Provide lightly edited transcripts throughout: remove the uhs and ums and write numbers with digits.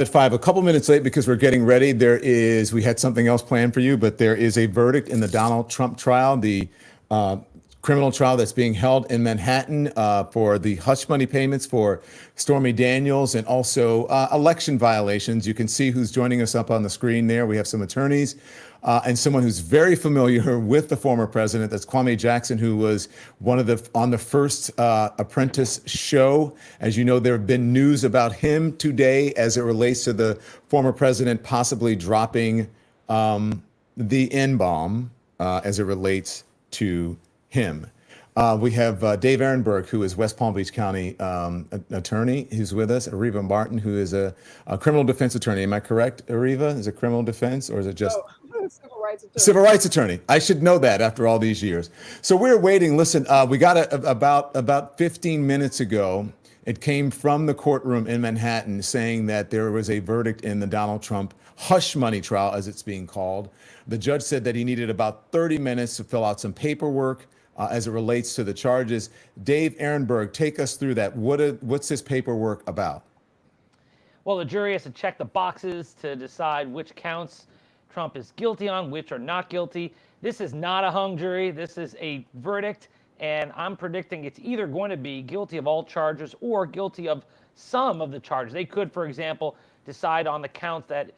At 5, a couple minutes late because we're getting ready. We had something else planned for you, but there is a verdict in the Donald Trump trial, the criminal trial that's being held in Manhattan for the hush money payments for Stormy Daniels and also election violations. You can see who's joining us up on the screen there. We have some attorneys and someone who's very familiar with the former president. That's Kwame Jackson, who was on the first Apprentice show. As you know, there have been news about him today as it relates to the former president possibly dropping the N-bomb as it relates to him. We have Dave Aronberg, who is West Palm Beach County attorney, who's with us. Areva Martin, who is a criminal defense attorney. Am I correct, Areva? Is it criminal defense or is it just civil rights attorney? Civil rights attorney. I should know that after all these years. So we're waiting. Listen, we got about 15 minutes ago. It came from the courtroom in Manhattan saying that there was a verdict in the Donald Trump hush money trial, as it's being called. The judge said that he needed about 30 minutes to fill out some paperwork as it relates to the charges. Dave Aronberg, take us through that. What's this paperwork about? Well, the jury has to check the boxes to decide which counts Trump is guilty on, which are not guilty. This is not a hung jury. This is a verdict, and I'm predicting it's either going to be guilty of all charges or guilty of some of the charges. They could, for example, decide on the counts that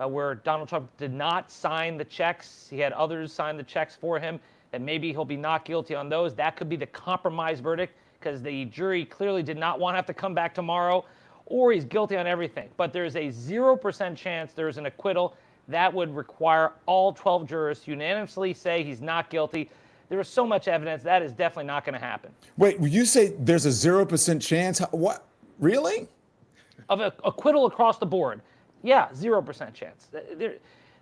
where Donald Trump did not sign the checks. He had others sign the checks for him, and maybe he'll be not guilty on those. That could be the compromise verdict because the jury clearly did not want to have to come back tomorrow, or he's guilty on everything. But there's a 0% chance there's an acquittal. That would require all 12 jurors to unanimously say he's not guilty. There is so much evidence that is definitely not going to happen. Wait, you say there's a 0% chance? What? Really? Of an acquittal across the board. Yeah, 0% chance.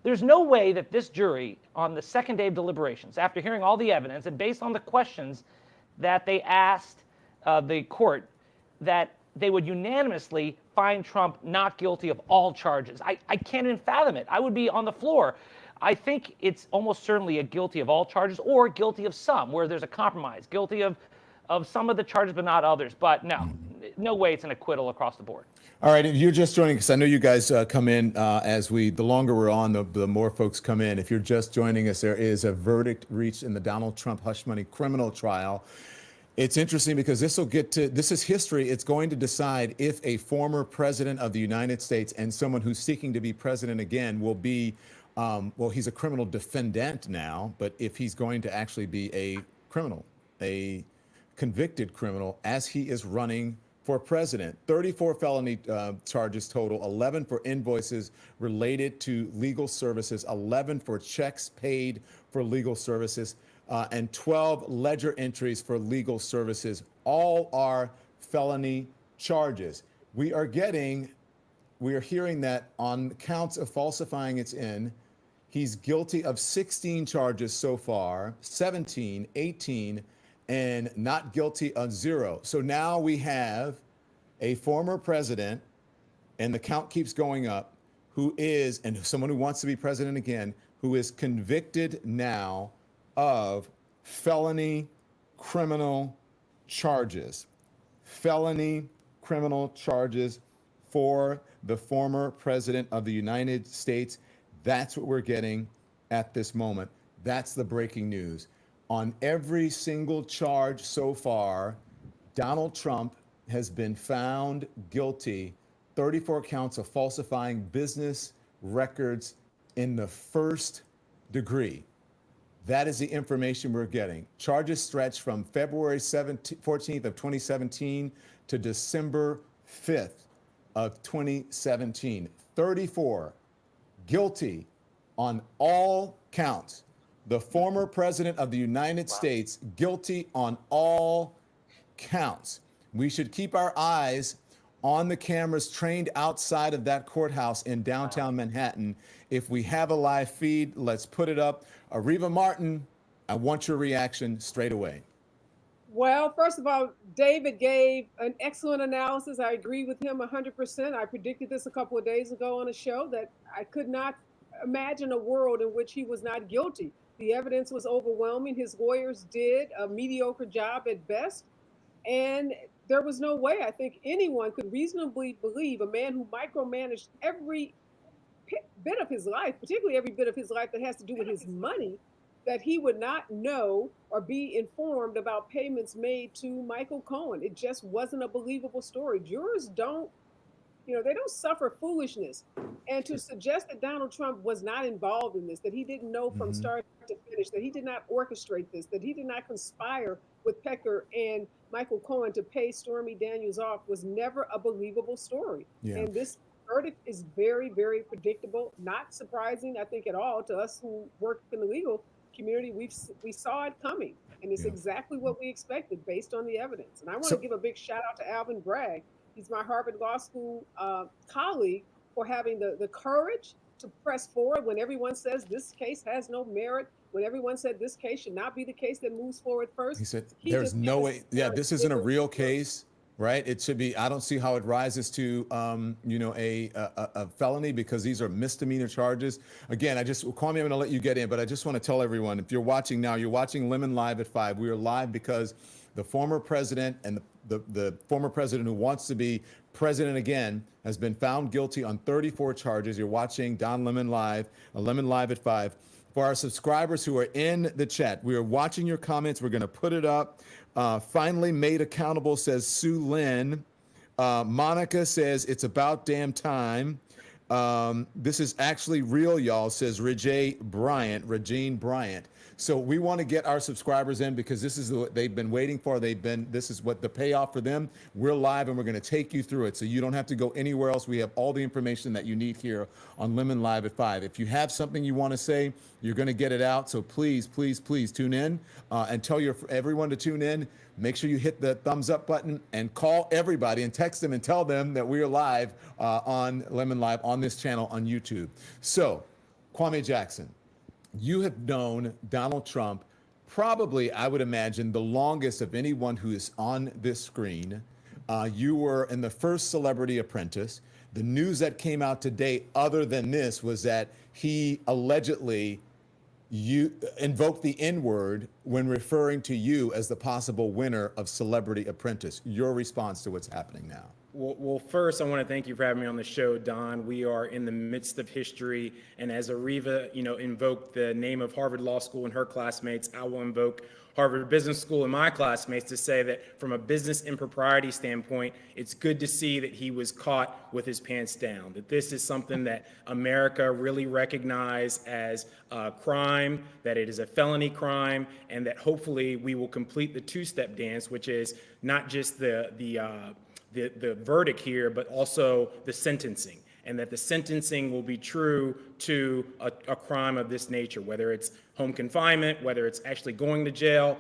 There's no way that this jury, on the second day of deliberations, after hearing all the evidence and based on the questions that they asked the court, that they would unanimously find Trump not guilty of all charges. I can't even fathom it. I would be on the floor. I think it's almost certainly a guilty of all charges or guilty of some, where there's a compromise, guilty of some of the charges but not others. But no way it's an acquittal across the board. All right, if you're just joining us, I know you guys come in the longer we're on, the more folks come in. If you're just joining us, there is a verdict reached in the Donald Trump hush money criminal trial. It's interesting because this is history. It's going to decide if a former president of the United States and someone who's seeking to be president again will be, well, he's a criminal defendant now, but if he's going to actually be a criminal, a convicted criminal as he is running for president. 34 felony charges total, 11 for invoices related to legal services, 11 for checks paid for legal services, and 12 ledger entries for legal services. All are felony charges. We are hearing that on counts of falsifying its in, he's guilty of 16 charges so far, 17, 18, and not guilty of 0. So now we have a former president, and the count keeps going up, and someone who wants to be president again, who is convicted now of felony criminal charges. Felony criminal charges for the former president of the United States. That's what we're getting at this moment. That's the breaking news. On every single charge so far, Donald Trump has been found guilty, 34 counts of falsifying business records in the first degree. That is the information we're getting. Charges stretch from February 14th of 2017 to December 5th of 2017. 34 guilty on all counts. The former president of the United States guilty on all counts. We should keep our eyes on the cameras trained outside of that courthouse in downtown Manhattan. If we have a live feed, let's put it up. Areva Martin, I want your reaction straight away. Well, first of all, David gave an excellent analysis. I agree with him 100%. I predicted this a couple of days ago on a show that I could not imagine a world in which he was not guilty. The evidence was overwhelming. His lawyers did a mediocre job at best. And there was no way I think anyone could reasonably believe a man who micromanaged every bit of his life, particularly every bit of his life that has to do with his money, that he would not know or be informed about payments made to Michael Cohen. It just wasn't a believable story. Jurors don't, they don't suffer foolishness. And to suggest that Donald Trump was not involved in this, that he didn't know from start to finish, that he did not orchestrate this, that he did not conspire with Pecker and Michael Cohen to pay Stormy Daniels off was never a believable story. Yeah. And this verdict is very, very predictable, not surprising, I think, at all to us who work in the legal community. We saw it coming, and it's exactly what we expected based on the evidence. And I want to give a big shout out to Alvin Bragg. He's my Harvard Law School colleague, for having the courage to press forward when everyone says this case has no merit, when everyone said this case should not be the case that moves forward first. He said, there's no way. Yeah, this isn't a real case, right? It should be. I don't see how it rises to, a felony, because these are misdemeanor charges. Again, Kwame, I'm going to let you get in, but I just want to tell everyone, if you're watching now, you're watching Lemon Live at 5. We are live because the former president and the former president who wants to be president again has been found guilty on 34 charges. You're watching Don Lemon Live, Lemon Live at 5. For our subscribers who are in the chat, we are watching your comments. We're going to put it up. Finally made accountable, says Sue Lynn. Monica says it's about damn time. This is actually real, y'all, says Regine Bryant. So we want to get our subscribers in, because this is what they've been waiting for. This is what the payoff for them. We're live, and we're going to take you through it, so you don't have to go anywhere else. We have all the information that you need here on Lemon Live at 5. If you have something you want to say, you're going to get it out. So please, please, please tune in and tell everyone to tune in. Make sure you hit the thumbs up button and call everybody and text them and tell them that we are live on Lemon Live on this channel on YouTube. So, Kwame Jackson, you have known Donald Trump probably, I would imagine, the longest of anyone who is on this screen. You were in the first Celebrity Apprentice. The news that came out today, other than this, was that he allegedly invoked the N-word when referring to you as the possible winner of Celebrity Apprentice. Your response to what's happening now? Well, first, I want to thank you for having me on the show, Don. We are in the midst of history, and as Areva, invoked the name of Harvard Law School and her classmates, I will invoke Harvard Business School and my classmates to say that from a business impropriety standpoint, it's good to see that he was caught with his pants down, that this is something that America really recognized as a crime, that it is a felony crime, and that hopefully we will complete the two-step dance, which is not just the verdict here, but also the sentencing, and that the sentencing will be true to a crime of this nature, whether it's home confinement, whether it's actually going to jail,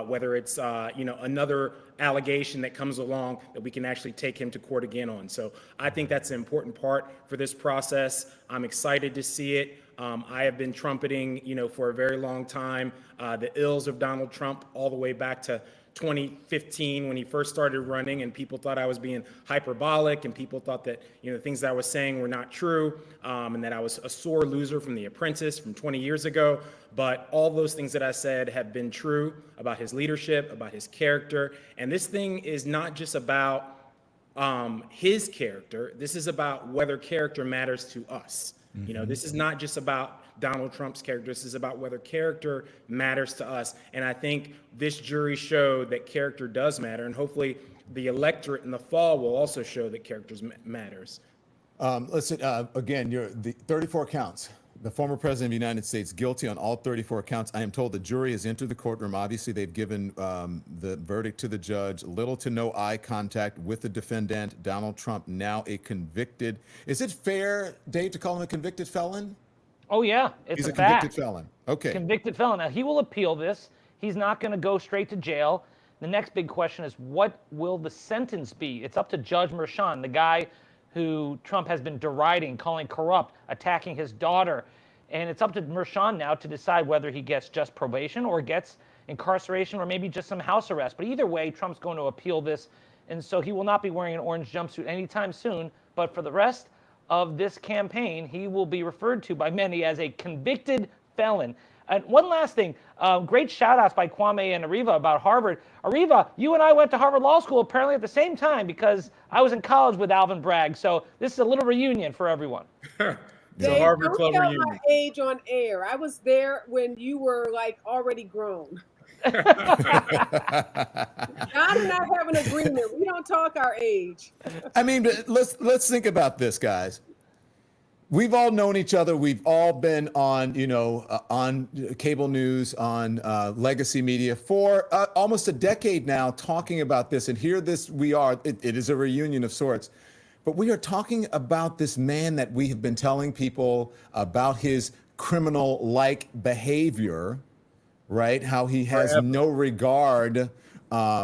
whether it's another allegation that comes along that we can actually take him to court again on. So I think that's an important part for this process. I'm excited to see it. I have been trumpeting, for a very long time, the ills of Donald Trump all the way back to 2015 when he first started running, and people thought I was being hyperbolic, and people thought that things that I was saying were not true, and that I was a sore loser from The Apprentice from 20 years ago. But all those things that I said have been true about his leadership, about his character. And this thing is not just about his character. This is about whether character matters to us. This is not just about Donald Trump's character. This is about whether character matters to us. And I think this jury showed that character does matter. And hopefully the electorate in the fall will also show that character matters. Listen, again, the 34 counts. The former president of the United States guilty on all 34 counts. I am told the jury has entered the courtroom. Obviously, they've given the verdict to the judge. Little to no eye contact with the defendant, Donald Trump, now a convicted. Is it fair, Dave, to call him a convicted felon? Oh, yeah, it's He's a convicted fact. felon. Okay. Convicted felon. Now, he will appeal this. He's not going to go straight to jail. The next big question is, what will the sentence be? It's up to Judge Merchan, the guy who Trump has been deriding, calling corrupt, attacking his daughter. And it's up to Merchan now to decide whether he gets just probation or gets incarceration or maybe just some house arrest. But either way, Trump's going to appeal this. And so he will not be wearing an orange jumpsuit anytime soon. But for the rest of this campaign, he will be referred to by many as a convicted felon. And one last thing, great shout outs by Kwame and Areva about Harvard. Areva, you and I went to Harvard Law School apparently at the same time because I was in college with Alvin Bragg. So this is a little reunion for everyone. Dave, Harvard don't Club tell reunion. my age on air. I was there when you were like already grown. John and I have an agreement. We don't talk our age. I mean, let's think about this, guys. We've all known each other. We've all been on, on cable news, on legacy media for almost a decade now, talking about this. And here, we are. It is a reunion of sorts. But we are talking about this man that we have been telling people about his criminal-like behavior, right? How he has no regard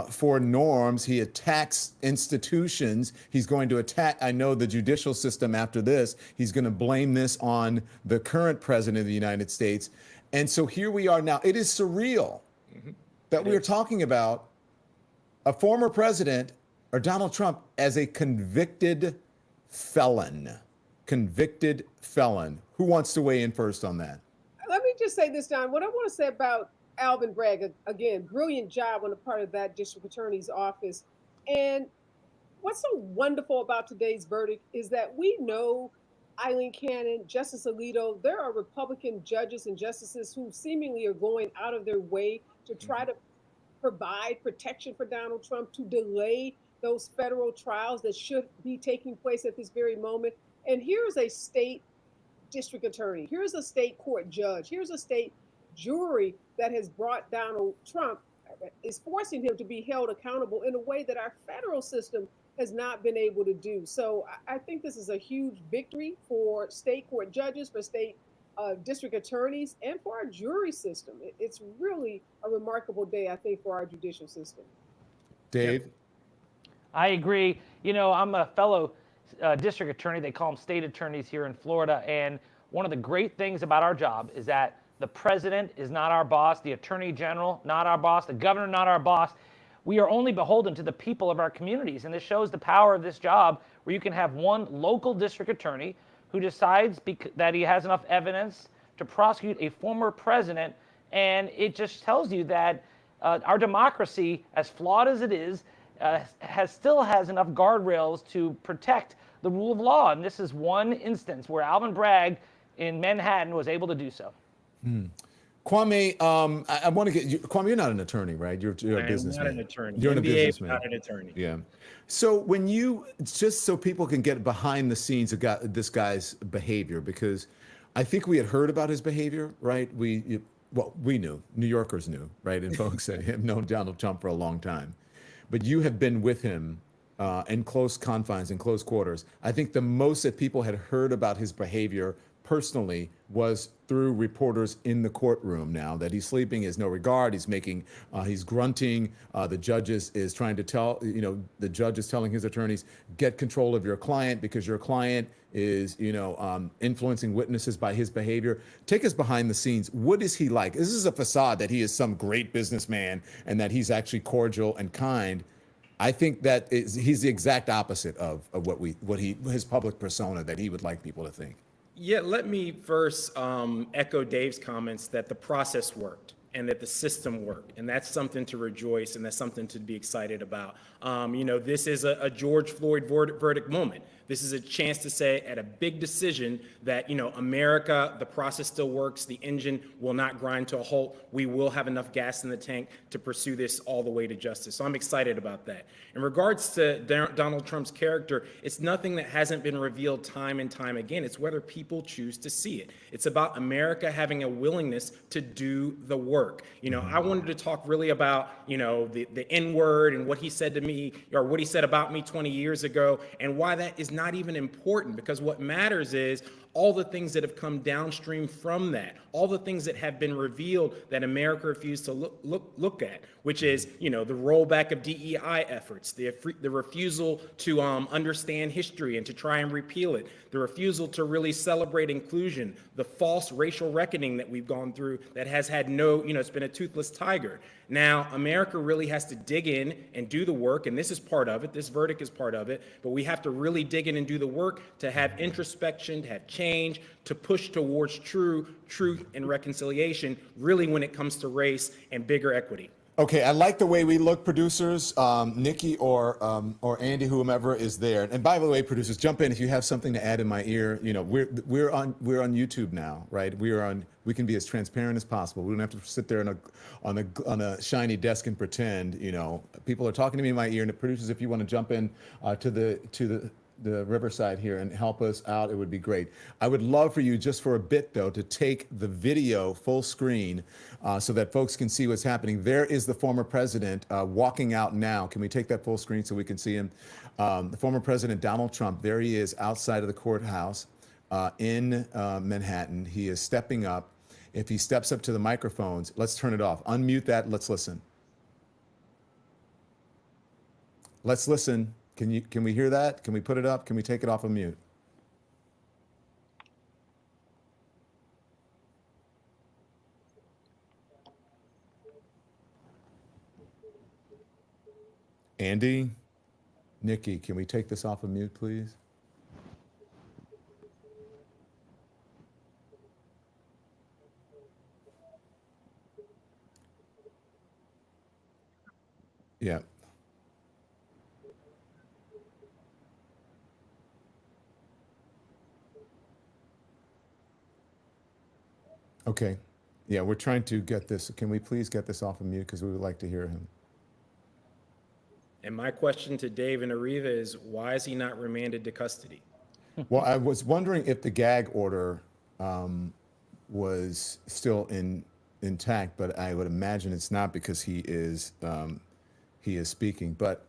for norms. He attacks institutions. He's going to attack, I know, the judicial system after this. He's going to blame this on the current president of the United States. And so here we are now. It is surreal that we are talking about a former president, or Donald Trump, as a convicted felon. Convicted felon. Who wants to weigh in first on that? Let me just say this, Don. What I want to say about Alvin Bragg, again, brilliant job on the part of that district attorney's office. And what's so wonderful about today's verdict is that we know Eileen Cannon, Justice Alito, there are Republican judges and justices who seemingly are going out of their way to try to provide protection for Donald Trump, to delay those federal trials that should be taking place at this very moment. And here's a state district attorney, here's a state court judge, here's a state jury that has brought Donald Trump, is forcing him to be held accountable in a way that our federal system has not been able to do. So I think this is a huge victory for state court judges, for state district attorneys, and for our jury system. It's really a remarkable day, I think, for our judicial system. Dave? I agree. I'm a fellow district attorney. They call them state attorneys here in Florida. And one of the great things about our job is that the president is not our boss, the attorney general not our boss, the governor not our boss. We are only beholden to the people of our communities. And this shows the power of this job, where you can have one local district attorney who decides that he has enough evidence to prosecute a former president. And it just tells you that our democracy, as flawed as it is, still has enough guardrails to protect the rule of law. And this is one instance where Alvin Bragg in Manhattan was able to do so. Kwame, I want to get you. Kwame, you're not an attorney, right? You're a businessman. I'm not an attorney. You're a NBA, businessman. not an attorney. Yeah. So when just so people can get behind the scenes of this guy's behavior, because I think we had heard about his behavior, right? We knew, New Yorkers knew, right? And folks have known Donald Trump for a long time. But you have been with him in close confines, in close quarters. I think the most that people had heard about his behavior personally was through reporters in the courtroom. Now that he's sleeping, has no regard, he's grunting. The judge is trying to the judge is telling his attorneys, get control of your client because your client is, influencing witnesses by his behavior. Take us behind the scenes. What is he like? This is a facade that he is some great businessman and that he's actually cordial and kind. I think that he's the exact opposite of his public persona that he would like people to think. Yeah, let me first echo Dave's comments that the process worked and that the system worked. And that's something to rejoice, and that's something to be excited about. This is a George Floyd verdict moment. This is a chance to say at a big decision that, America, the process still works. The engine will not grind to a halt. We will have enough gas in the tank to pursue this all the way to justice. So I'm excited about that. In regards to Donald Trump's character, it's nothing that hasn't been revealed time and time again. It's whether people choose to see it. It's about America having a willingness to do the work. I wanted to talk really about, the N-word and what he said to me, or what he said about me 20 years ago, and why that is not even important, because what matters is all the things that have come downstream from that, all the things that have been revealed that America refused to look at, which is, the rollback of DEI efforts, the refusal to understand history and to try and repeal it, the refusal to really celebrate inclusion, the false racial reckoning that we've gone through that has had it's been a toothless tiger. Now, America really has to dig in and do the work, and this is part of it. This verdict is part of it, but we have to really dig in and do the work to have introspection, to have change, to push towards truth and reconciliation, really when it comes to race and bigger equity. Okay, I like the way we look, producers. Nikki or Andy, whomever is there. And by the way, producers, jump in if you have something to add in my ear. You know, we're on YouTube now, right? We can be as transparent as possible. We don't have to sit there on a shiny desk and pretend. You know, people are talking to me in my ear. And the producers, if you want to jump in to the Riverside here and help us out, it would be great. I would love for you, just for a bit though, to take the video full screen so that folks can see what's happening. There is the former president walking out now. Can we take that full screen so we can see him? The former president, Donald Trump, there he is outside of the courthouse in Manhattan. He is stepping up. If he steps up to the microphones, let's turn it off. Unmute that, let's listen. Let's listen. Can we hear that? Can we put it up? Can we take it off of mute? Andy, Nikki, can we take this off of mute, please? Yeah. Okay. Yeah, we're trying to get this. Can we please get this off of mute because we would like to hear him. And my question to Dave and Areva is, why is he not remanded to custody? Well, I was wondering if the gag order was still intact, but I would imagine it's not because he is speaking. But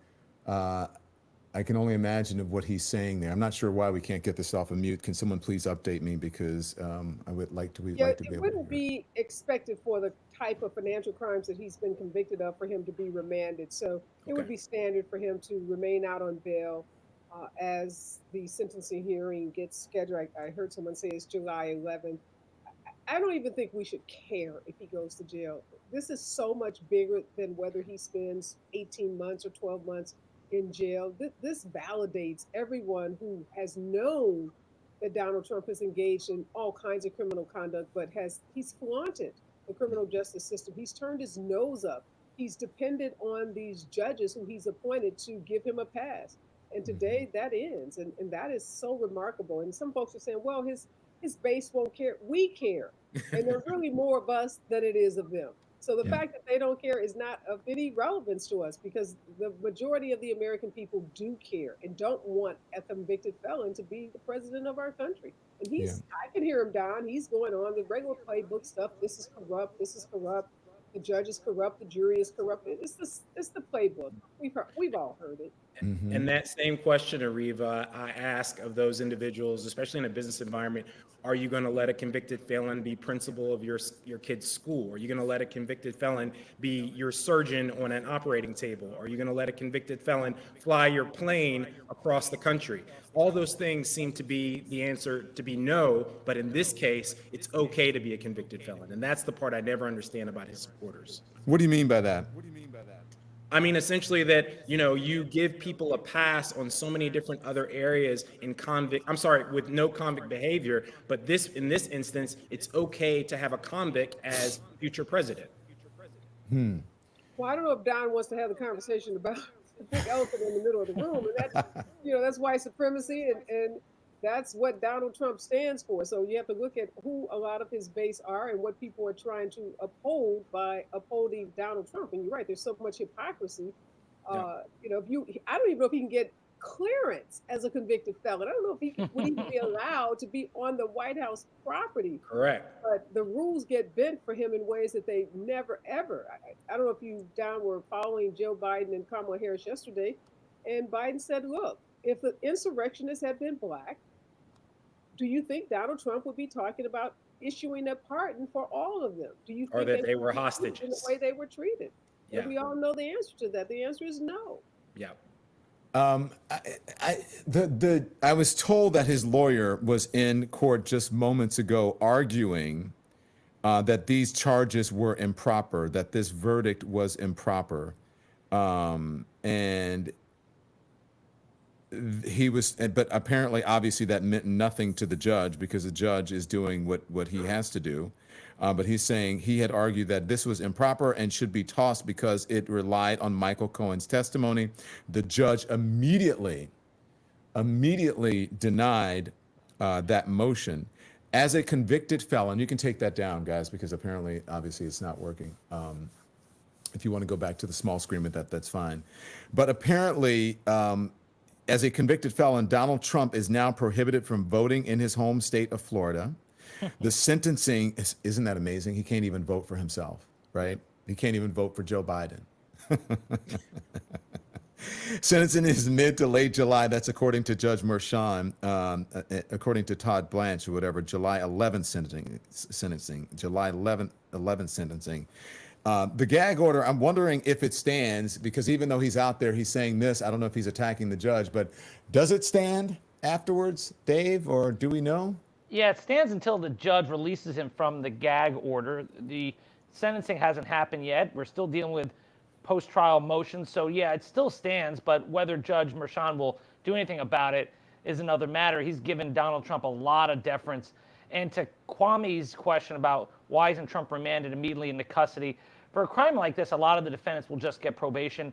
I can only imagine of what he's saying there. I'm not sure why we can't get this off of mute. Can someone please update me, because I would like to. Yeah, it wouldn't be expected for the type of financial crimes that he's been convicted of for him to be remanded. So it would be standard for him to remain out on bail as the sentencing hearing gets scheduled. I heard someone say it's July 11th. I don't even think we should care if he goes to jail. This is so much bigger than whether he spends 18 months or 12 months in jail. This validates everyone who has known that Donald Trump has engaged in all kinds of criminal conduct, but he's flaunted the criminal justice system. He's turned his nose up. He's depended on these judges who he's appointed to give him a pass. And today that ends. And that is so remarkable. And some folks are saying, well, his base won't care. We care. And there's really more of us than it is of them. So the fact that they don't care is not of any relevance to us, because the majority of the American people do care and don't want a convicted felon to be the president of our country. And I can hear him down. He's going on the regular playbook stuff. This is corrupt. This is corrupt. The judge is corrupt. The jury is corrupt. It's the playbook. We've all heard it. Mm-hmm. And that same question, Areva, I ask of those individuals, especially in a business environment: are you going to let a convicted felon be principal of your kid's school? Are you going to let a convicted felon be your surgeon on an operating table? Are you going to let a convicted felon fly your plane across the country? All those things seem to be the answer to be no, but in this case, it's okay to be a convicted felon. And that's the part I never understand about his supporters. What do you mean by that? I mean, essentially that, you give people a pass on so many different other areas with no convict behavior, but in this instance, it's okay to have a convict as future president. Well, I don't know if Don wants to have the conversation about the big elephant in the middle of the room. And that's, that's white supremacy, and that's what Donald Trump stands for. So you have to look at who a lot of his base are and what people are trying to uphold by upholding Donald Trump. And you're right, there's so much hypocrisy. I don't even know if he can get clearance as a convicted felon. I don't know if he would even be allowed to be on the White House property. Correct. But the rules get bent for him in ways that they never, ever. I don't know if you, Don, were following Joe Biden and Kamala Harris yesterday. And Biden said, look, if the insurrectionists had been Black, do you think Donald Trump would be talking about issuing a pardon for all of them? Do you think that they were hostages in the way they were treated? Yeah. And we all know the answer to that. The answer is no. Yeah. I was told that his lawyer was in court just moments ago arguing that these charges were improper, that this verdict was improper, and he was, but apparently, obviously, that meant nothing to the judge because the judge is doing what he has to do. But he's saying he had argued that this was improper and should be tossed because it relied on Michael Cohen's testimony. The judge immediately denied that motion. As a convicted felon, you can take that down, guys, because apparently, obviously, it's not working. If you want to go back to the small screen with that, that's fine. But apparently, as a convicted felon, Donald Trump is now prohibited from voting in his home state of Florida. The sentencing, isn't that amazing? He can't even vote for himself, right? He can't even vote for Joe Biden. Sentencing is mid to late July. That's according to Judge Mershon, according to Todd Blanche or whatever, July 11th sentencing, July 11th sentencing. The gag order, I'm wondering if it stands because even though he's out there, he's saying this. I don't know if he's attacking the judge, but does it stand afterwards, Dave, or do we know? Yeah, it stands until the judge releases him from the gag order. The sentencing hasn't happened yet. We're still dealing with post-trial motions. So, yeah, it still stands, but whether Judge Mershon will do anything about it is another matter. He's given Donald Trump a lot of deference. And to Kwame's question about why isn't Trump remanded immediately into custody, for a crime like this, a lot of the defendants will just get probation.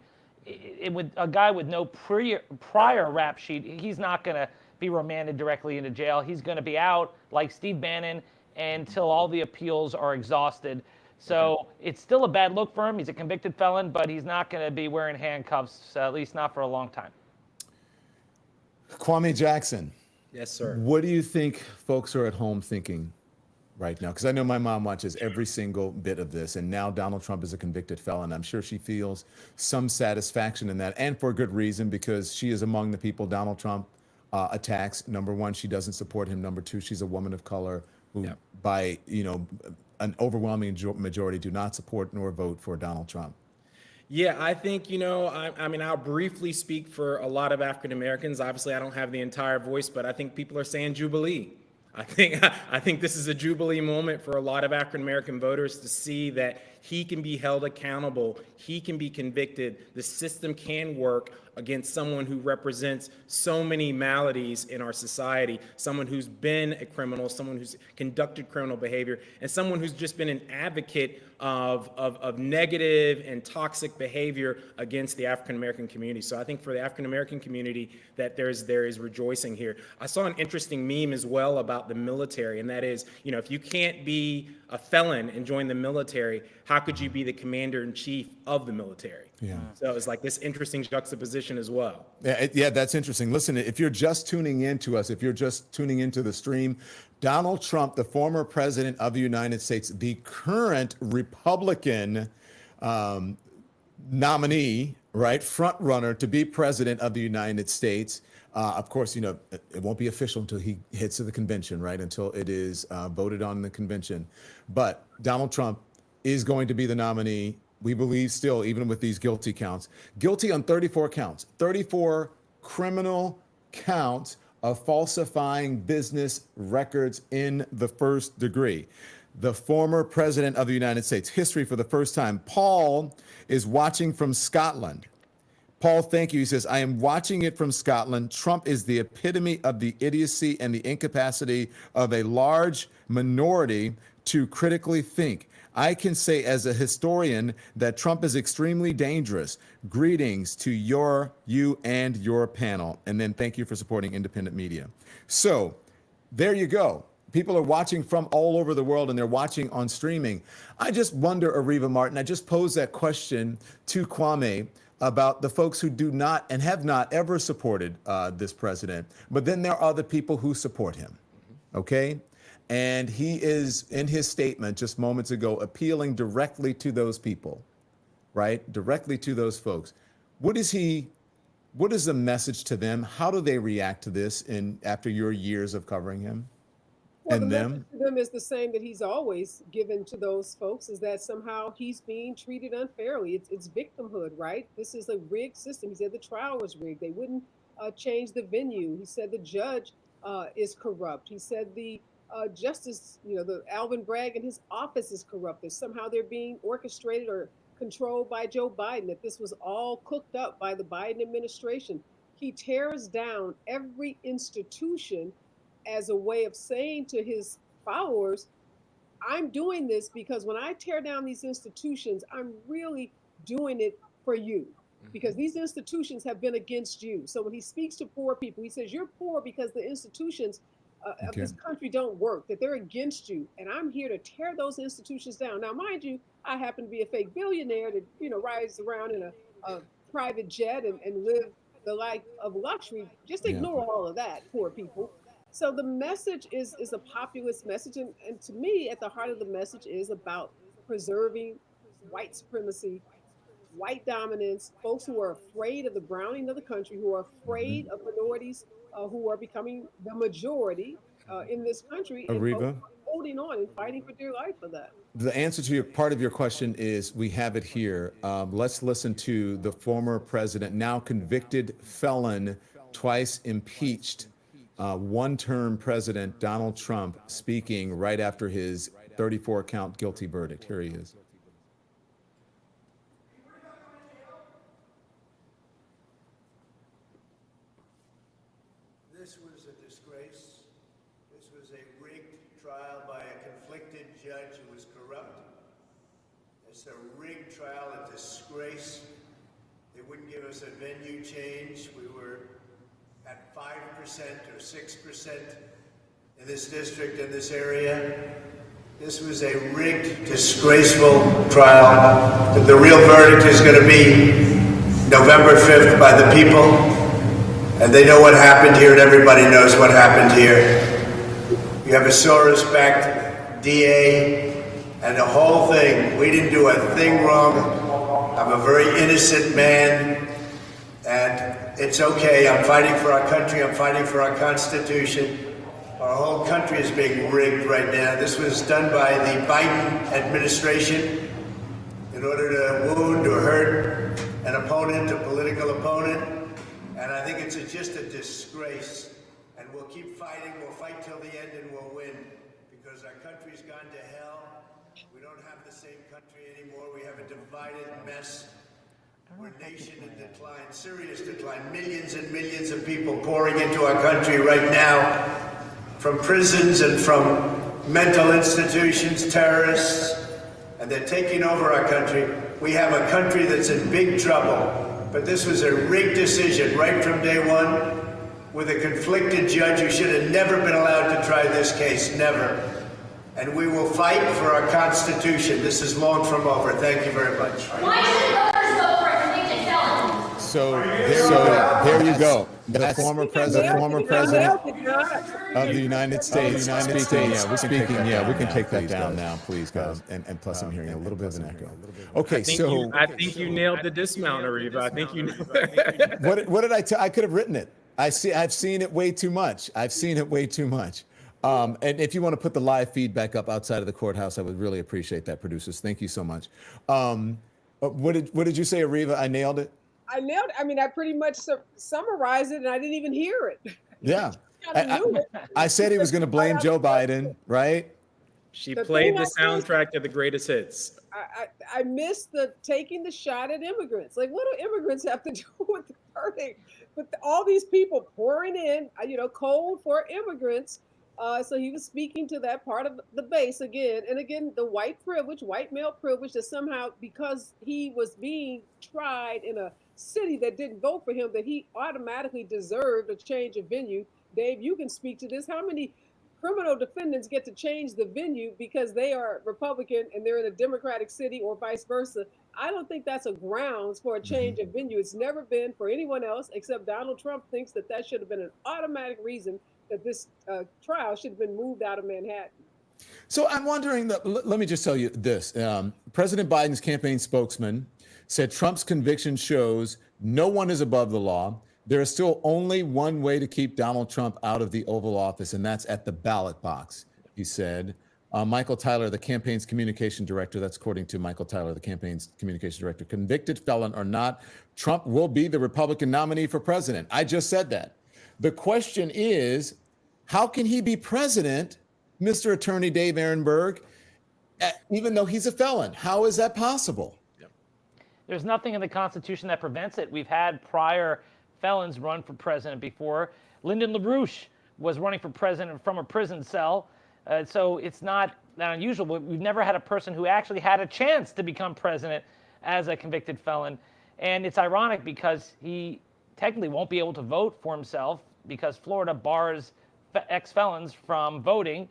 With a guy with no prior rap sheet, he's not going to be remanded directly into jail. He's going to be out, like Steve Bannon, until all the appeals are exhausted. So it's still a bad look for him. He's a convicted felon, but he's not going to be wearing handcuffs, at least not for a long time. Kwame Jackson. Yes, sir. What do you think folks are at home thinking right now? Because I know my mom watches every single bit of this, and now Donald Trump is a convicted felon. I'm sure she feels some satisfaction in that, and for good reason, because she is among the people Donald Trump attacks. Number one, she doesn't support him. Number two, she's a woman of color who, by an overwhelming majority, do not support nor vote for Donald Trump. Yeah, I think, I mean, I'll briefly speak for a lot of African Americans. Obviously, I don't have the entire voice, but I think people are saying Jubilee. I think this is a Jubilee moment for a lot of African American voters to see that he can be held accountable. He can be convicted. The system can work against someone who represents so many maladies in our society, someone who's been a criminal, someone who's conducted criminal behavior, and someone who's just been an advocate of negative and toxic behavior against the African American community. So I think for the African American community that there is rejoicing here. I saw an interesting meme as well about the military, and that is, if you can't be a felon and join the military, how could you be the commander in chief of the military? Yeah. So it's like this interesting juxtaposition as well. Yeah, that's interesting. Listen, if you're just tuning in to us, if you're just tuning into the stream, Donald Trump, the former president of the United States, the current Republican nominee, right, front runner to be president of the United States. Of course, it won't be official until he hits the convention, right, until it is voted on in the convention. But Donald Trump is going to be the nominee. We believe still, even with these guilty counts, guilty on 34 counts, 34 criminal counts of falsifying business records in the first degree. The former president of the United States, history for the first time. Paul is watching from Scotland. Paul, thank you. He says, I am watching it from Scotland. Trump is the epitome of the idiocy and the incapacity of a large minority to critically think. I can say as a historian that Trump is extremely dangerous. Greetings to you and your panel. And then thank you for supporting independent media. So there you go. People are watching from all over the world and they're watching on streaming. I just wonder, Areva Martin, I just posed that question to Kwame about the folks who do not and have not ever supported this president. But then there are the people who support him. Okay? And he is, in his statement just moments ago, appealing directly to those people, right? Directly to those folks. What is the message to them? How do they react to this after your years of covering him? Well, and the them? message to them is the same that he's always given to those folks, is that somehow he's being treated unfairly. It's victimhood, right? This is a rigged system. He said the trial was rigged. They wouldn't change the venue. He said the judge is corrupt. He said the justice, the Alvin Bragg and his office is corrupt. That somehow they're being orchestrated or controlled by Joe Biden, that this was all cooked up by the Biden administration. he tears down every institution as a way of saying to his followers, I'm doing this because when I tear down these institutions, I'm really doing it for you, because these institutions have been against you. So when he speaks to poor people, he says, you're poor because the institutions of this country don't work, that they're against you. And I'm here to tear those institutions down. Now, mind you, I happen to be a fake billionaire that, rides around in a private jet and live the life of luxury. Just ignore all of that, poor people. So the message is a populist message. And to me, at the heart of the message is about preserving white supremacy, white dominance, folks who are afraid of the browning of the country, who are afraid of minorities who are becoming the majority in this country, Areva? and holding on and fighting for dear life for that. The answer to your part of your question is we have it here. Let's listen to the former president, now convicted felon, twice impeached, one-term president Donald Trump, speaking right after his 34-count guilty verdict. Here he is. This was a disgrace. This was a rigged trial by a conflicted judge who was corrupt. It's a rigged trial, a disgrace. They wouldn't give us a venue change. We were at 5% or 6% in this district, in this area. This was a rigged, disgraceful trial. The real verdict is going to be November 5th by the people. And they know what happened here, and everybody knows what happened here. You have a Soros-backed DA, and the whole thing. We didn't do a thing wrong. I'm a very innocent man, and it's okay. I'm fighting for our country. I'm fighting for our Constitution. Our whole country is being rigged right now. This was done by the Biden administration in order to wound or hurt an opponent, a political opponent. And I think it's just a disgrace. And we'll keep fighting. We'll fight till the end and we'll win. Because our country's gone to hell. We don't have the same country anymore. We have a divided mess. We're a nation in decline, serious decline. Millions and millions of people pouring into our country right now. From prisons and from mental institutions, terrorists. And they're taking over our country. We have a country that's in big trouble. But this was a rigged decision right from day one, with a conflicted judge who should have never been allowed to try this case, never. And we will fight for our Constitution. This is long from over. Thank you very much. Why should voters vote for a convicted felon? So there you go. The former president of the United States speaking. Yeah, we can take that down now, please, guys. And plus, I'm hearing a little bit of an echo. Okay, so I think you nailed the dismount, Areva. I think you nailed it. what did I tell? I could have written it. I've seen it way too much. And if you want to put the live feedback up outside of the courthouse, I would really appreciate that, producers. Thank you so much. What did you say, Areva? I nailed it. I nailed it. I mean, I pretty much summarized it, and I didn't even hear it. Yeah. I said he was going to blame Joe Biden, right? She played the soundtrack to the greatest hits. I missed the taking the shot at immigrants. Like, what do immigrants have to do with the verdict? But all these people pouring in, cold for immigrants. So he was speaking to that part of the base again. And again, the white male privilege, that somehow, because he was being tried in a city that didn't vote for him, that he automatically deserved a change of venue. Dave, you can speak to this. How many criminal defendants get to change the venue because they are Republican and they're in a Democratic city, or vice versa? I don't think that's a grounds for a change of venue. It's never been for anyone else, except Donald Trump thinks that should have been an automatic reason that this trial should have been moved out of Manhattan. So I'm wondering, let me just tell you this. President Biden's campaign spokesman said Trump's conviction shows no one is above the law. There is still only one way to keep Donald Trump out of the Oval Office, and that's at the ballot box, he said. Michael Tyler, the campaign's communication director, that's according to Michael Tyler, the campaign's communication director, convicted felon or not, Trump will be the Republican nominee for president. I just said that. The question is, how can he be president, Mr. Attorney Dave Aronberg, even though he's a felon? How is that possible? There's nothing in the Constitution that prevents it. We've had prior felons run for president before. Lyndon LaRouche was running for president from a prison cell. So it's not that unusual, but we've never had a person who actually had a chance to become president as a convicted felon. And it's ironic because he technically won't be able to vote for himself because Florida bars ex-felons from voting.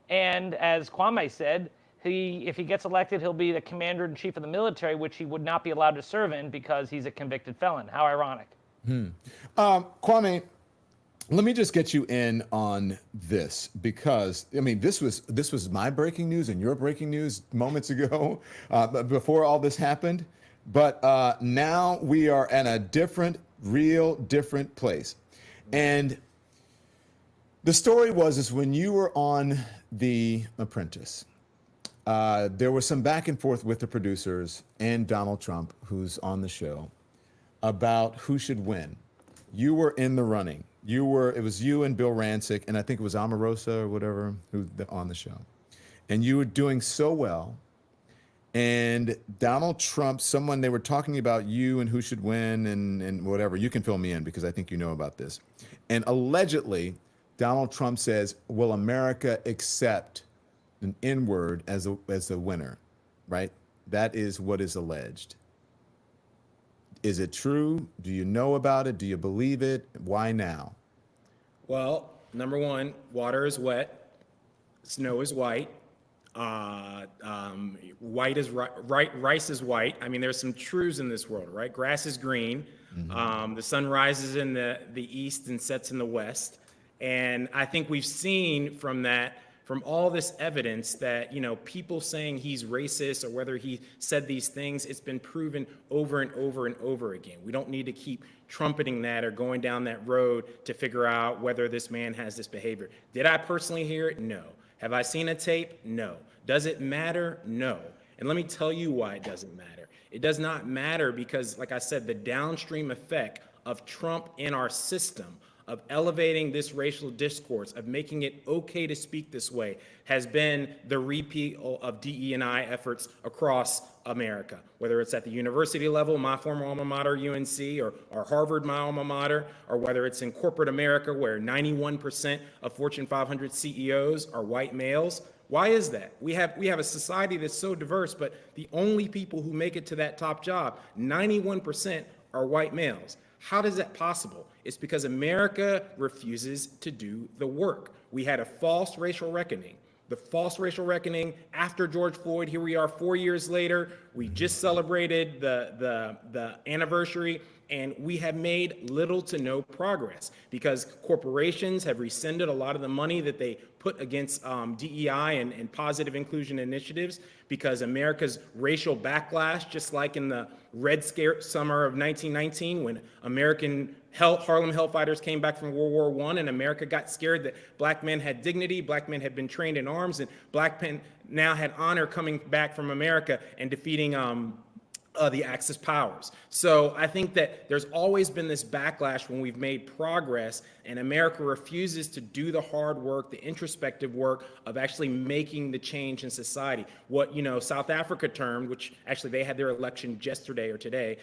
And as Kwame said, if he gets elected, he'll be the commander-in-chief of the military, which he would not be allowed to serve in because he's a convicted felon. How ironic. Kwame, let me just get you in on this because, I mean, this was my breaking news and your breaking news moments ago before all this happened. But now we are in a different place. And the story is when you were on The Apprentice, there was some back and forth with the producers and Donald Trump, who's on the show, about who should win. You were in the running. It was you and Bill Rancic, and I think it was Omarosa or whatever, on the show. And you were doing so well. And Donald Trump, they were talking about you and who should win and whatever. You can fill me in because I think you know about this. And allegedly, Donald Trump says, will America accept an N-word as the winner, right? That is what is alleged. Is it true? Do you know about it? Do you believe it? Why now? Well, number one, water is wet, snow is white, white is rice is white. I mean, there's some truths in this world, right? Grass is green. The sun rises in the east and sets in the west. And I think we've seen from all this evidence that, people saying he's racist or whether he said these things, it's been proven over and over and over again. We don't need to keep trumpeting that or going down that road to figure out whether this man has this behavior. Did I personally hear it? No. Have I seen a tape? No. Does it matter? No. And let me tell you why it doesn't matter. It does not matter because, like I said, the downstream effect of Trump in our system, of elevating this racial discourse, of making it okay to speak this way, has been the repeal of DE&I efforts across America, whether it's at the university level, my former alma mater, UNC, or Harvard, my alma mater, or whether it's in corporate America, where 91% of Fortune 500 CEOs are white males. Why is that? We have a society that's so diverse, but the only people who make it to that top job, 91% are white males. How is that possible? It's because America refuses to do the work. We had a false racial reckoning. The false racial reckoning after George Floyd. Here we are 4 years later. We just celebrated the anniversary, and we have made little to no progress because corporations have rescinded a lot of the money that they put against DEI and positive inclusion initiatives because America's racial backlash, just like in the Red Scare summer of 1919, when American Harlem Hellfighters came back from World War I, and America got scared that black men had dignity, black men had been trained in arms, and black men now had honor coming back from America and defeating the Axis powers. So I think that there's always been this backlash when we've made progress, and America refuses to do the hard work, the introspective work of actually making the change in society. What South Africa termed, which actually they had their election yesterday or today,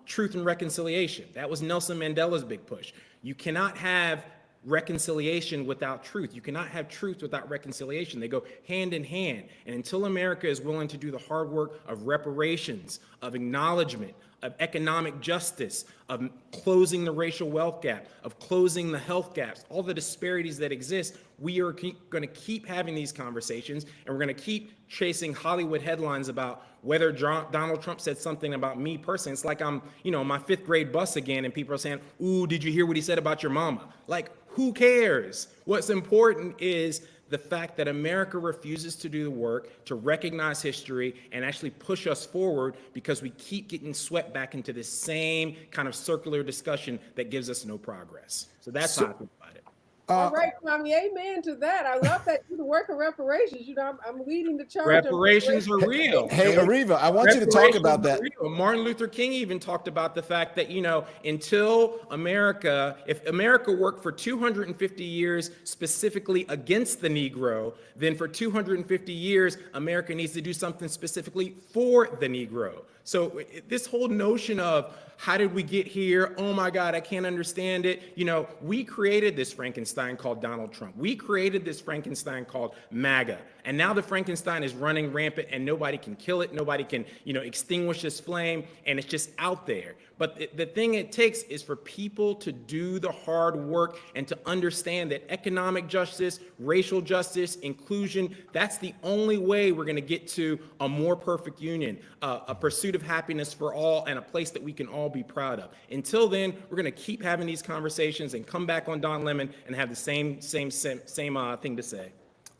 truth and reconciliation. That was Nelson Mandela's big push. You cannot have reconciliation without truth. You cannot have truth without reconciliation. They go hand in hand. And until America is willing to do the hard work of reparations, of acknowledgement, of economic justice, of closing the racial wealth gap, of closing the health gaps, all the disparities that exist, we are going to keep having these conversations, and we're going to keep chasing Hollywood headlines about whether Donald Trump said something about me personally. It's like I'm, on my fifth grade bus again, and people are saying, ooh, did you hear what he said about your mama? Like, who cares? What's important is the fact that America refuses to do the work to recognize history and actually push us forward because we keep getting swept back into this same kind of circular discussion that gives us no progress. So that's how I think about it. All right, Kwame, amen to that. I love that you work in reparations. You know, I'm leading the charge. Reparations are real. Hey, Areva, I want you to talk about that. Martin Luther King even talked about the fact that, until America, if America worked for 250 years specifically against the Negro, then for 250 years, America needs to do something specifically for the Negro. So this whole notion of how did we get here? Oh my God, I can't understand it. We created this Frankenstein called Donald Trump. We created this Frankenstein called MAGA. And now the Frankenstein is running rampant and nobody can kill it. Nobody can, extinguish this flame, and it's just out there. But the thing it takes is for people to do the hard work and to understand that economic justice, racial justice, inclusion, that's the only way we're going to get to a more perfect union, a pursuit of happiness for all, and a place that we can all be proud of. Until then, we're going to keep having these conversations and come back on Don Lemon and have the same thing to say.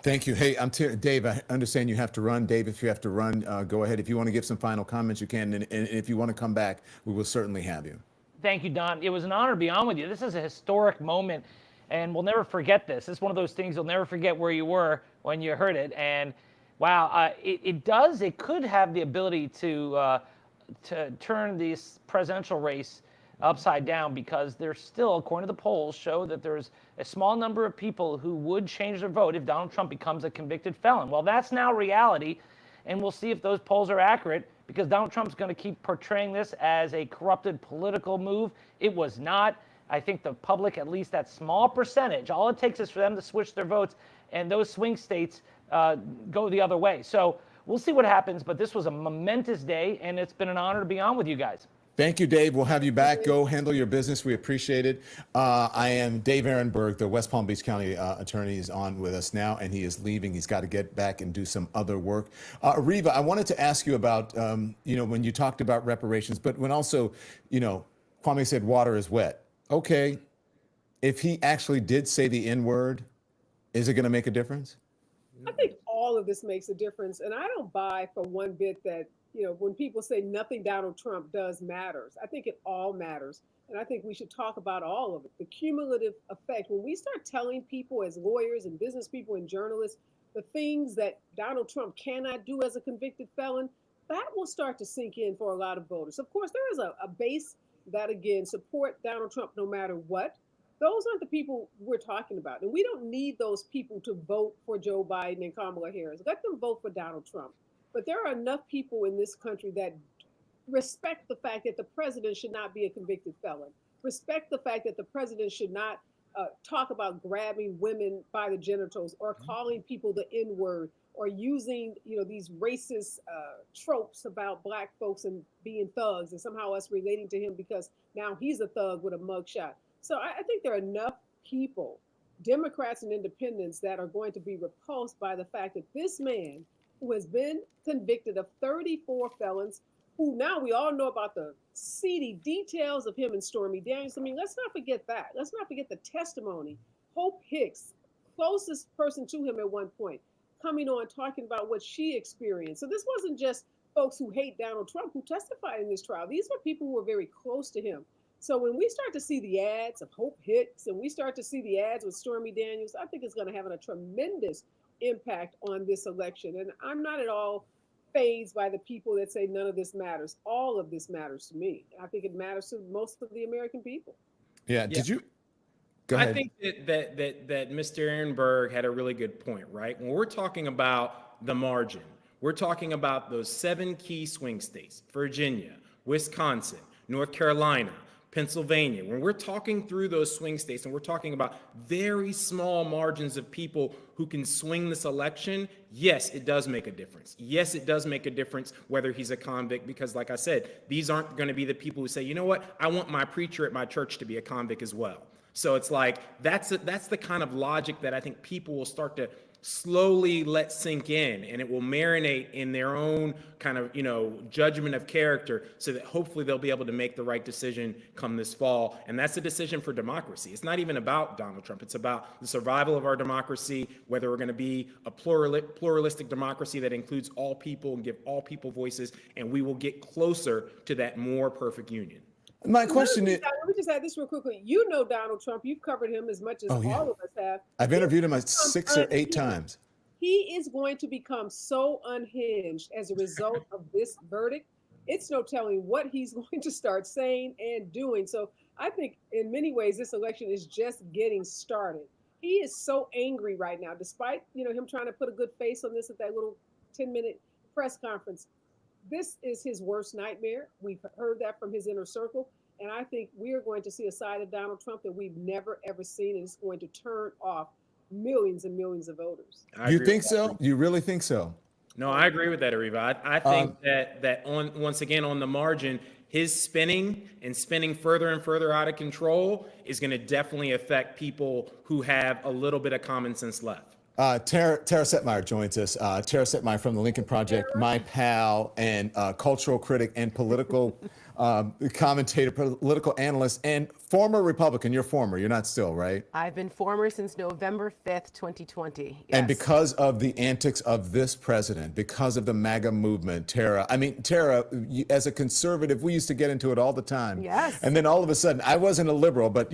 Thank you. Hey, Dave, I understand you have to run. Dave, if you have to run, go ahead. If you want to give some final comments, you can. And if you want to come back, we will certainly have you. Thank you, Don. It was an honor to be on with you. This is a historic moment, and we'll never forget this. It's one of those things you'll never forget where you were when you heard it. And wow, it could have the ability to turn this presidential race upside down, because there's still, according to the polls, show that there's a small number of people who would change their vote if Donald Trump becomes a convicted felon. Well, that's now reality, and we'll see if those polls are accurate, because Donald Trump's going to keep portraying this as a corrupted political move. It was not. I think the public, at least that small percentage, all it takes is for them to switch their votes, and those swing states go the other way. So we'll see what happens, but this was a momentous day, and it's been an honor to be on with you guys. Thank you, Dave. We'll have you back. Go handle your business. We appreciate it. I am Dave Aronberg, the West Palm Beach County attorney, is on with us now, and he is leaving. He's got to get back and do some other work. Areva, I wanted to ask you about, when you talked about reparations, but when also, Kwame said water is wet. Okay, if he actually did say the N-word, is it going to make a difference? I think all of this makes a difference, and I don't buy for one bit that when people say nothing Donald Trump does matters. I think it all matters. And I think we should talk about all of it. The cumulative effect. When we start telling people as lawyers and business people and journalists the things that Donald Trump cannot do as a convicted felon, that will start to sink in for a lot of voters. Of course, there is a base that, again, support Donald Trump no matter what. Those aren't the people we're talking about. And we don't need those people to vote for Joe Biden and Kamala Harris. Let them vote for Donald Trump. But there are enough people in this country that respect the fact that the president should not be a convicted felon, respect the fact that the president should not talk about grabbing women by the genitals or calling people the N-word or using, these racist tropes about Black folks and being thugs and somehow us relating to him because now he's a thug with a mugshot. So I think there are enough people, Democrats and independents, that are going to be repulsed by the fact that this man, who has been convicted of 34 felons, who now we all know about the seedy details of him and Stormy Daniels. I mean, let's not forget that. Let's not forget the testimony. Hope Hicks, closest person to him at one point, coming on talking about what she experienced. So this wasn't just folks who hate Donald Trump who testified in this trial. These were people who were very close to him. So when we start to see the ads of Hope Hicks and we start to see the ads with Stormy Daniels, I think it's going to have a tremendous impact on this election. And I'm not at all fazed by the people that say none of this matters. All of this matters to me. I think it matters to most of the American people. Yeah. Did you? Go ahead. I think that Mr. Aronberg had a really good point, right? When we're talking about the margin, we're talking about those 7 key swing states: Virginia, Wisconsin, North Carolina, Pennsylvania. When we're talking through those swing states and we're talking about very small margins of people who can swing this election, yes, it does make a difference. Yes, it does make a difference whether he's a convict, because like I said, these aren't going to be the people who say, you know what, I want my preacher at my church to be a convict as well. So it's like, that's the kind of logic that I think people will start to slowly let sink in, and it will marinate in their own kind of, judgment of character, so that hopefully they'll be able to make the right decision come this fall. And that's a decision for democracy. It's not even about Donald Trump. It's about the survival of our democracy, whether we're going to be a pluralistic democracy that includes all people and give all people voices, and we will get closer to that more perfect union. My question is, Let me just add this real quickly. You know Donald Trump. You've covered him as much as Oh, yeah. all of us have. I've interviewed him 6 or 8 unhinged. times. He is going to become so unhinged as a result of this verdict. It's no telling what he's going to start saying and doing. So I think in many ways, this election is just getting started. He is so angry right now, despite, him trying to put a good face on this at that little 10-minute press conference. This is his worst nightmare. We've heard that from his inner circle. And I think we are going to see a side of Donald Trump that we've never, ever seen. And it's going to turn off millions and millions of voters. You think so? You really think so? No, I agree with that, Areva. I think that once again on the margin, his spinning further and further out of control is going to definitely affect people who have a little bit of common sense left. Tara Setmayer joins us. Tara Setmayer from the Lincoln Project, my pal and cultural critic and political commentator, political analyst, and former Republican. You're former. You're not still, right? I've been former since November 5th, 2020. And because of the antics of this president, because of the MAGA movement, Tara, as a conservative, we used to get into it all the time. Yes. And then all of a sudden, I wasn't a liberal, but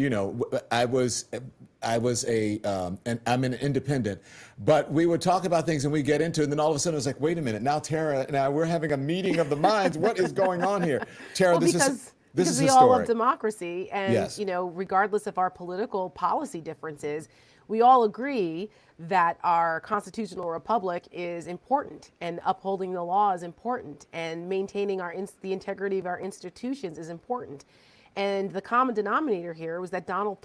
I'm an independent, but we would talk about things and we get into it. And then all of a sudden it was like, wait a minute, now Tara and I, we're having a meeting of the minds. What is going on here? Tara, because we all love democracy. And, yes. Regardless of our political policy differences, we all agree that our constitutional republic is important and upholding the law is important and maintaining the integrity of our institutions is important. And the common denominator here was that Donald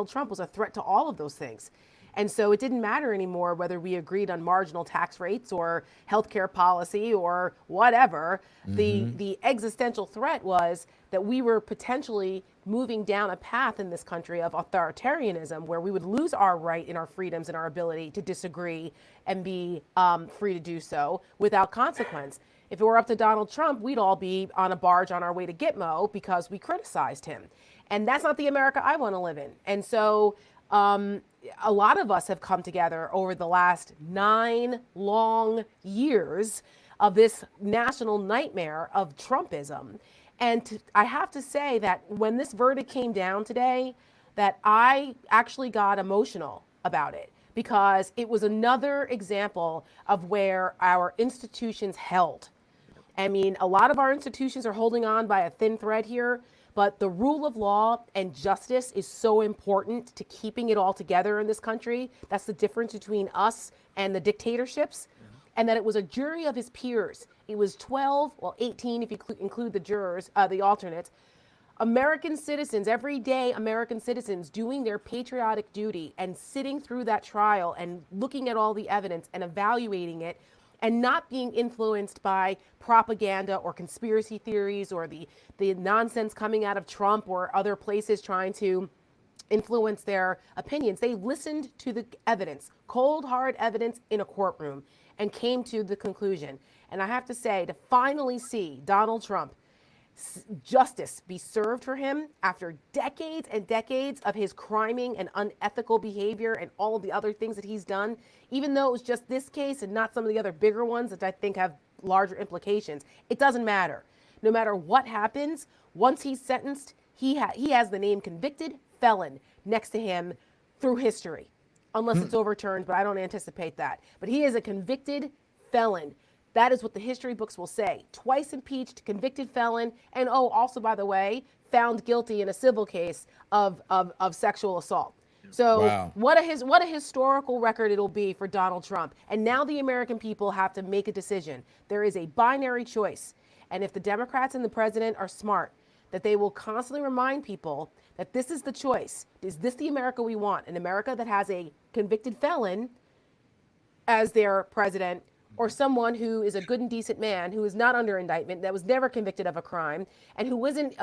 Trump was a threat to all of those things. And so it didn't matter anymore whether we agreed on marginal tax rates or healthcare policy or whatever. Mm-hmm. The existential threat was that we were potentially moving down a path in this country of authoritarianism where we would lose our right and our freedoms and our ability to disagree and be free to do so without consequence. If it were up to Donald Trump, we'd all be on a barge on our way to Gitmo because we criticized him. And that's not the America I want to live in. And so a lot of us have come together over the last 9 long years of this national nightmare of Trumpism. And I have to say that when this verdict came down today, that I actually got emotional about it because it was another example of where our institutions held. I mean, a lot of our institutions are holding on by a thin thread here, but the rule of law and justice is so important to keeping it all together in this country. That's the difference between us and the dictatorships. And that it was a jury of his peers. It was 18 if you include the jurors, the alternates. American citizens, everyday American citizens doing their patriotic duty and sitting through that trial and looking at all the evidence and evaluating it and not being influenced by propaganda or conspiracy theories or the nonsense coming out of Trump or other places trying to influence their opinions. They listened to the evidence, cold, hard evidence in a courtroom, and came to the conclusion. And I have to say, to finally see Donald Trump, justice be served for him after decades and decades of his criming and unethical behavior and all of the other things that he's done, even though it was just this case and not some of the other bigger ones that I think have larger implications, it doesn't matter. No matter what happens, once he's sentenced, he has the name convicted felon next to him through history, unless it's overturned, but I don't anticipate that. But he is a convicted felon. That is what the history books will say. Twice impeached, convicted felon, and also, by the way, found guilty in a civil case of sexual assault. So wow. What a historical record it'll be for Donald Trump. And now the American people have to make a decision. There is a binary choice. And if the Democrats and the president are smart, that they will constantly remind people that this is the choice. Is this the America we want? An America that has a convicted felon as their president, or someone who is a good and decent man who is not under indictment, that was never convicted of a crime, and who wasn't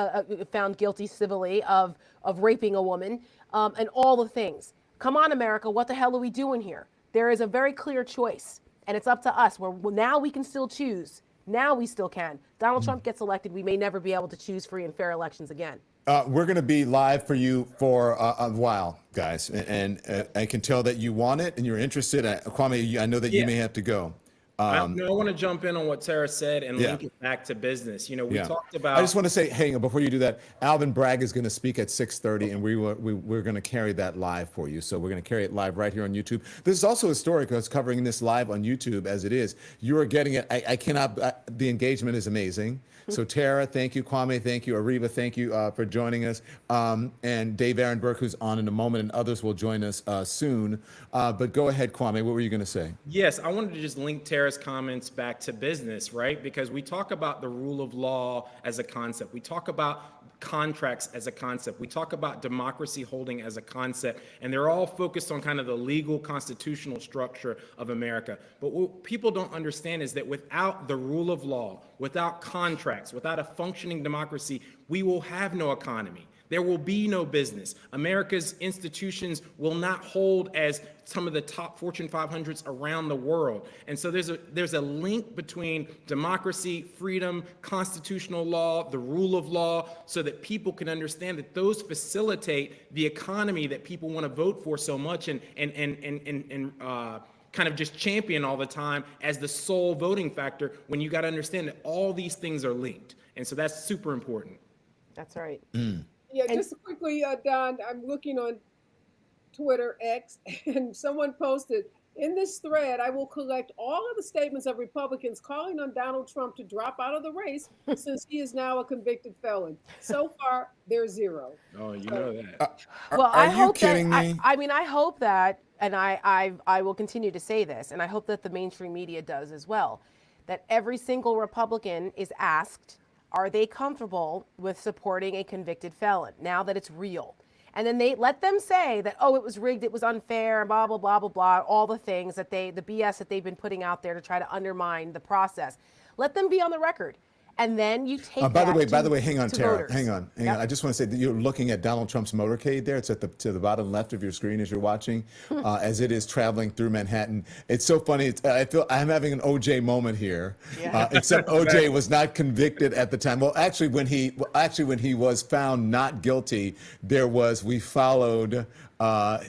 found guilty civilly of raping a woman, and all the things. Come on, America, what the hell are we doing here? There is a very clear choice, and it's up to us. Now we can still choose. Now we still can. Donald Trump gets elected, we may never be able to choose free and fair elections again. We're going to be live for you for a while, guys, and I can tell that you want it and you're interested. Kwame, I know that you may have to go. I want to jump in on what Tara said and Yeah. link it back to business. You know, we Yeah. talked about. I just want to say, hang on, before you do that, Alvin Bragg is going to speak at 6:30, and we're going to carry that live for you. So we're going to carry it live right here on YouTube. This is also historic. I was covering this live on YouTube as it is. You are getting it. I cannot. The engagement is amazing. So Tara, thank you. Kwame, thank you. Areva, thank you for joining us. And Dave Aronberg, who's on in a moment, and others will join us soon. But go ahead, Kwame. What were you going to say? Yes, I wanted to just link Tara's comments back to business, right? Because we talk about the rule of law as a concept. We talk about contracts as a concept. We talk about democracy holding as a concept, and they're all focused on kind of the legal constitutional structure of America. But what people don't understand is that without the rule of law, without contracts, without a functioning democracy, we will have no economy. There will be no business. America's institutions will not hold as some of the top Fortune 500s around the world. And so there's a link between democracy, freedom, constitutional law, the rule of law, so that people can understand that those facilitate the economy that people want to vote for so much and kind of just champion all the time as the sole voting factor, when you got to understand that all these things are linked. And so that's super important. That's right. Yeah, just quickly, Don, I'm looking on Twitter, X, and someone posted, in this thread, I will collect all of the statements of Republicans calling on Donald Trump to drop out of the race since he is now a convicted felon. So far, there's zero. Oh, you know that. Well, Are you kidding me? I mean, I hope that, and I will continue to say this, and I hope that the mainstream media does as well, that every single Republican is asked, are they comfortable with supporting a convicted felon now that it's real? And then they let them say that, oh, it was rigged, it was unfair, blah, blah, blah, blah, blah, all the things that the BS that they've been putting out there to try to undermine the process. Let them be on the record. And then you take By the way, hang on, Tara. voters. Hang on. I just want to say that you're looking at Donald Trump's motorcade there. It's to the bottom left of your screen as you're watching, as it is traveling through Manhattan. It's so funny. I feel I'm having an OJ moment here, except OJ was not convicted at the time. Well, actually, when he was found not guilty, we followed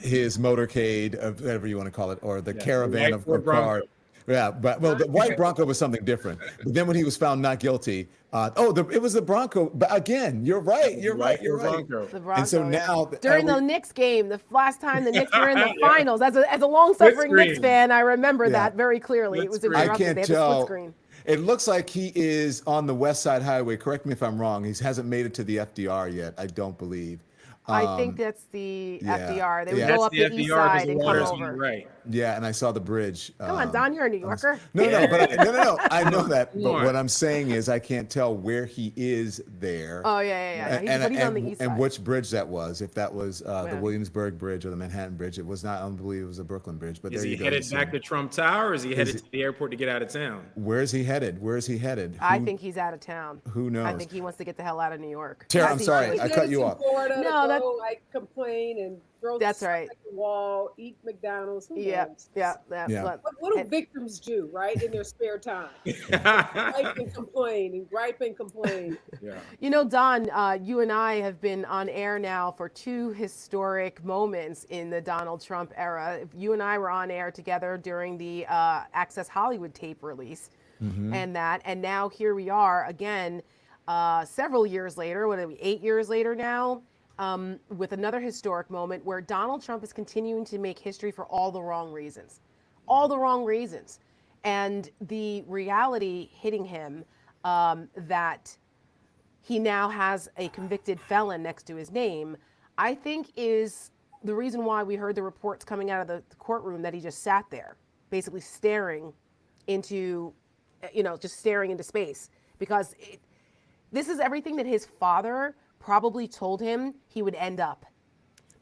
his motorcade, whatever you want to call it, or the caravan of cars. Yeah, but the white Bronco was something different. But then when he was found not guilty, it was the Bronco. But again, you're right. You're right. The Bronco, And so now during the Knicks game, the last time the Knicks were in the finals, as a long-suffering Knicks fan, I remember that very clearly. It was interrupted. I can't They had the tell. split screen. It looks like he is on the West Side Highway. Correct me if I'm wrong. He hasn't made it to the FDR yet, I don't believe. I think that's the FDR. They would Yeah. go up the east side and come over. Right. Yeah, and I saw the bridge. Come on, Don, you're a New Yorker. No, I know that. But what I'm saying is I can't tell where he is there. Oh, yeah. But he's on the east side. And which bridge that was, if that was the Williamsburg Bridge or the Manhattan Bridge. It was not, I don't believe it was the Brooklyn Bridge. But Is there he you go. headed back to Trump Tower, or is he headed to the airport to get out of town? Where is he headed? I think he's out of town. Who knows? I think he wants to get the hell out of New York. Tara, I'm sorry. I cut you off. Florida No, to that's- go, like, complain and throw That's stuff right. at the wall, eat McDonald's. Who Yeah. knows? What do victims do, right, in their spare time? Gripe and complain. Yeah. You know, Don, you and I have been on air now for two historic moments in the Donald Trump era. You and I were on air together during the Access Hollywood tape release, and now here we are again, several years later. What are we? 8 years later now. With another historic moment where Donald Trump is continuing to make history for all the wrong reasons. And the reality hitting him that he now has a convicted felon next to his name, I think is the reason why we heard the reports coming out of the courtroom that he just sat there, basically staring into space. Because this is everything that his father probably told him he would end up.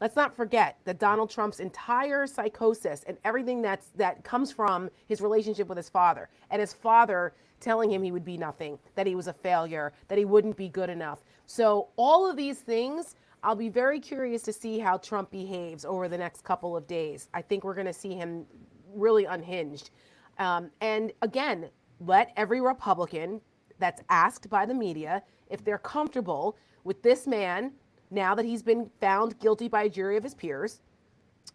Let's not forget that Donald Trump's entire psychosis and everything that comes from his relationship with his father, and his father telling him he would be nothing, that he was a failure, that he wouldn't be good enough. So all of these things, I'll be very curious to see how Trump behaves over the next couple of days. I think we're going to see him really unhinged. And again, let every Republican that's asked by the media if they're comfortable with this man, now that he's been found guilty by a jury of his peers,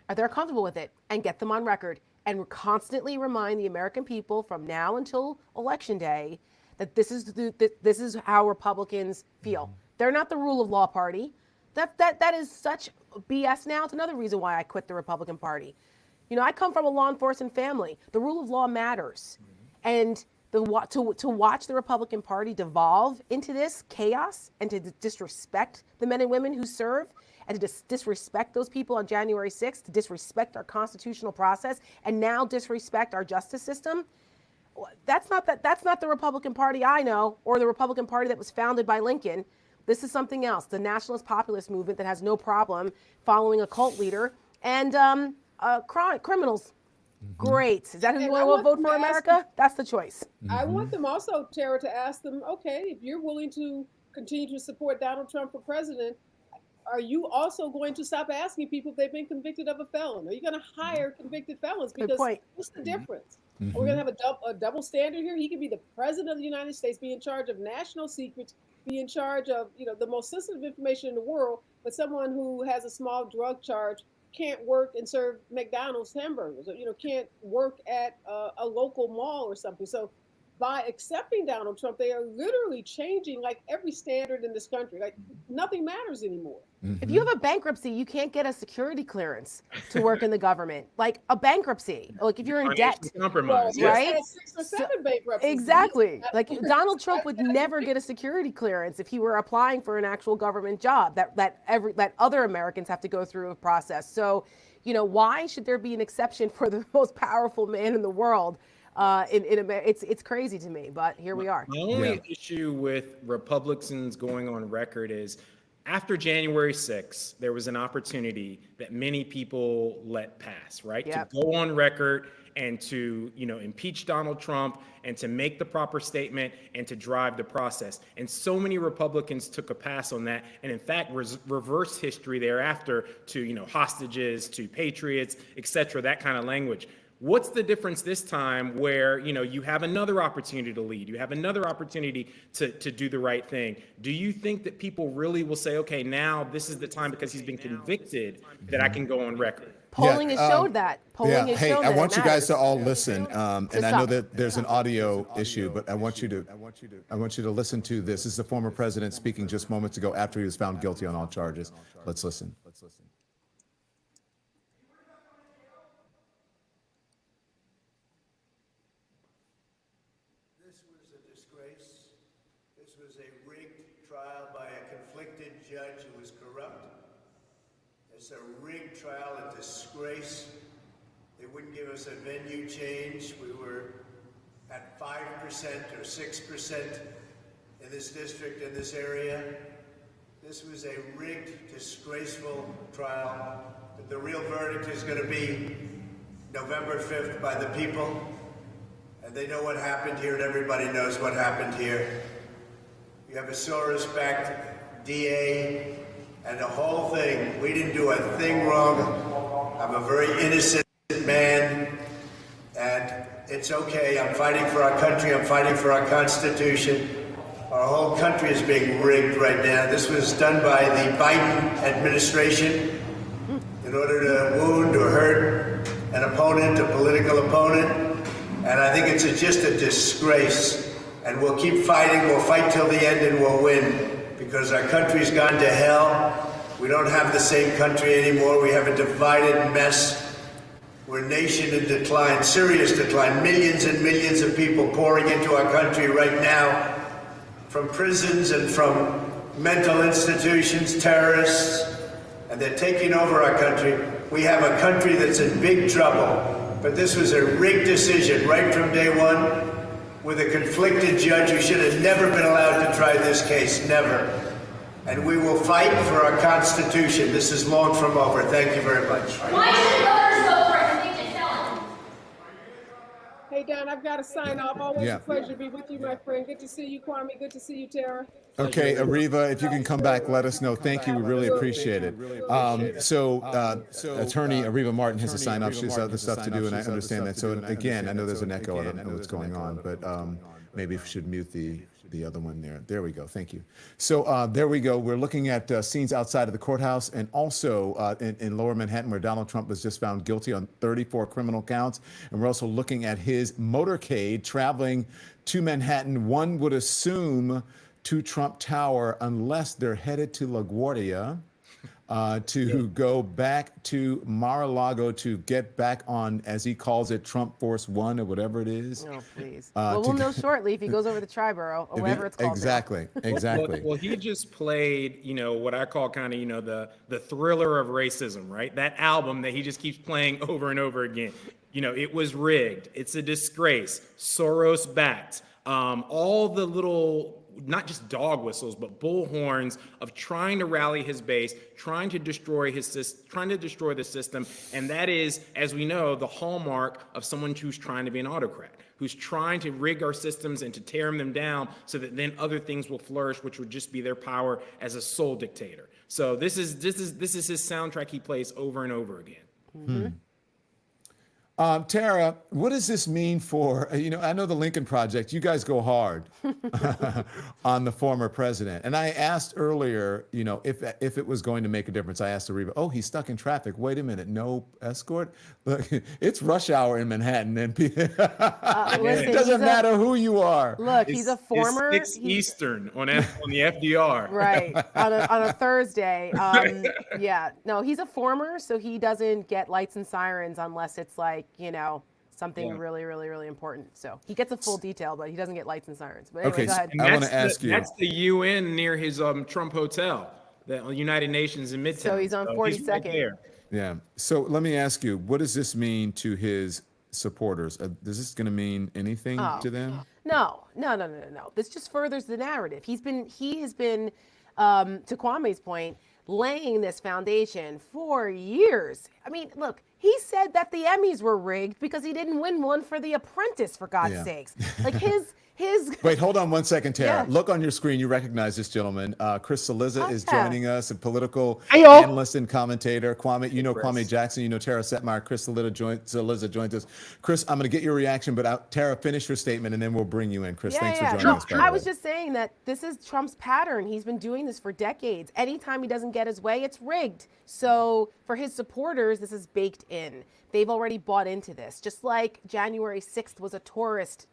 are they comfortable with it, and get them on record and constantly remind the American people from now until Election Day that this is how Republicans feel. They're not the rule of law party. That is such BS now. It's another reason why I quit the Republican Party. You know, I come from a law enforcement family. The rule of law matters. And to watch the Republican Party devolve into this chaos and to disrespect the men and women who serve and to disrespect those people on January 6th, to disrespect our constitutional process, and now disrespect our justice system, that's not the Republican Party I know, or the Republican Party that was founded by Lincoln. This is something else, the nationalist populist movement that has no problem following a cult leader and criminals. Great. Is that who you want to vote for, America? That's the choice. I want them also, Tara, to ask them, okay, if you're willing to continue to support Donald Trump for president, are you also going to stop asking people if they've been convicted of a felon? Are you going to hire convicted felons? Because what's the difference? Are we going to have a double standard here? He could be the president of the United States, be in charge of national secrets, be in charge of, you know, the most sensitive information in the world, but someone who has a small drug charge can't work and serve McDonald's hamburgers, or, you know, can't work at a local mall or something. So by accepting Donald Trump, they are literally changing like every standard in this country. Like nothing matters anymore. If you have a bankruptcy, you can't get a security clearance to work in the government. Like a bankruptcy, like if you're in debt, Compromise, right? 6 or 7 bankruptcies. Exactly. Like Donald Trump would never get a security clearance if he were applying for an actual government job that other Americans have to go through a process. So, you know, why should there be an exception for the most powerful man in the world? In America, it's crazy to me, but here we are. My only issue with Republicans going on record is after January 6th, there was an opportunity that many people let pass, right? Yep. To go on record and to, you know, impeach Donald Trump and to make the proper statement and to drive the process. And so many Republicans took a pass on that and in fact reversed history thereafter to, you know, hostages, to patriots, et cetera, that kind of language. What's the difference this time where, you know, you have another opportunity to lead, you have another opportunity to do the right thing? Do you think that people really will say, okay, now this is the time because he's been convicted that I can go on record? Polling has showed that. Polling has Hey, shown I that want it you guys to matters. all listen, and I know that there's an audio issue, but I want you to listen to this. This is the former president speaking just moments ago after he was found guilty on all charges. Let's listen. This was a disgrace. This was a rigged trial by a conflicted judge who was corrupt. It's a rigged trial, a disgrace. They wouldn't give us a venue change. We were at 5% or 6% in this district, in this area. This was a rigged, disgraceful trial. But the real verdict is going to be November 5th by the people. And they know what happened here, and everybody knows what happened here. You have a Soros-backed DA, and the whole thing. We didn't do a thing wrong. I'm a very innocent man, and it's okay. I'm fighting for our country. I'm fighting for our Constitution. Our whole country is being rigged right now. This was done by the Biden administration in order to wound or hurt an opponent, a political opponent. And I think it's just a disgrace. And we'll keep fighting. We'll fight till the end and we'll win. Because our country's gone to hell. We don't have the same country anymore. We have a divided mess. We're a nation in decline, serious decline. Millions and millions of people pouring into our country right now from prisons and from mental institutions, terrorists. And they're taking over our country. We have a country that's in big trouble. But this was a rigged decision right from day one with a conflicted judge who should have never been allowed to try this case, never. And we will fight for our Constitution. This is long from over. Thank you very much. Why should voters vote for a convicted felon? Hey, Don, I've got to sign off. Always a pleasure to be with you, my friend. Good to see you, Kwame. Good to see you, Tara. Okay, Areva, if you can come back, let us know. Thank you. We really appreciate it. So Attorney Areva Martin has to sign off. She has other stuff to do, and I understand that. So again, I know there's an echo. I don't know what's going on, but Maybe we should mute the other one there. There we go. Thank you. So there we go. We're looking at scenes outside of the courthouse, and also in Lower Manhattan, where Donald Trump was just found guilty on 34 criminal counts. And we're also looking at his motorcade traveling to Manhattan. One would assume to Trump Tower, unless they're headed to LaGuardia. To go back to Mar-a-Lago to get back on, as he calls it, Trump Force One or whatever it is. Oh, please. Well, we'll know shortly if he goes over to Triborough or whatever it's called. Exactly, exactly. Well, he just played, what I call kind of, the thriller of racism, right? That album that he just keeps playing over and over again. It was rigged. It's a disgrace. Soros backed. All the little, not just dog whistles, but bullhorns of trying to rally his base, trying to destroy the system. And that is, as we know, the hallmark of someone who's trying to be an autocrat, who's trying to rig our systems and to tear them down so that then other things will flourish, which would just be their power as a sole dictator. So this is his soundtrack he plays over and over again. Mm-hmm. Tara, what does this mean for, I know the Lincoln Project, you guys go hard on the former president. And I asked earlier, if it was going to make a difference. I asked Areva, oh, he's stuck in traffic. Wait a minute, no escort? Look, it's rush hour in Manhattan. And it doesn't matter who you are. Look, he's a former. It's 6 Eastern on the FDR. Right, on a Thursday. Yeah, no, he's a former, so he doesn't get lights and sirens unless it's like, something really, really, really important. So he gets a full detail, but he doesn't get lights and sirens. But anyway, okay, go ahead. I want to ask you. That's the UN near his Trump hotel, the United Nations in Midtown. So he's on 42nd. Right. Yeah. So let me ask you, what does this mean to his supporters? Is this going to mean anything to them? No. This just furthers the narrative. He has been, to Kwame's point, laying this foundation for years. I mean, look, he said that the Emmys were rigged because he didn't win one for The Apprentice, for God's sakes. Like his Wait, hold on one second, Tara. Yeah. Look on your screen. You recognize this gentleman. Chris Cillizza is yeah. joining us, a political Hey-o. analyst and commentator. Kwame, Kwame Jackson, Tara Setmayer. Chris Cillizza joins us. Chris, I'm going to get your reaction, but Tara, finish your statement, and then we'll bring you in. Chris, thanks for joining us. by the I way. was just saying that this is Trump's pattern. He's been doing this for decades. Anytime he doesn't get his way, it's rigged. So for his supporters, this is baked in. They've already bought into this. Just like January 6th was a tourist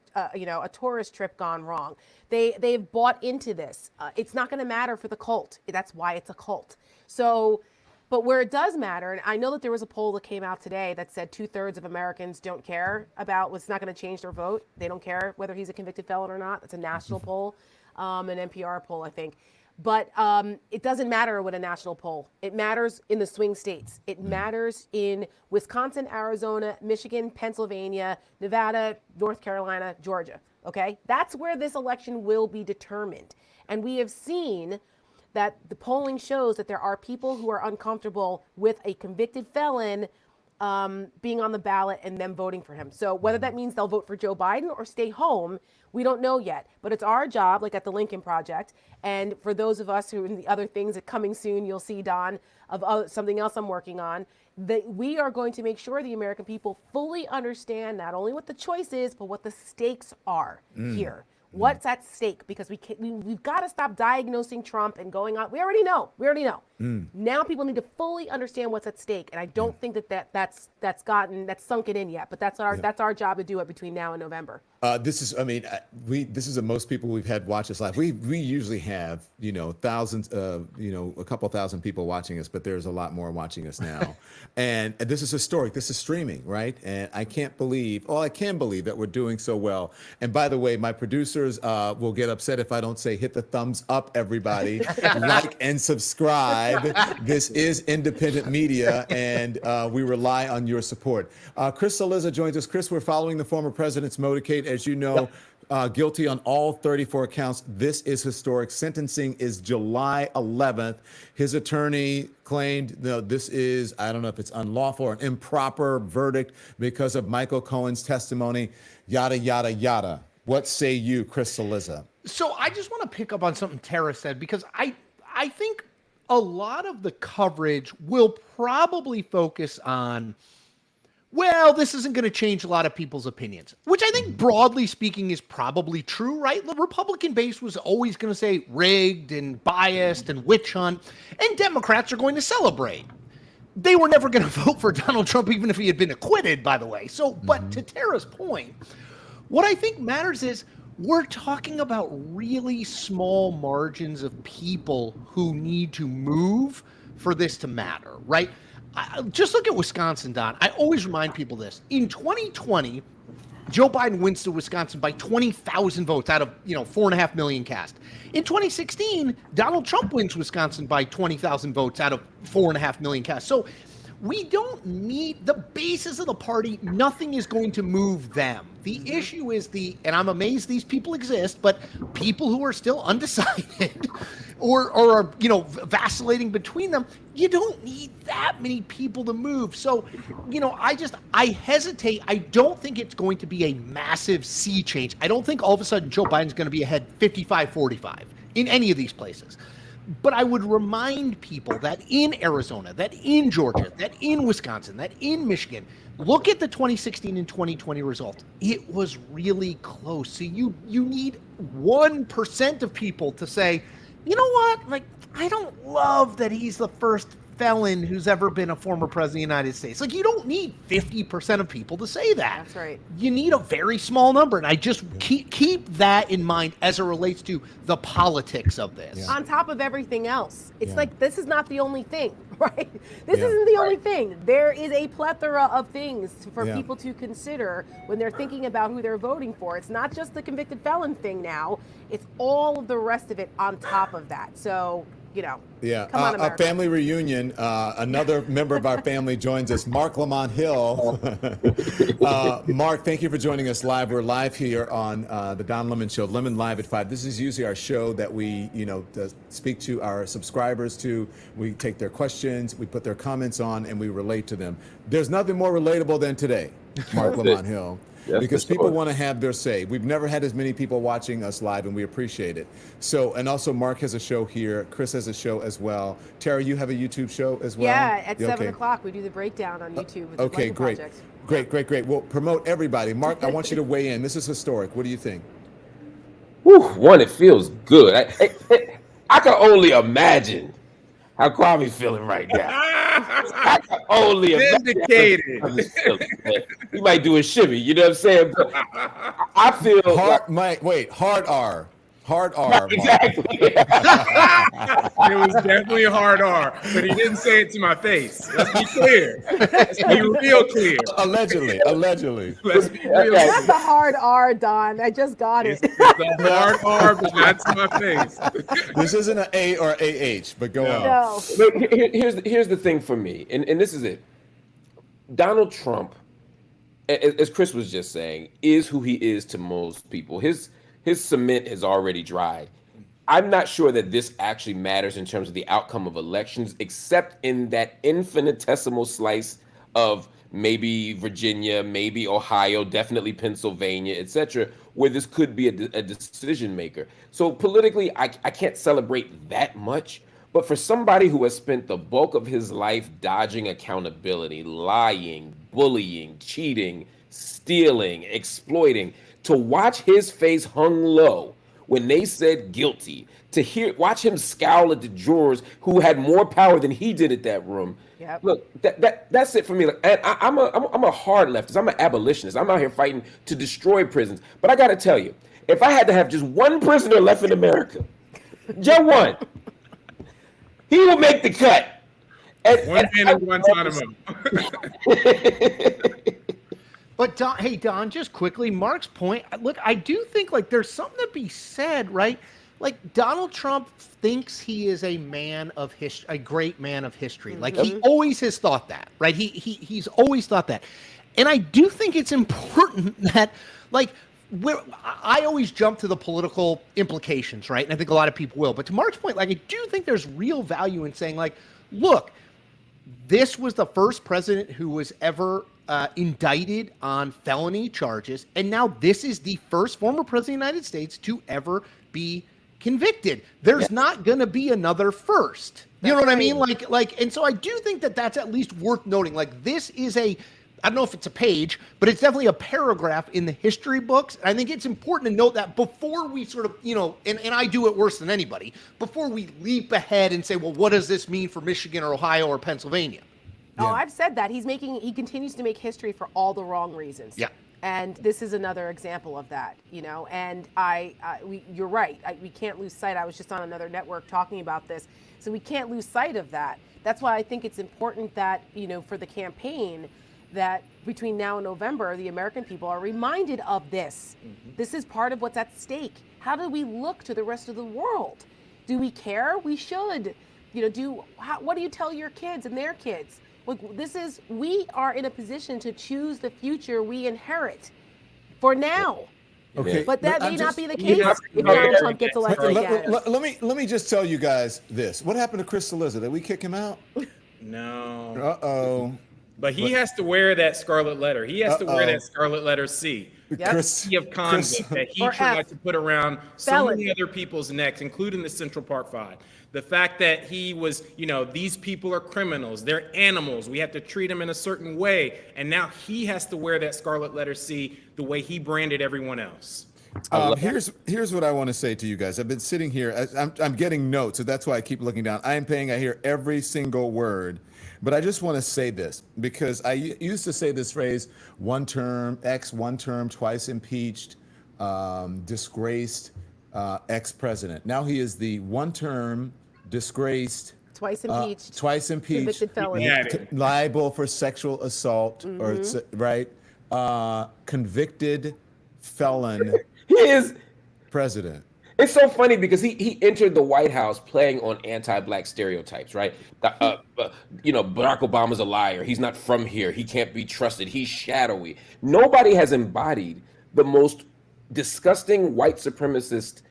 trip gone wrong. They've bought into this. It's not going to matter for the cult. That's why it's a cult. So, but where it does matter, and I know that there was a poll that came out today that said 2/3 of Americans don't care about what's not going to change their vote. They don't care whether he's a convicted felon or not. That's a national poll, an NPR poll, I think. But it doesn't matter what a national poll. It matters in the swing states. It matters in Wisconsin, Arizona, Michigan, Pennsylvania, Nevada, North Carolina, Georgia. Okay? That's where this election will be determined. And we have seen that the polling shows that there are people who are uncomfortable with a convicted felon being on the ballot and them voting for him. So whether that means they'll vote for Joe Biden or stay home, we don't know yet. But it's our job, like at the Lincoln Project, and for those of us who in the other things that coming soon, you'll see, Don, of something else I'm working on, that we are going to make sure the American people fully understand not only what the choice is, but what the stakes are here. What's at stake? Because we've got to stop diagnosing Trump and going on. We already know. Now people need to fully understand what's at stake, and I don't think that's sunk it in yet. But that's our job to do it between now and November. This is the most people we've had watch us live. We usually have thousands, a couple thousand people watching us, but there's a lot more watching us now. And this is historic. This is streaming, right? And I can believe that we're doing so well. And by the way, my producers will get upset if I don't say hit the thumbs up, everybody, like and subscribe. This is independent media, and we rely on your support. Chris Cillizza joins us. Chris, we're following the former president's motorcade. As you know, guilty on all 34 counts. This is historic. Sentencing is July 11th. His attorney claimed, this is, I don't know if it's unlawful or an improper verdict because of Michael Cohen's testimony, yada, yada, yada. What say you, Chris Cillizza? So I just want to pick up on something Tara said, because I think a lot of the coverage will probably focus on well, this isn't going to change a lot of people's opinions, which I think broadly speaking is probably true, right? The Republican base was always going to say rigged and biased and witch hunt, and Democrats are going to celebrate. They were never going to vote for Donald Trump, even if he had been acquitted, by the way. So, but to Tara's point, what I think matters is we're talking about really small margins of people who need to move for this to matter, right? Just look at Wisconsin, Don. I always remind people this. In 2020, Joe Biden wins to Wisconsin by 20,000 votes out of 4.5 million cast. In 2016, Donald Trump wins Wisconsin by 20,000 votes out of 4.5 million cast. So we don't need the basis of the party. Nothing is going to move them. The issue is and I'm amazed these people exist, but people who are still undecided or are, vacillating between them, you don't need that many people to move. So, I hesitate. I don't think it's going to be a massive sea change. I don't think all of a sudden Joe Biden's going to be ahead 55-45 in any of these places. But I would remind people that in Arizona, that in Georgia, that in Wisconsin, that in Michigan, look at the 2016 and 2020 results. It was really close. So you need 1% of people to say, you know what? Like, I don't love that he's the first felon who's ever been a former president of the United States. Like, you don't need 50% of people to say that. That's right. You need a very small number. And I just keep that in mind as it relates to the politics of this. On top of everything else. It's like, this is not the only thing, right? This isn't the only thing. There is a plethora of things for people to consider when they're thinking about who they're voting for. It's not just the convicted felon thing now. It's all of the rest of it on top of that. So, come on, America. A family reunion. Another member of our family joins us, Marc Lamont Hill. Marc, thank you for joining us live. We're live here on the Don Lemon Show, Lemon Live at 5. This is usually our show that we, speak to our subscribers to. We take their questions, we put their comments on, and we relate to them. There's nothing more relatable than today, Marc Lamont Hill. Yes, because people want to have their say. We've never had as many people watching us live, and we appreciate it. So, and also Marc has a show here. Chris has a show as well. Tara, you have a YouTube show as well? Yeah, at 7 o'clock, we do the breakdown on YouTube. With okay, the great. Project. Great. Well, promote everybody. Marc, I want you to weigh in. This is historic. What do you think? One, it feels good. I can only imagine how Kwame's feeling right now. I can only Vindicated. He might do a shimmy, you know what I'm saying? But I feel hard R. Hard R. Exactly. It was definitely a hard R, but he didn't say it to my face. Let's be clear. Let's be real clear. Allegedly. Let's be real clear. That's the hard R, Don. I just got it. It's the hard R, but not to my face. This isn't an A or AH, but go on. No. But here's the thing for me, and this is it. Donald Trump, as Chris was just saying, is who he is to most people. His cement has already dried. I'm not sure that this actually matters in terms of the outcome of elections, except in that infinitesimal slice of maybe Virginia, maybe Ohio, definitely Pennsylvania, etc., where this could be a decision maker. So politically, I can't celebrate that much. But for somebody who has spent the bulk of his life dodging accountability, lying, bullying, cheating, stealing, exploiting, to watch his face hung low when they said guilty, watch him scowl at the jurors who had more power than he did at that room. Yep. Look, that's it for me. And I'm a hard leftist. I'm an abolitionist. I'm out here fighting to destroy prisons. But I got to tell you, if I had to have just one prisoner left in America, just one, he will make the cut. One man in Guantanamo. But Don, just quickly, Marc's point. Look, I do think there's something to be said, right? Like Donald Trump thinks he is a man of history, a great man of history. Like he always has thought that, right? He's always thought that, and I do think it's important that I always jump to the political implications, right? And I think a lot of people will. But to Marc's point, I do think there's real value in saying, look, this was the first president who was ever indicted on felony charges, and now this is the first former president of the United States to ever be convicted. There's not going to be another first. You know what I mean? And so I do think that that's at least worth noting. This is a I don't know if it's a page, but it's definitely a paragraph in the history books. And I think it's important to note that before we sort of, and I do it worse than anybody, before we leap ahead and say, well, what does this mean for Michigan or Ohio or Pennsylvania? Oh, I've said that. He continues to make history for all the wrong reasons. Yeah. And this is another example of that, and you're right. We can't lose sight. I was just on another network talking about this. So we can't lose sight of that. That's why I think it's important that, for the campaign, that between now and November, the American people are reminded of this. Mm-hmm. This is part of what's at stake. How do we look to the rest of the world? Do we care? We should. What do you tell your kids and their kids? Look, we are in a position to choose the future we inherit for now. Okay, but that may not be the case if Donald Trump gets elected again. Let me just tell you guys this. What happened to Chris Cillizza? Did we kick him out? No. Uh-oh. But he has to wear that scarlet letter. He has to wear that scarlet letter C. Yep. C of conduct that he tried to put around so many other people's necks, including the Central Park Five. The fact that he was, these people are criminals. They're animals. We have to treat them in a certain way. And now he has to wear that scarlet letter C the way he branded everyone else. Here's what I want to say to you guys. I've been sitting here. I'm getting notes, so that's why I keep looking down. I hear every single word. But I just want to say this because I used to say this phrase, one term, twice impeached, disgraced, ex-president. Now he is the one term, disgraced, twice impeached, convicted felon, liable for sexual assault, or right, convicted felon. He is president. It's so funny because he entered the White House playing on anti-black stereotypes, right? Barack Obama's a liar. He's not from here. He can't be trusted. He's shadowy. Nobody has embodied the most disgusting white supremacist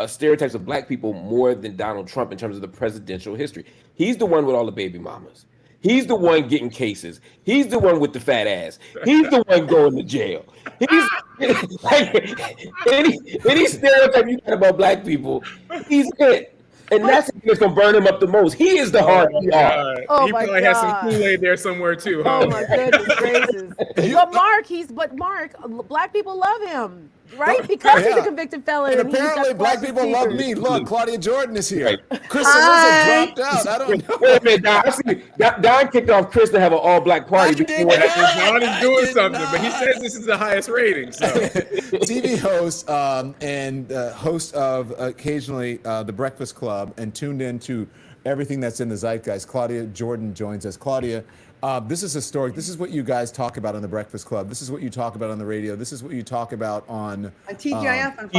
stereotypes of black people more than Donald Trump in terms of the presidential history. He's the one with all the baby mamas. He's the one getting cases. He's the one with the fat ass. He's the one going to jail. He's any stereotype you got about black people, he's it. And that's the thing that's gonna burn him up the most. He is the hard PR. Oh he my probably has some Kool-Aid there somewhere too. Huh? Oh my goodness gracious! But Marc, black people love him, right? Because he's a convicted felon. And apparently, black people love me. Look, Claudia Jordan is here. Chris Cillizza dropped out. I don't know. Wait a minute, Don kicked off Chris to have an all-black party. Don is doing something, but he says this is the highest rating. So, TV host and host of occasionally The Breakfast Club, and tuned into everything that's in the zeitgeist. Claudia Jordan joins us. Claudia, this is historic. This is what you guys talk about on The Breakfast Club. This is what you talk about on the radio. This is what you talk about on TGIF.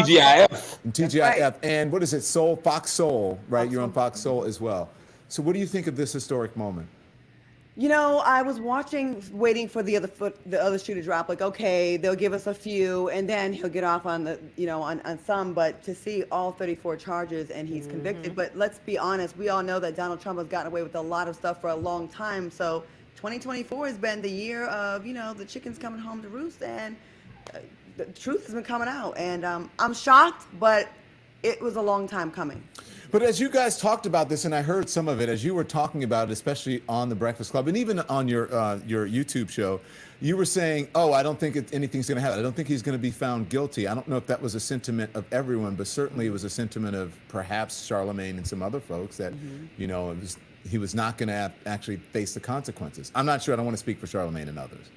TGIF. Right. And what is it? Fox Soul, right? You're on Fox Soul as well. So what do you think of this historic moment? I was waiting for the other shoe to drop. Like, okay, they'll give us a few, and then he'll get off on on some. But to see all 34 charges and he's convicted. But let's be honest, we all know that Donald Trump has gotten away with a lot of stuff for a long time. So 2024 has been the year of the chickens coming home to roost, and the truth has been coming out. And I'm shocked, but it was a long time coming. But as you guys talked about this, and I heard some of it as you were talking about it, especially on The Breakfast Club, and even on your YouTube show, you were saying, I don't think anything's going to happen. I don't think he's going to be found guilty. I don't know if that was a sentiment of everyone, but certainly it was a sentiment of perhaps Charlemagne and some other folks that, he was not going to actually face the consequences. I'm not sure. I don't want to speak for Charlemagne and others.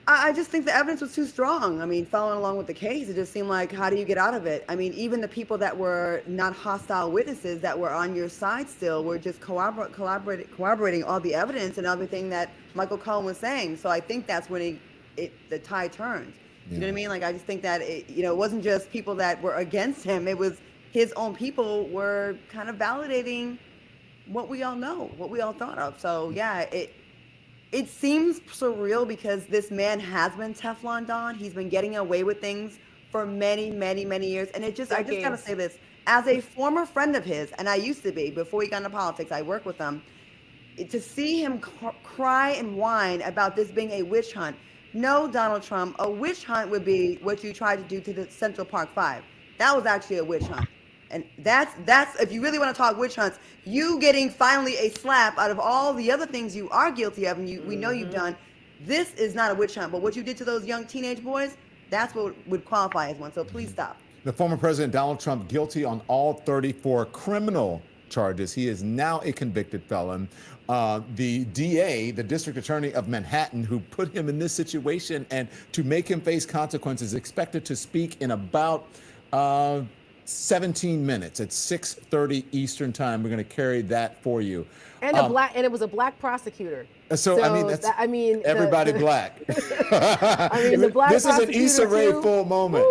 I just think the evidence was too strong. I mean, following along with the case, it just seemed like, how do you get out of it? I mean, even the people that were not hostile witnesses that were on your side still were just corroborating all the evidence and everything that Michael Cohen was saying. So I think that's when the tide turns. You know what I mean? Like, I just think that it wasn't just people that were against him. It was his own people were kind of validating what we all know, what we all thought of. So yeah, it seems surreal because this man has been Teflon Don. He's been getting away with things for many, many, many years. And I just gotta say this, as a former friend of his, and I used to be, before he got into politics, I worked with him, to see him cry and whine about this being a witch hunt. No, Donald Trump, a witch hunt would be what you tried to do to the Central Park Five. That was actually a witch hunt. And that's if you really want to talk witch hunts, you getting finally a slap out of all the other things you are guilty of and we know you've done. This is not a witch hunt, but what you did to those young teenage boys, that's what would qualify as one. So please stop. The former President Donald Trump guilty on all 34 criminal charges. He is now a convicted felon. The DA, the district attorney of Manhattan, who put him in this situation and to make him face consequences, is expected to speak in about 17 minutes at 6:30 Eastern time. We're going to carry that for you. And it was a black prosecutor. So I mean, everybody black. I mean, the black this is an prosecutor Issa Rae too. full moment.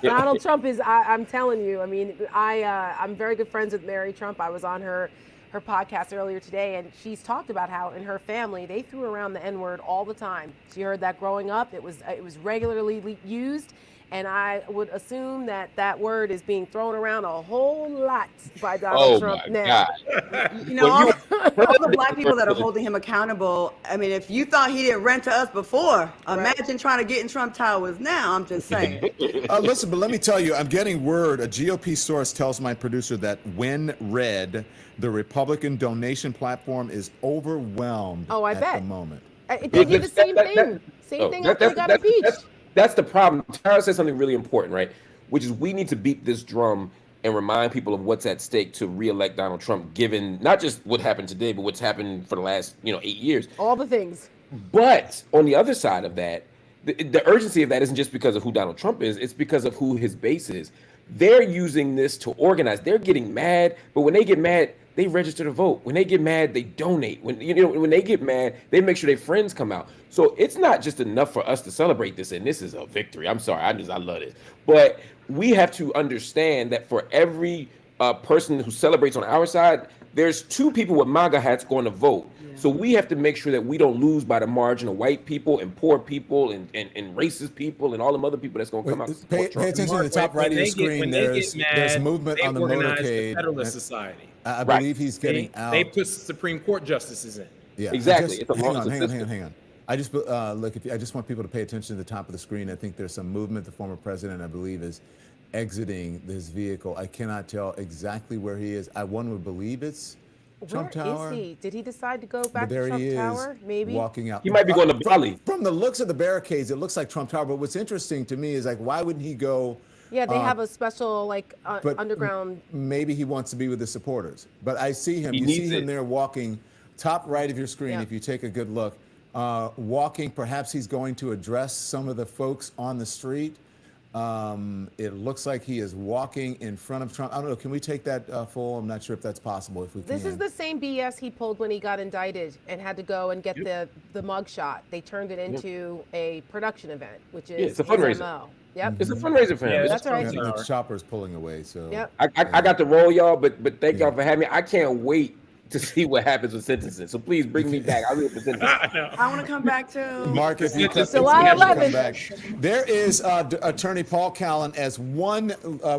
Donald Trump is. I'm telling you. I mean, I'm very good friends with Mary Trump. I was on her podcast earlier today, and she's talked about how in her family they threw around the N-word all the time. She heard that growing up. It was regularly used. And I would assume that word is being thrown around a whole lot by Donald Trump now. You know, all the black people that are holding him accountable. I mean, if you thought he didn't rent to us before, imagine trying to get in Trump Towers now. I'm just saying. Listen, but let me tell you, I'm getting word. A GOP source tells my producer that when read, the Republican donation platform is overwhelmed at the moment. They did the same thing. Same thing after they got impeached. That's the problem. Tara said something really important, right? Which is we need to beat this drum and remind people of what's at stake to reelect Donald Trump, given not just what happened today, but what's happened for the last 8 years. All the things. But on the other side of that, the urgency of that isn't just because of who Donald Trump is, it's because of who his base is. They're using this to organize. They're getting mad, but when they get mad, they register to vote. When they get mad, they donate. When they get mad, they make sure their friends come out. So it's not just enough for us to celebrate this, and this is a victory. I'm sorry, I love this. But we have to understand that for every person who celebrates on our side, there's 2 people with MAGA hats going to vote. Yeah. So we have to make sure that we don't lose by the margin of white people and poor people and racist people and all them other people that's going to come out. Pay attention to the top right of your screen. There's movement on the Motorcade. Federalist Society. I believe he's getting out. They put Supreme Court justices in. Yeah, exactly. Hang on. I just I just want people to pay attention to the top of the screen. I think there's some movement. The former president, I believe, is exiting this vehicle. I cannot tell exactly where he is. One would believe it's Trump Tower. Where is he? Did he decide to go back to Trump Tower? Maybe walking out. He might be going to Bali. From the looks of the barricades, it looks like Trump Tower. But what's interesting to me is why wouldn't he go? Yeah, they have a special underground. Maybe he wants to be with his supporters. But I see him. You see him there walking, top right of your screen. If you take a good look, walking. Perhaps he's going to address some of the folks on the street. It looks like he is walking in front of Trump. I don't know. Can we take that full? I'm not sure if that's possible. If we can. This is the same BS he pulled when he got indicted and had to go and get the mug shot. They turned it into a production event, which is it's a fundraiser. Yep. It's a fundraiser for him. Yeah, that's right. The chopper's pulling away. So I got to roll, y'all, but thank y'all for having me. I can't wait to see what happens with sentencing. So please bring me back. I really present I want to come back too. Marc, if you come back. There is attorney Paul Callan. As one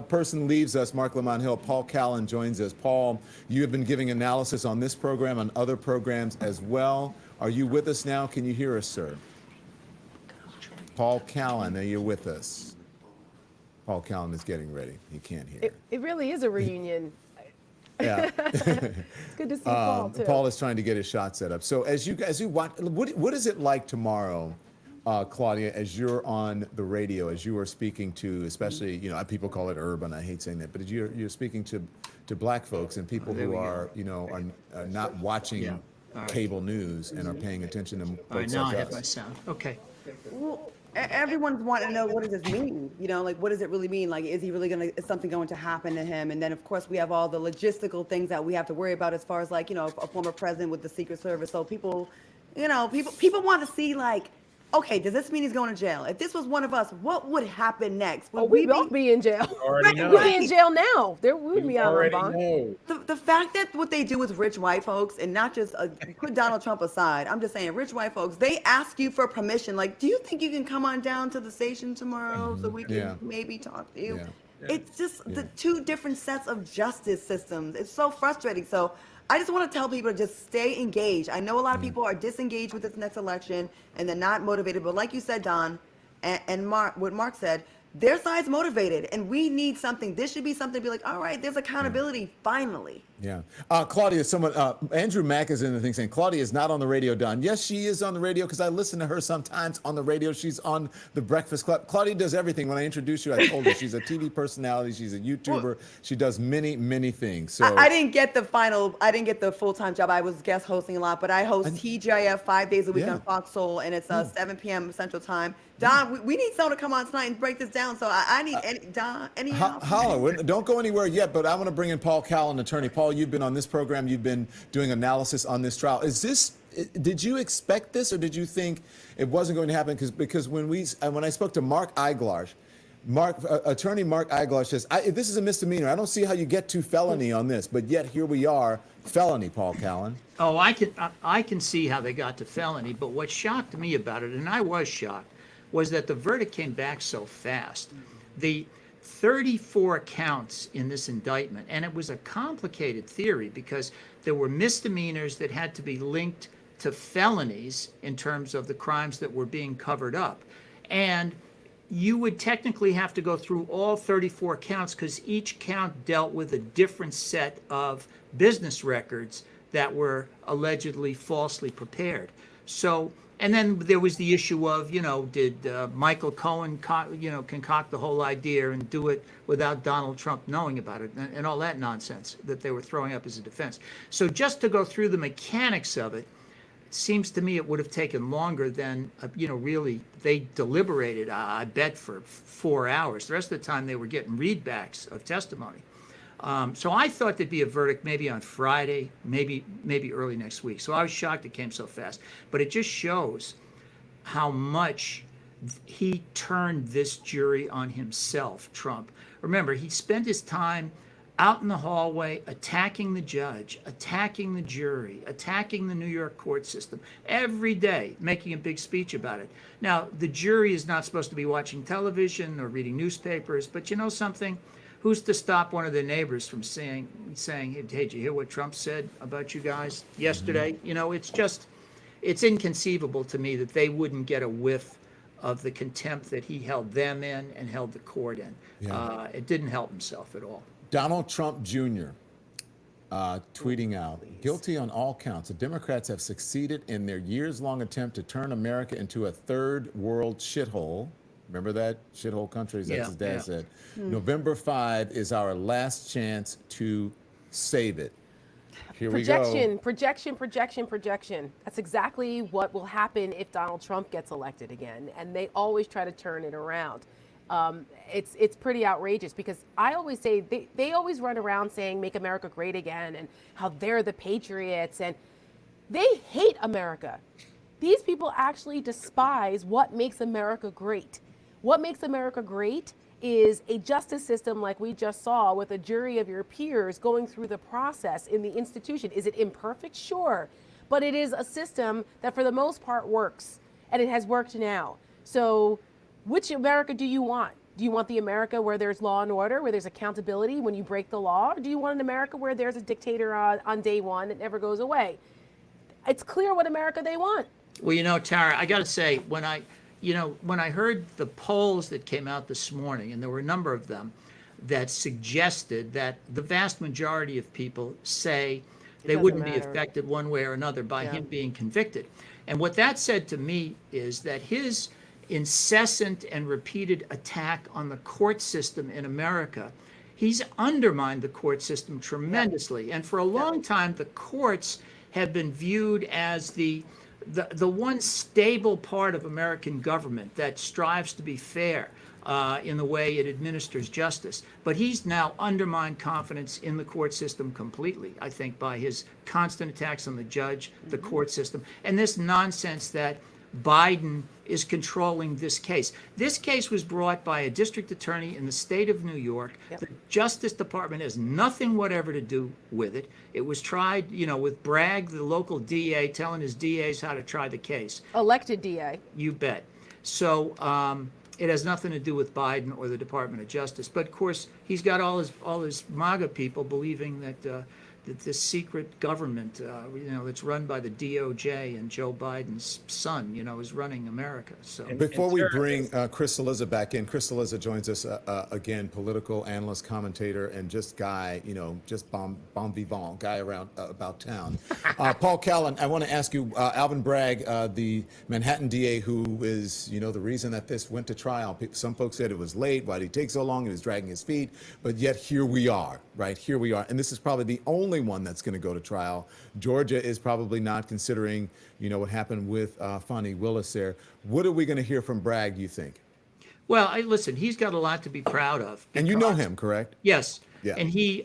person leaves us, Marc Lamont Hill, Paul Callan joins us. Paul, you have been giving analysis on this program, on other programs as well. Are you with us now? Can you hear us, sir? Paul Callan, are you with us? Paul Callan is getting ready. He can't hear. It really is a reunion. Yeah. It's good to see Paul too. Paul is trying to get his shot set up. So as you watch, what is it like tomorrow, Claudia, as you're on the radio, as you are speaking to, especially, people call it urban, I hate saying that, but you're speaking to black folks and people who are not watching cable news and are paying attention to folks like us. Now I have my sound. Okay. Well, everyone's wanting to know, what does this mean? What does it really mean? Is he really is something going to happen to him? And then of course we have all the logistical things that we have to worry about as far as a former president with the Secret Service. So people want to see okay, does this mean he's going to jail? If this was one of us, what would happen next? Would we'd both be in jail. We'd be in jail now. There would be out on bond. The fact that what they do with rich white folks, and not just put Donald Trump aside, I'm just saying rich white folks, they ask you for permission. Do you think you can come on down to the station tomorrow so we can maybe talk to you? Yeah. It's just the 2 different sets of justice systems. It's so frustrating. So I just want to tell people to just stay engaged. I know a lot of people are disengaged with this next election and they're not motivated. But like you said, Don, and Marc, what Marc said, their side's motivated, and we need something. This should be something to be all right, there's accountability finally. Yeah. Claudia, Andrew Mack is in the thing saying, Claudia is not on the radio, Don. Yes, she is on the radio because I listen to her sometimes on the radio. She's on the Breakfast Club. Claudia does everything. When I introduced you, I told her she's a TV personality. She's a YouTuber. She does many, many things. So I didn't get the full-time job. I was guest hosting a lot, but I host TGIF 5 days a week on Fox Soul, and it's 7 p.m. Central Time. Don, we need someone to come on tonight and break this down. So I need any help. Holler. Don't go anywhere yet, but I want to bring in Paul Callan, attorney. Paul, you've been on this program. You've been doing analysis on this trial. Did you expect this, or did you think it wasn't going to happen? Because when I spoke to Marc Eiglarz, attorney Marc Eiglarz says, this is a misdemeanor. I don't see how you get to felony on this, but yet here we are, felony, Paul Callan. Oh, I can see how they got to felony, but what shocked me about it, and I was shocked, was that the verdict came back so fast. The 34 counts in this indictment, and it was a complicated theory because there were misdemeanors that had to be linked to felonies in terms of the crimes that were being covered up. And you would technically have to go through all 34 counts because each count dealt with a different set of business records that were allegedly falsely prepared. So, and then there was the issue of, did Michael Cohen, concoct the whole idea and do it without Donald Trump knowing about it, and all that nonsense that they were throwing up as a defense. So just to go through the mechanics of it, seems to me it would have taken longer than, really, they deliberated, I bet, for 4 hours. The rest of the time they were getting readbacks of testimony. So I thought there'd be a verdict maybe on Friday, maybe early next week. So I was shocked it came so fast. But it just shows how much he turned this jury on himself, Trump. Remember, he spent his time out in the hallway attacking the judge, attacking the jury, attacking the New York court system every day, making a big speech about it. Now, the jury is not supposed to be watching television or reading newspapers, but you know something? Who's to stop one of their neighbors from saying, hey, did you hear what Trump said about you guys yesterday? It's inconceivable to me that they wouldn't get a whiff of the contempt that he held them in and held the court in. Yeah. It didn't help himself at all. Donald Trump Jr. Tweeting out, guilty on all counts. The Democrats have succeeded in their years-long attempt to turn America into a third world shithole. Remember that? Shithole countries, that's his dad said. November 5 is our last chance to save it. Here we go. Projection. That's exactly what will happen if Donald Trump gets elected again. And they always try to turn it around. It's pretty outrageous because I always say, they always run around saying, make America great again, and how they're the patriots, and they hate America. These people actually despise what makes America great. What makes America great is a justice system like we just saw, with a jury of your peers going through the process in the institution. Is it imperfect? Sure. But it is a system that for the most part works, and it has worked now. So which America do you want? Do you want the America where there's law and order, where there's accountability when you break the law? Or do you want an America where there's a dictator on day one that never goes away? It's clear what America they want. Well, Tara, I got to say, when I heard the polls that came out this morning, and there were a number of them that suggested that the vast majority of people say they wouldn't be affected one way or another by him being convicted. And what that said to me is that his incessant and repeated attack on the court system in America, he's undermined the court system tremendously. And for a long time, the courts have been viewed as the one stable part of American government that strives to be fair in the way it administers justice. But he's now undermined confidence in the court system completely, I think, by his constant attacks on the judge, the court system, and this nonsense that Biden is controlling this case. This case was brought by a district attorney in the state of New York. The Justice Department has nothing whatever to do with it. It was tried, with Bragg, the local DA, telling his DAs how to try the case. Elected DA. You bet. So it has nothing to do with Biden or the Department of Justice. But of course, he's got all his MAGA people believing that this secret government, that's run by the DOJ, and Joe Biden's son, is running America. So Before we bring Chris Cillizza back in, Chris Cillizza joins us again, political analyst, commentator, and just guy, just bon vivant guy around about town. Paul Callan, I want to ask you, Alvin Bragg, the Manhattan DA, who is, the reason that this went to trial. Some folks said it was late. Why did he take so long? He was dragging his feet. But yet here we are, right? Here we are. And this is probably the only one that's going to go to trial. Georgia is probably not, considering, what happened with Fonnie Willis there. What are we going to hear from Bragg, do you think? Well, listen, he's got a lot to be proud of. And you know him, correct? Yes. Yeah. And he,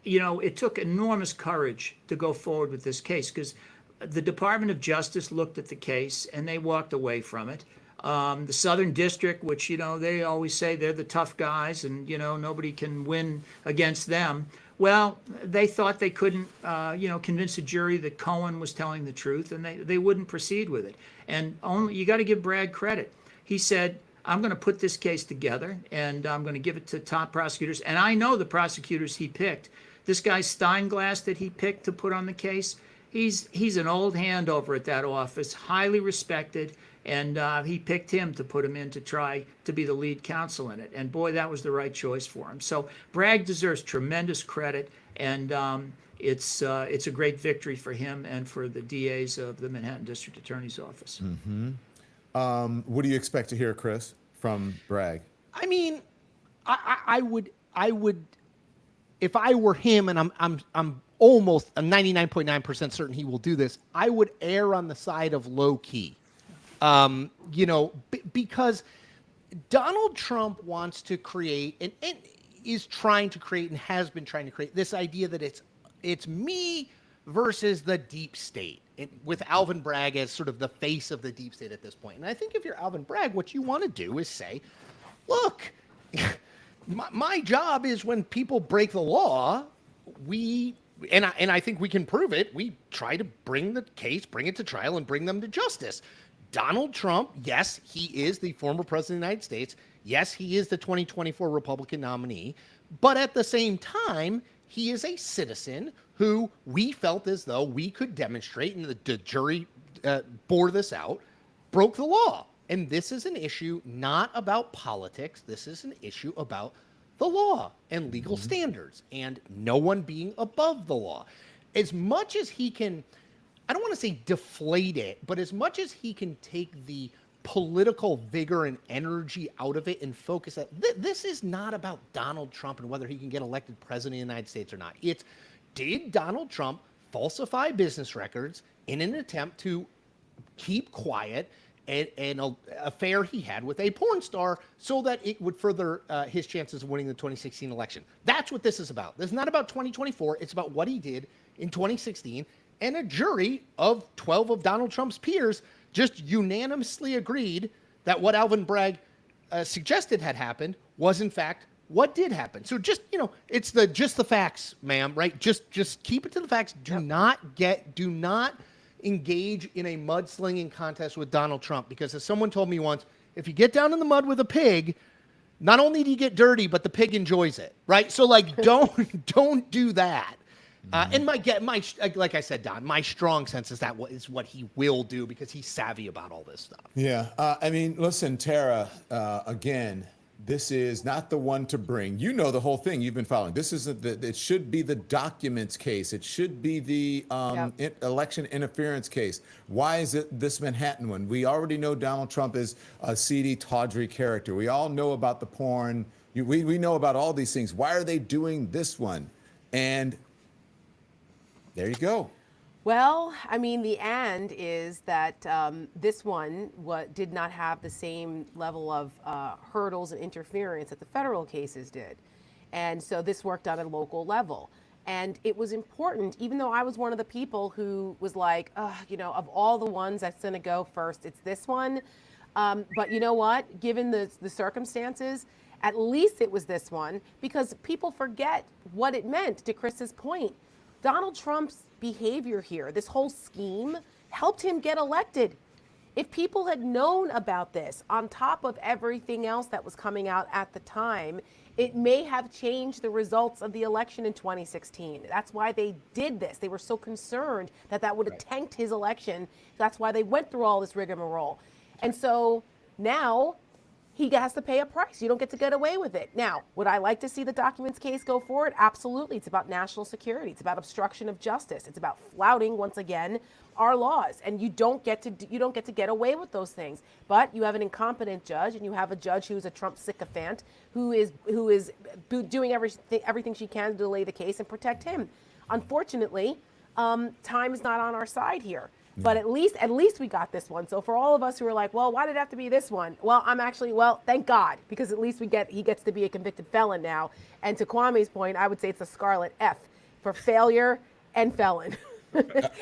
it took enormous courage to go forward with this case, because the Department of Justice looked at the case and they walked away from it. The Southern District, which, they always say they're the tough guys and, nobody can win against them. Well, they thought they couldn't, convince a jury that Cohen was telling the truth, and they wouldn't proceed with it. And you got to give Bragg credit. He said, I'm going to put this case together, and I'm going to give it to top prosecutors. And I know the prosecutors he picked. This guy Steinglass that he picked to put on the case, he's an old hand over at that office, highly respected. And he picked him to put him in to try to be the lead counsel in it. And boy, that was the right choice for him. So Bragg deserves tremendous credit, and it's a great victory for him and for the DAs of the Manhattan District Attorney's Office. Mm-hmm. What do you expect to hear, Chris, from Bragg? I mean, I would, if I were him, and I'm almost 99.9% certain he will do this, I would err on the side of low key. Because Donald Trump wants to create and is trying to create and has been trying to create this idea that it's me versus the deep state, with Alvin Bragg as sort of the face of the deep state at this point. And I think if you're Alvin Bragg, what you want to do is say, look, my job is when people break the law, and I think we can prove it, we try to bring the case, bring it to trial, and bring them to justice. Donald Trump, yes, he is the former president of the United States. Yes, he is the 2024 Republican nominee. But at the same time, he is a citizen who we felt as though we could demonstrate, and the jury bore this out, broke the law. And this is an issue not about politics. This is an issue about the law and legal standards and no one being above the law. As much as he can, I don't want to say deflate it, but as much as he can take the political vigor and energy out of it and focus that this is not about Donald Trump and whether he can get elected president of the United States or not. It's, did Donald Trump falsify business records in an attempt to keep quiet an affair he had with a porn star so that it would further his chances of winning the 2016 election? That's what this is about. This is not about 2024. It's about what he did in 2016. And a jury of 12 of Donald Trump's peers just unanimously agreed that what Alvin Bragg suggested had happened was, in fact, what did happen. So just, it's just the facts, ma'am, right? Just keep it to the facts. Do not engage in a mudslinging contest with Donald Trump, because as someone told me once, if you get down in the mud with a pig, not only do you get dirty, but the pig enjoys it, right? So don't do that. And like I said, Don, my strong sense is that is what he will do, because he's savvy about all this stuff. Yeah. Listen, Tara, again, this is not the one to bring. The whole thing you've been following. This is it should be the documents case. It should be the election interference case. Why is it this Manhattan one? We already know Donald Trump is a seedy, tawdry character. We all know about the porn. We know about all these things. Why are they doing this one? And there you go. Well, the and is that this one did not have the same level of hurdles and interference that the federal cases did. And so this worked on a local level. And it was important, even though I was one of the people who was like, of all the ones that's going to go first, it's this one. But you know what? Given the circumstances, at least it was this one, because people forget what it meant, to Chris's point. Donald Trump's behavior here, this whole scheme, helped him get elected. If people had known about this on top of everything else that was coming out at the time, it may have changed the results of the election in 2016. That's why they did this. They were so concerned that that would have tanked his election. That's why they went through all this rigmarole. And so now he has to pay a price. You don't get to get away with it. Now, would I like to see the documents case go forward? Absolutely. It's about national security. It's about obstruction of justice. It's about flouting, once again, our laws. And you don't get to get away with those things. But you have an incompetent judge, and you have a judge who's a Trump sycophant, who is doing everything she can to delay the case and protect him. Unfortunately, time is not on our side here. But at least we got this one. So for all of us who are like, well, why did it have to be this one? Well, thank God, because at least he gets to be a convicted felon now. And to Kwame's point, I would say it's a scarlet F for failure and felon.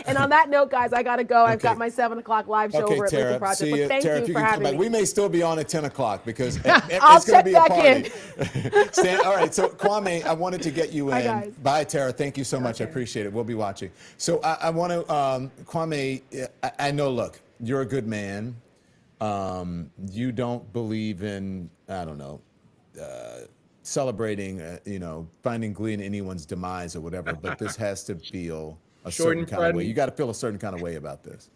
And on that note, guys, I got to go. I've got my 7 o'clock live show over at Lincoln Project. See But you, thank Tara, you if you for can come having back. me. We may still be on at 10 o'clock because I'll it's going to check be a back party. All right, so Kwame, I wanted to get you in. Bye, guys. Bye, Tara. Thank you so much. I appreciate it. We'll be watching. So I want to, Kwame, I know, look, you're a good man. You don't believe in, I don't know, celebrating, finding glee in anyone's demise or whatever, but this has to feel a certain kind of way. You got to feel a certain kind of way about this.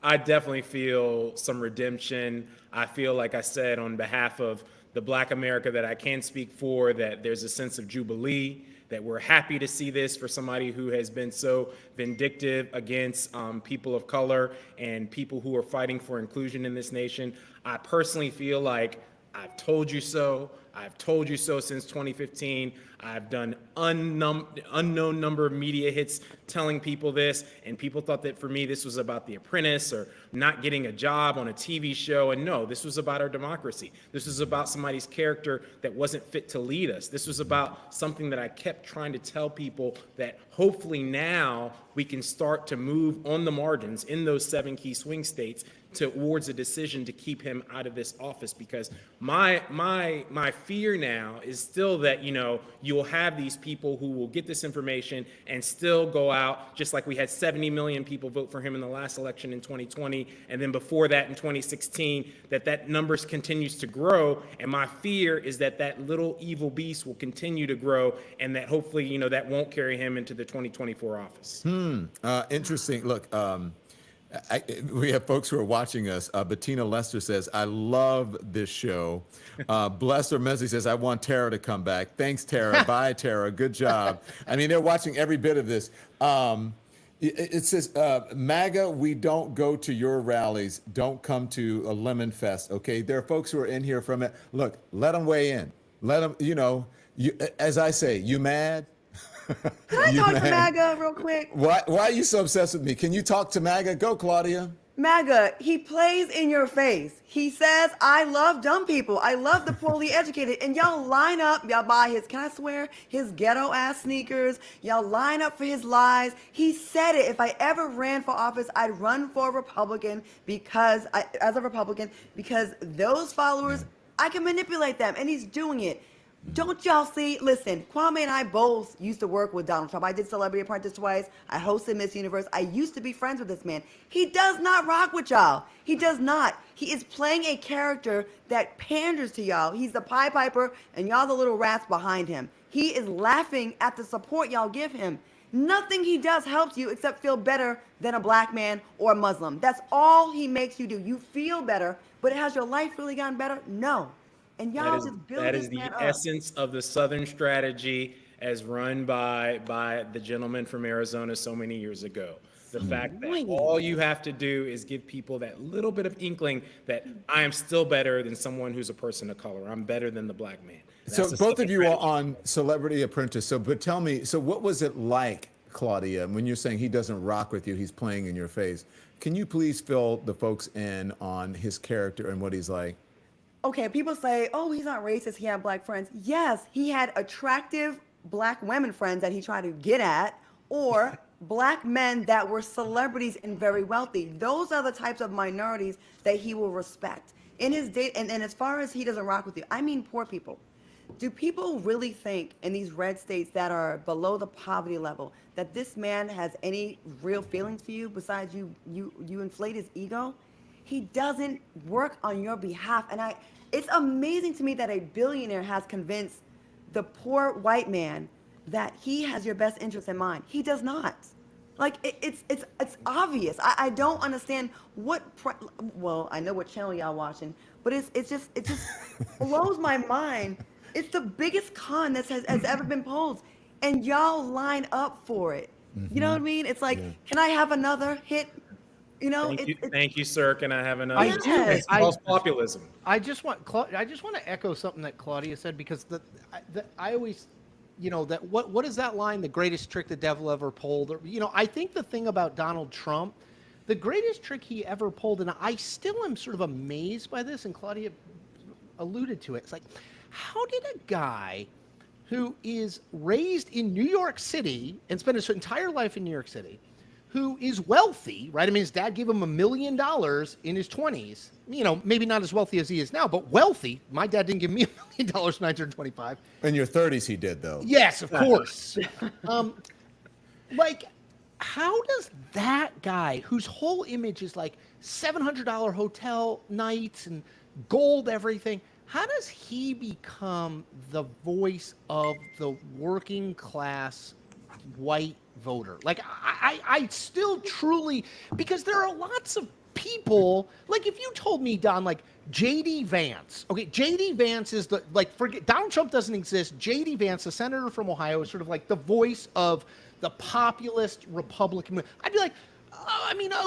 I definitely feel some redemption. I feel, like I said, on behalf of the Black America that I can speak for, that there's a sense of jubilee, that we're happy to see this for somebody who has been so vindictive against people of color and people who are fighting for inclusion in this nation. I personally feel like I've told you so. I've told you so since 2015. I've done unknown number of media hits telling people this, and people thought that for me this was about The Apprentice or not getting a job on a TV show. And no, this was about our democracy. This was about somebody's character that wasn't fit to lead us. This was about something that I kept trying to tell people, that hopefully now we can start to move on the margins in those 7 key swing states towards a decision to keep him out of this office. Because my fear now is still that, you'll have these people who will get this information and still go out, just like we had 70 million people vote for him in the last election in 2020, and then before that in 2016, that numbers continues to grow. And my fear is that little evil beast will continue to grow, and that hopefully, that won't carry him into the 2024 office. Interesting. Look, we have folks who are watching us. Bettina Lester says, I love this show. Bless her Messi says, I want Tara to come back. Thanks, Tara. Bye, Tara. Good job. I mean, they're watching every bit of this. It says, MAGA, we don't go to your rallies. Don't come to a Lemon Fest, okay? There are folks who are in here from it. Look, let them weigh in. Let them, as I say, you mad? Can I talk to MAGA real quick? Why are you so obsessed with me? Can you talk to MAGA? Go, Claudia. MAGA, he plays in your face. He says, I love dumb people. I love the poorly educated. And y'all line up, y'all buy his, can I swear, his ghetto ass sneakers. Y'all line up for his lies. He said it. If I ever ran for office, I'd run for a Republican because those followers, I can manipulate them. And he's doing it. Don't y'all see? Listen, Kwame and I both used to work with Donald Trump. I did Celebrity Apprentice twice. I hosted Miss Universe. I used to be friends with this man. He does not rock with y'all. He does not. He is playing a character that panders to y'all. He's the Pied Piper, and y'all the little rats behind him. He is laughing at the support y'all give him. Nothing he does helps you except feel better than a black man or a Muslim. That's all he makes you do. You feel better, but has your life really gotten better? No. And y'all just build that this is the man up. essence of the Southern strategy as run by the gentleman from Arizona so many years ago. The fact that all you have to do is give people that little bit of inkling that I am still better than someone who's a person of color. I'm better than the black man. So both of you are on Celebrity Apprentice. But tell me, so what was it like, Claudia, when you're saying he doesn't rock with you, he's playing in your face? Can you please fill the folks in on his character and what he's like? Okay, people say, oh, he's not racist, he had black friends. Yes, he had attractive black women friends that he tried to get at, or black men that were celebrities and very wealthy. Those are the types of minorities that he will respect. In his date, and as far as he doesn't rock with you, I mean poor people. Do people really think in these red states that are below the poverty level that this man has any real feelings for you besides you inflate his ego? He doesn't work on your behalf. And it's amazing to me that a billionaire has convinced the poor white man that he has your best interest in mind. He does not. Like, it's obvious. I don't understand well, I know what channel y'all watching, but it just blows my mind. It's the biggest con that has ever been pulled, and y'all line up for it. You know what I mean? It's like, can I have another hit? You know, Thank you, sir. Can I have another? I do. It's false populism. I just want to echo something that Claudia said, because I always, that what is that line? The greatest trick the devil ever pulled. Or, I think the thing about Donald Trump, the greatest trick he ever pulled, and I still am sort of amazed by this, and Claudia alluded to it. It's like, how did a guy who is raised in New York City and spent his entire life in New York City, who is wealthy, right? I mean, his dad gave him $1 million in his 20s. Maybe not as wealthy as he is now, but wealthy. My dad didn't give me $1 million in 1925. In your 30s, he did, though. Yes, of course. How does that guy, whose whole image is like $700 hotel nights and gold everything, how does he become the voice of the working class white voter? Like, I still truly, because there are lots of people, like, if you told me, Don, like, J.D. Vance, okay, J.D. Vance is forget, Donald Trump doesn't exist. J.D. Vance, the senator from Ohio, is sort of like the voice of the populist Republican. I'd be like,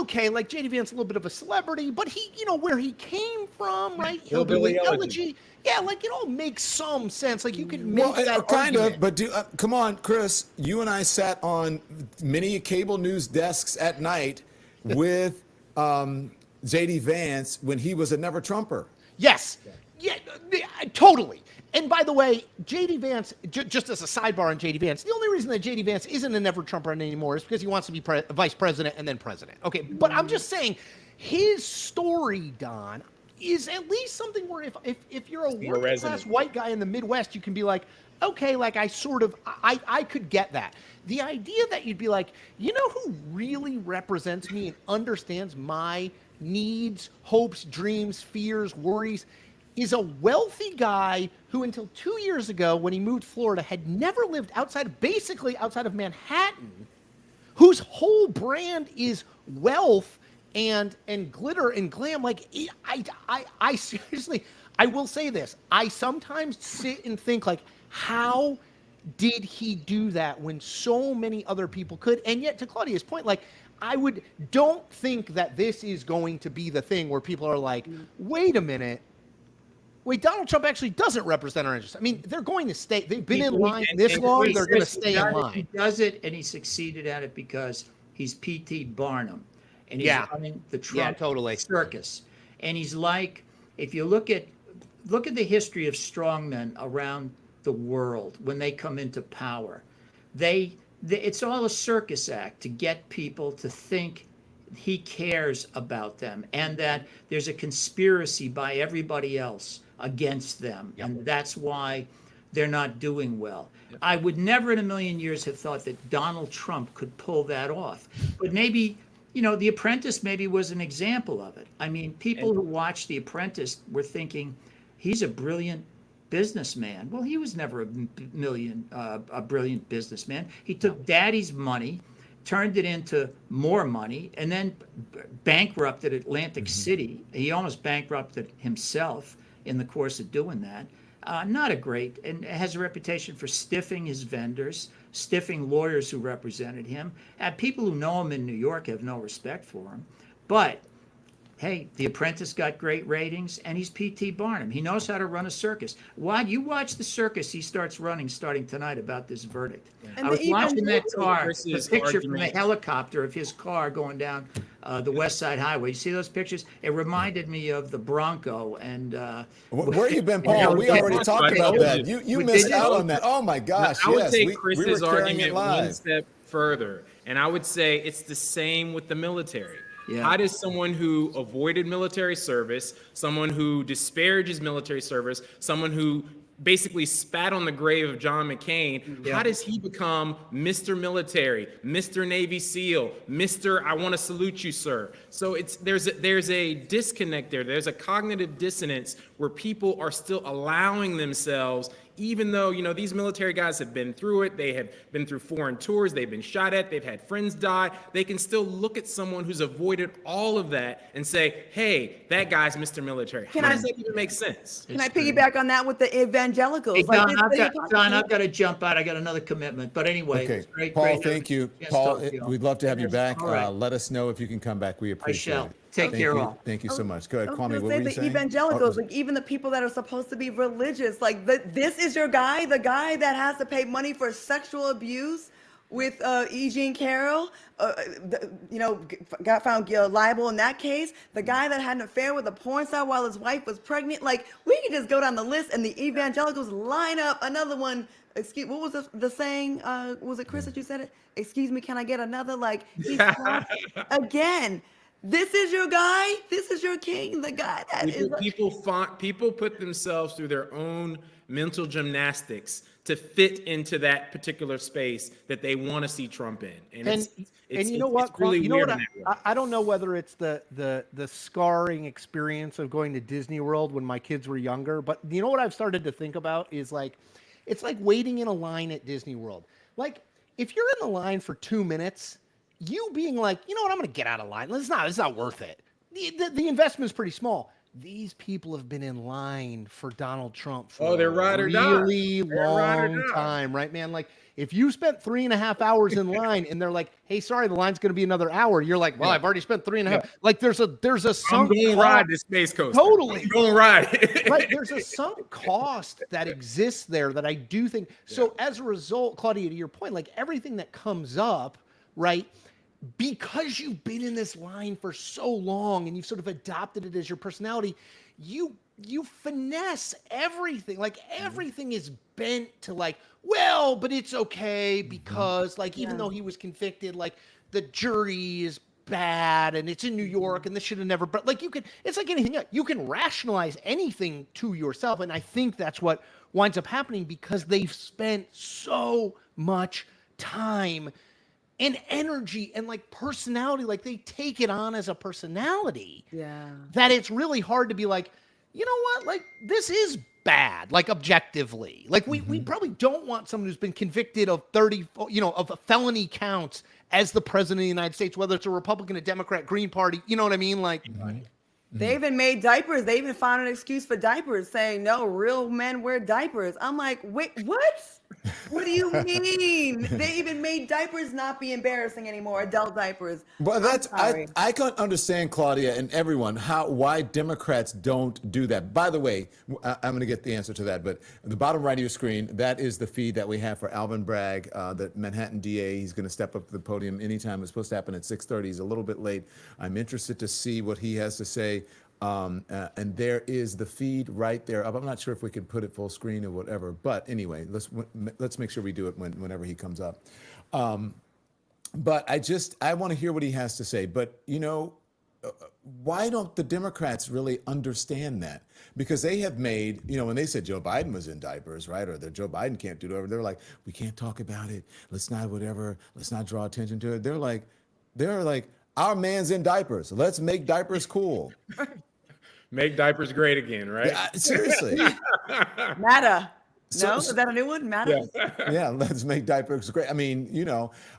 okay, like, J.D. Vance, a little bit of a celebrity, but he, where he came from, right? Hillbilly Elegy. Yeah, like, it all makes some sense. Like, you can make that kind argument. of, but come on, Chris, you and I sat on many cable news desks at night with J.D. Vance when he was a never Trumper. Yes. Yeah, totally. And by the way, J.D. Vance, just as a sidebar on J.D. Vance, the only reason that J.D. Vance isn't a never Trumper anymore is because he wants to be vice president and then president. Okay, but I'm just saying, his story, Don, is at least something where if you're a working class white guy in the Midwest, you can be like, okay, like, I could get that. The idea that you'd be like, who really represents me and understands my needs, hopes, dreams, fears, worries, is a wealthy guy who until 2 years ago, when he moved to Florida, had never lived outside of Manhattan, whose whole brand is wealth and glitter and glam. Like, I seriously, I will say this. I sometimes sit and think, like, how did he do that when so many other people could? And yet, to Claudia's point, like, don't think that this is going to be the thing where people are like, wait a minute. Wait, Donald Trump actually doesn't represent our interests. I mean, they're going to stay. They've been in line this long. They're going to stay in line. He does it, and he succeeded at it because he's P.T. Barnum, and he's running the Trump circus. And he's like, if you look at the history of strongmen around the world when they come into power, it's all a circus act to get people to think he cares about them and that there's a conspiracy by everybody else against them. Yep. And that's why they're not doing well. Yep. I would never in a million years have thought that Donald Trump could pull that off. But maybe, The Apprentice maybe was an example of it. I mean, people who watched The Apprentice were thinking, he's a brilliant businessman. Well, he was never a brilliant businessman. He took daddy's money, turned it into more money, and then bankrupted Atlantic City. He almost bankrupted himself in the course of doing that. Not a great, and has a reputation for stiffing his vendors, stiffing lawyers who represented him. People who know him in New York have no respect for him. But hey, The Apprentice got great ratings, and he's P.T. Barnum. He knows how to run a circus. Why you watch the circus he starts running starting tonight about this verdict? I was watching that car, the picture from the helicopter of his car going down the West Side Highway. You see those pictures? It reminded me of the Bronco. And where you been, Paul? We already talked about that. You missed out on that. Oh my gosh! I would take Chris's argument one step further, and I would say it's the same with the military. Yeah. How does someone who avoided military service, someone who disparages military service, someone who basically spat on the grave of John McCain. How does he become Mr. Military, Mr. Navy SEAL, Mr. I want to salute you, sir? So there's a disconnect there. There's a cognitive dissonance where people are still allowing themselves, even though, these military guys have been through it, they have been through foreign tours, they've been shot at, they've had friends die, they can still look at someone who's avoided all of that and say, hey, that guy's Mr. Military. How does that even make sense? Can I piggyback on that with the evangelicals? Hey, Like, Don, I've got to jump out. I got another commitment. But anyway, Okay, it's great. Paul, thank you. Yes, Paul, talk to you. we'd love to have you back. All right. Let us know if you can come back. We appreciate shall. it. Take Thank care, you. all. Thank you so much. Go ahead, I was Kwame. gonna What say were you the saying? evangelicals, like even the people that are supposed to be religious, like this is your guy, the guy that has to pay money for sexual abuse with E. Jean Carroll, got found liable in that case. The guy that had an affair with a porn star while his wife was pregnant. Like we can just go down the list, and the evangelicals line up another one. Excuse, what was the saying? Was it Chris that you said it? Excuse me, can I get another? Like he's again. This is your guy. This is your king. The guy that people put themselves through their own mental gymnastics to fit into that particular space that they want to see Trump in. And you know what? It's really weird in that way. I don't know whether it's the scarring experience of going to Disney World when my kids were younger, but you know what I've started to think about is like, it's like waiting in a line at Disney World. Like if you're in the line for 2 minutes, you being like, you know what, I'm going to get out of line. It's not worth it. The investment is pretty small. These people have been in line for Donald Trump for they're ride or a die. really long time, right, man? Like if you spent 3.5 hours in line and they're like, hey, sorry, the line's going to be another hour. You're like, well, I've already spent 3.5. Like there's a sunk ride this space coaster. Totally. I'm going ride. Right. There's a sunk cost that exists there that I do think. So as a result, Claudia, to your point, like everything that comes up, right, because you've been in this line for so long and you've sort of adopted it as your personality, you finesse everything. Like everything is bent to like, well, but it's okay because like, even though he was convicted, like the jury is bad and it's in New York and this should have never, but like it's like anything else. You can rationalize anything to yourself. And I think that's what winds up happening because they've spent so much time and energy and like personality, like they take it on as a personality. Yeah. That it's really hard to be like, you know what? Like this is bad, like objectively. Like we probably don't want someone who's been convicted of 30, of felony counts as the president of the United States, whether it's a Republican, a Democrat, Green Party, you know what I mean? Like they even made diapers. They even found an excuse for diapers, saying no, real men wear diapers. I'm like, wait, what? What do you mean? They even made diapers not be embarrassing anymore, adult diapers. Well, I can't understand, Claudia and everyone, why Democrats don't do that. By the way, I'm going to get the answer to that, but the bottom right of your screen, that is the feed that we have for Alvin Bragg, the Manhattan DA. He's going to step up to the podium anytime. It's supposed to happen at 6:30. He's a little bit late. I'm interested to see what he has to say. And there is the feed right there. I'm not sure if we can put it full screen or whatever, but anyway, let's make sure we do it whenever he comes up. But I want to hear what he has to say. But why don't the Democrats really understand that? Because they have made, when they said Joe Biden was in diapers, right, or that Joe Biden can't do whatever, they're like, we can't talk about it. Let's not draw attention to it. They're like, our man's in diapers. Let's make diapers cool. Make diapers great again, right? Yeah, seriously. Mata. No, is that a new one? Mata? Yeah, let's make diapers great. I mean,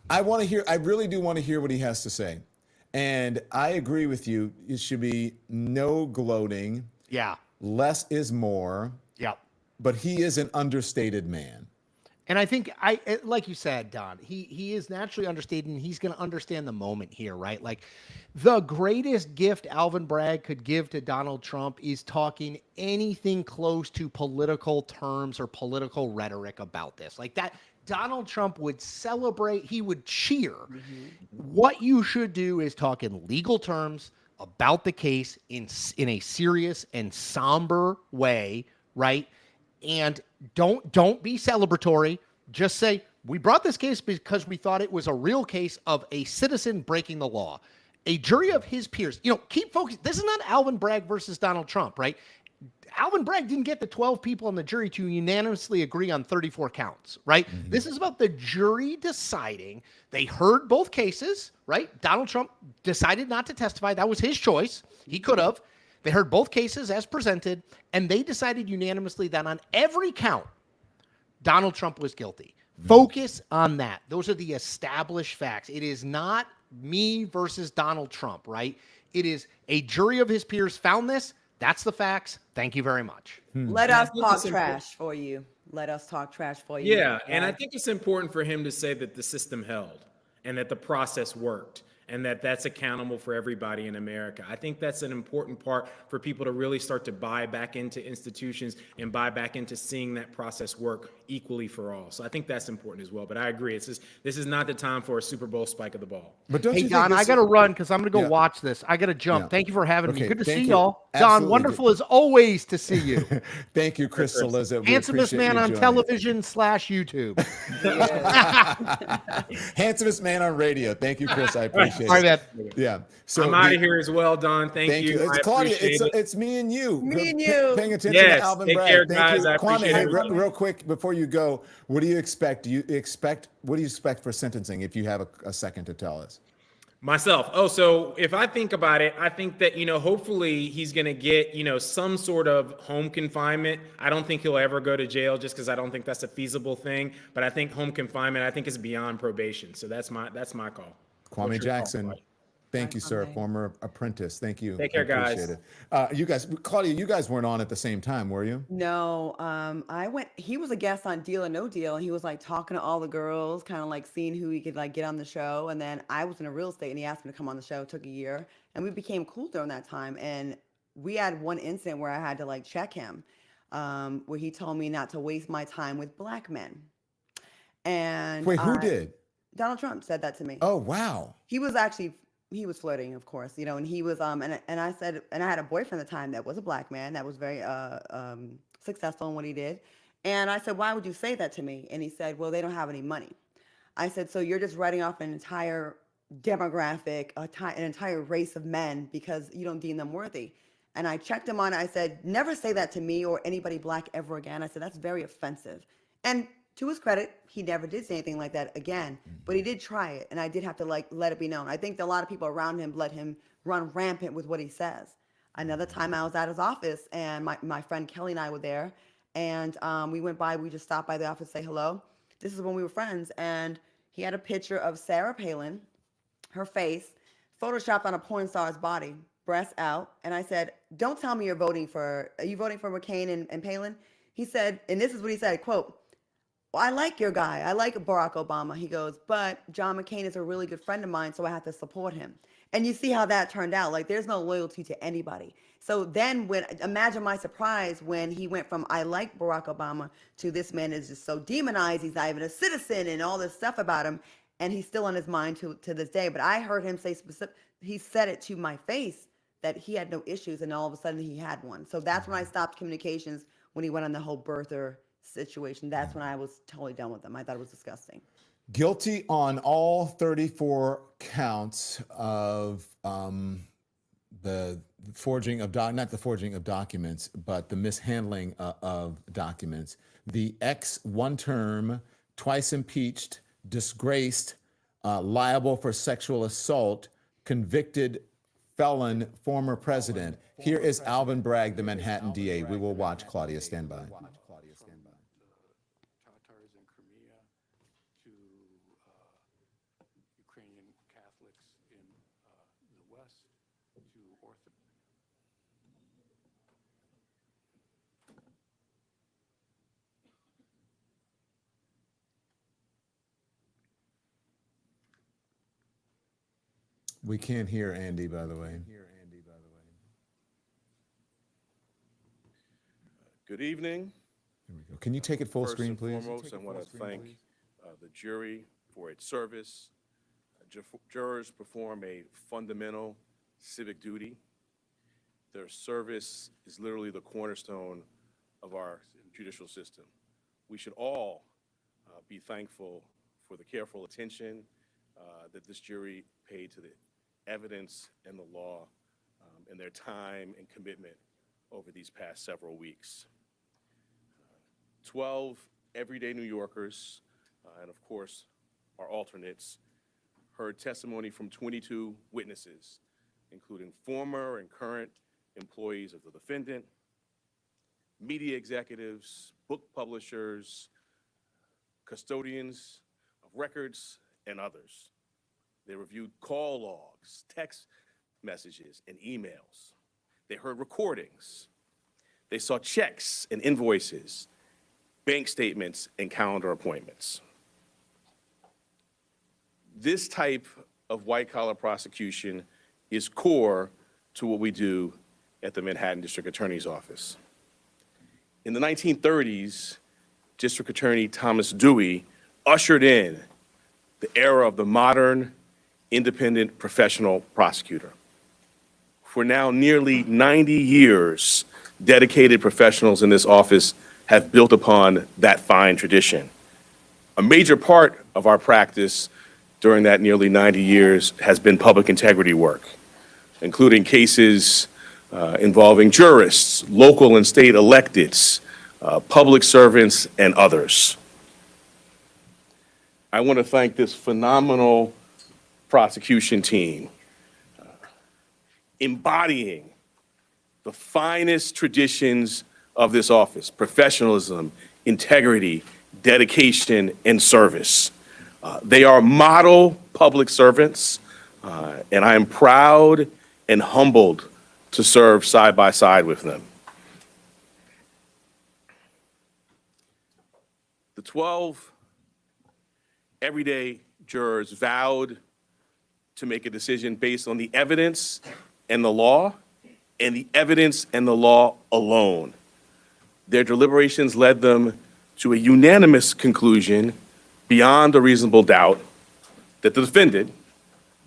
I really do want to hear what he has to say. And I agree with you. It should be no gloating. Yeah. Less is more. Yeah. But he is an understated man. And I think like you said, Don, he is naturally understated and he's going to understand the moment here, right? Like the greatest gift Alvin Bragg could give to Donald Trump is talking anything close to political terms or political rhetoric about this. Like that Donald Trump would celebrate, he would cheer. What you should do is talk in legal terms about the case in a serious and somber way, right? And don't be celebratory. Just say, we brought this case because we thought it was a real case of a citizen breaking the law. A jury of his peers, keep focused. This is not Alvin Bragg versus Donald Trump, right? Alvin Bragg didn't get the 12 people on the jury to unanimously agree on 34 counts, right? This is about the jury deciding. They heard both cases, right? Donald Trump decided not to testify. That was his choice. He could have. They heard both cases as presented, and they decided unanimously that on every count, Donald Trump was guilty. Focus on that. Those are the established facts. It is not me versus Donald Trump, right? It is a jury of his peers found this. That's the facts. Thank you very much. Let us talk trash for you. Let us talk trash for you. Yeah, and I think it's important for him to say that the system held and that the process worked and that that's accountable for everybody in America. I think that's an important part for people to really start to buy back into institutions and buy back into seeing that process work equally for all. So I think that's important as well. But I agree, this is not the time for a Super Bowl spike of the ball. But don't Hey, you Don, think I got to run because I'm going to go Yeah. watch this. I got to jump. Yeah. Thank you for having me. Okay, Good to thank see you. y'all. Don, Absolutely wonderful as always to see you. Thank you, Chris Cillizza. We Handsomest appreciate man you on joining. television / YouTube. Handsomest man on radio. Thank you, Chris. I appreciate All right, it. man. Yeah. So I'm out of here as well, Don. Thank you. It's I Claudia. appreciate it. It's me and you. Me and you. Paying attention Yes, to Alvin take Bragg. care, Thank guys. you. I Kwame, appreciate hey, everybody. real quick before you go, what do you expect? What do you expect for sentencing if you have a second to tell us? Myself. Oh, so if I think about it, I think that, hopefully he's going to get, some sort of home confinement. I don't think he'll ever go to jail just because I don't think that's a feasible thing. But I think home confinement, I think is beyond probation. So that's my call. Kwame What's your Jackson. call, Mike? Thank you, sir. Kwame. Former apprentice. Thank you. Take care, I appreciate guys. it. You guys, Claudia, you guys weren't on at the same time, were you? No, I went, he was a guest on Deal or No Deal, and he was like talking to all the girls, kind of like seeing who he could like get on the show. And then I was in a real estate and he asked me to come on the show. It took a year and we became cool during that time. And we had one incident where I had to like check him, where he told me not to waste my time with black men. And Wait, who did? Donald Trump said that to me. Oh, wow. He was flirting, of course, and he was, and I said, and I had a boyfriend at the time that was a black man that was very successful in what he did. And I said, why would you say that to me? And he said, well, they don't have any money. I said, so you're just writing off an entire demographic, an entire race of men because you don't deem them worthy. And I checked him on it. I said, never say that to me or anybody black ever again. I said, that's very offensive. And to his credit, he never did say anything like that again, but he did try it. And I did have to like let it be known. I think that a lot of people around him let him run rampant with what he says. Another time I was at his office and my friend Kelly and I were there and we went by, we just stopped by the office to say hello. This is when we were friends. And he had a picture of Sarah Palin, her face, photoshopped on a porn star's body, breasts out. And I said, don't tell me are you voting for McCain and Palin? He said, and this is what he said, quote, well, I like your guy. I like Barack Obama. He goes, but John McCain is a really good friend of mine, so I have to support him. And you see how that turned out. Like, there's no loyalty to anybody. So then imagine my surprise when he went from I like Barack Obama to this man is just so demonized. He's not even a citizen and all this stuff about him. And he's still on his mind to this day. But I heard him say he said it to my face that he had no issues and all of a sudden he had one. So that's when I stopped communications when he went on the whole birther situation. That's when I was totally done with them. I thought it was disgusting. Guilty on all 34 counts of the forging of not the forging of documents, but the mishandling of documents. The one term, twice impeached, disgraced, liable for sexual assault, convicted felon, former president. Here is Alvin Bragg, the Manhattan DA. We will watch. Claudia, stand by. Tatars in Crimea to Ukrainian Catholics in the West to Orthodox. We can't hear Andy, by the way. Good evening. There we go. Can you take it full First screen, and please? foremost, I want to thank the jury for its service. Jurors perform a fundamental civic duty. Their service is literally the cornerstone of our judicial system. We should all be thankful for the careful attention that this jury paid to the evidence and the law and their time and commitment over these past several weeks. 12 everyday New Yorkers, and of course, our alternates, heard testimony from 22 witnesses, including former and current employees of the defendant, media executives, book publishers, custodians of records, and others. They reviewed call logs, text messages, and emails. They heard recordings. They saw checks and invoices, bank statements, and calendar appointments. This type of white-collar prosecution is core to what we do at the Manhattan District Attorney's Office. In the 1930s, District Attorney Thomas Dewey ushered in the era of the modern, independent professional prosecutor. For now nearly 90 years, dedicated professionals in this office have built upon that fine tradition. A major part of our practice during that nearly 90 years has been public integrity work, including cases involving jurists, local and state electeds, public servants, and others. I want to thank this phenomenal prosecution team, embodying the finest traditions of this office: professionalism, integrity, dedication, and service. They are model public servants, and I am proud and humbled to serve side by side with them. The 12 everyday jurors vowed to make a decision based on the evidence and the law, and the evidence and the law alone. Their deliberations led them to a unanimous conclusion, beyond a reasonable doubt, that the defendant,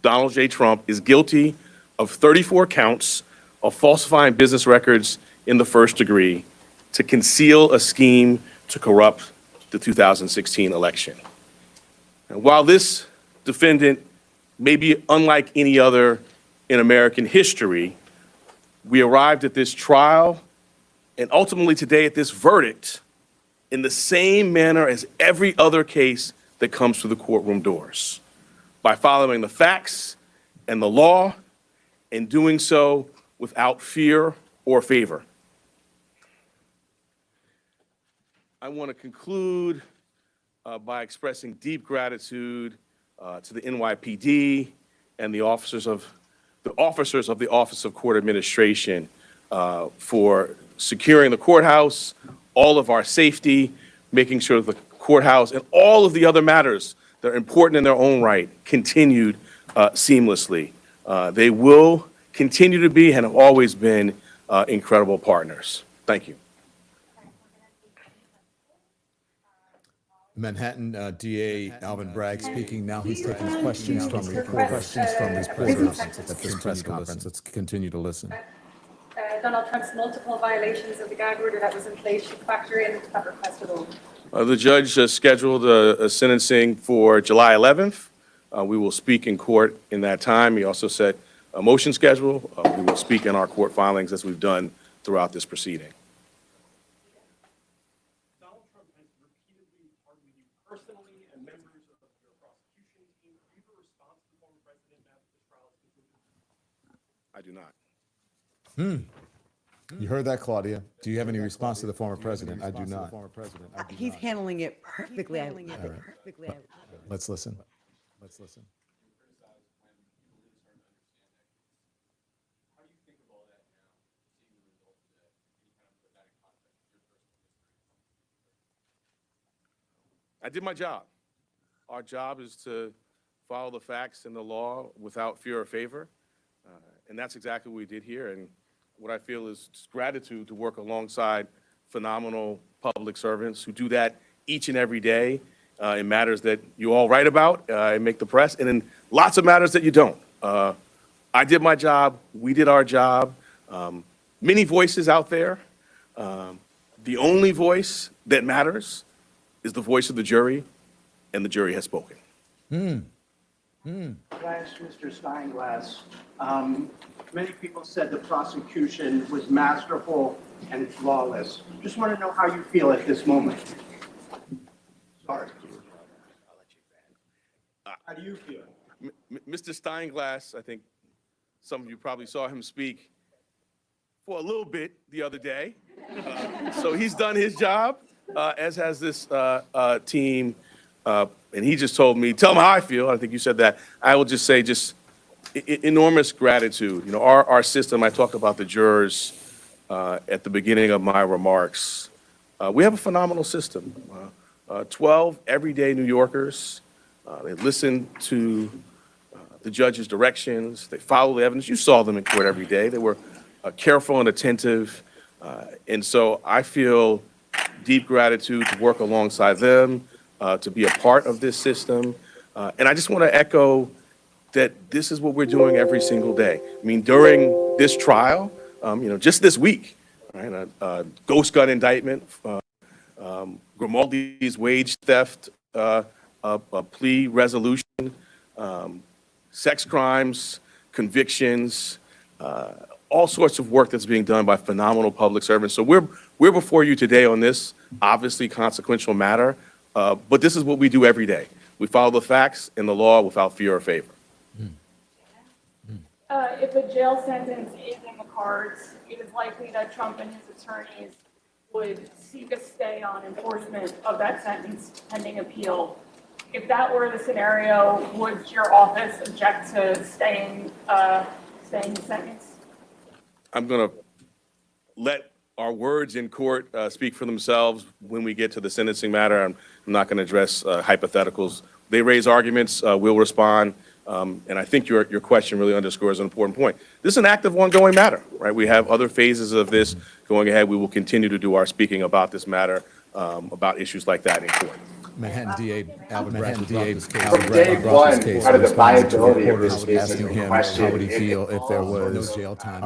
Donald J. Trump, is guilty of 34 counts of falsifying business records in the first degree to conceal a scheme to corrupt the 2016 election. And while this defendant may be unlike any other in American history, we arrived at this trial and ultimately today at this verdict in the same manner as every other case that comes through the courtroom doors, by following the facts and the law, and doing so without fear or favor. I want to conclude by expressing deep gratitude to the NYPD and the officers of the Office of Court Administration for securing the courthouse, all of our safety, making sure the courthouse and all of the other matters that are important in their own right continued seamlessly. They will continue to be and have always been incredible partners. Thank you. Manhattan DA Alvin Bragg speaking now. He's taking questions from reporters at this press conference. Let's continue to listen. Donald Trump's multiple violations of the gag order that was in place should factor into that request at all. The judge scheduled a sentencing for July 11th. We will speak in court in that time. He also set a motion schedule. We will speak in our court filings as we've done throughout this proceeding. Donald Trump has repeatedly targeted you personally and members of your prosecution team. Do you have a response to the former president now that this trial is concluded? I do not. You heard that, Claudia. Do you have any response to the former president? I do not. He's handling it perfectly. Let's listen. Let's listen. I did my job. Our job is to follow the facts and the law without fear or favor. And that's exactly what we did here. And what I feel is just gratitude to work alongside phenomenal public servants who do that each and every day in matters that you all write about and make the press, and in lots of matters that you don't. I did my job. We did our job. Many voices out there. The only voice that matters is the voice of the jury, and the jury has spoken. Last, Mr. Steinglass, many people said the prosecution was masterful and flawless. Just want to know how you feel at this moment. Sorry. How do you feel? Mr. Steinglass, I think some of you probably saw him speak for a little bit the other day. So he's done his job, as has this team. And he just told me, tell him how I feel. I think you said that. I will just say enormous gratitude. You know, our system, I talked about the jurors at the beginning of my remarks. We have a phenomenal system. 12 everyday New Yorkers. They listen to the judge's directions. They follow the evidence. You saw them in court every day. They were careful and attentive. And so I feel deep gratitude to work alongside them, to be a part of this system. And I just want to echo that this is what we're doing every single day. I mean, during this trial, just this week, right, ghost gun indictment, Grimaldi's wage theft, a plea resolution, sex crimes, convictions, all sorts of work that's being done by phenomenal public servants. So we're before you today on this obviously consequential matter, but this is what we do every day. We follow the facts and the law without fear or favor. If a jail sentence is in the cards, it is likely that Trump and his attorneys would seek a stay on enforcement of that sentence pending appeal. If that were the scenario, would your office object to staying the sentence? I'm going to let our words in court speak for themselves when we get to the sentencing matter. I'm not going to address hypotheticals. They raise arguments, we'll respond. And I think your question really underscores an important point. This is an active, ongoing matter, right? We have other phases of this going ahead. We will continue to do our speaking about this matter, about issues like that in court. Manhattan DA Alvin Bragg From day one, part of the viability of this case asking is him question how would he feel if there was no jail time,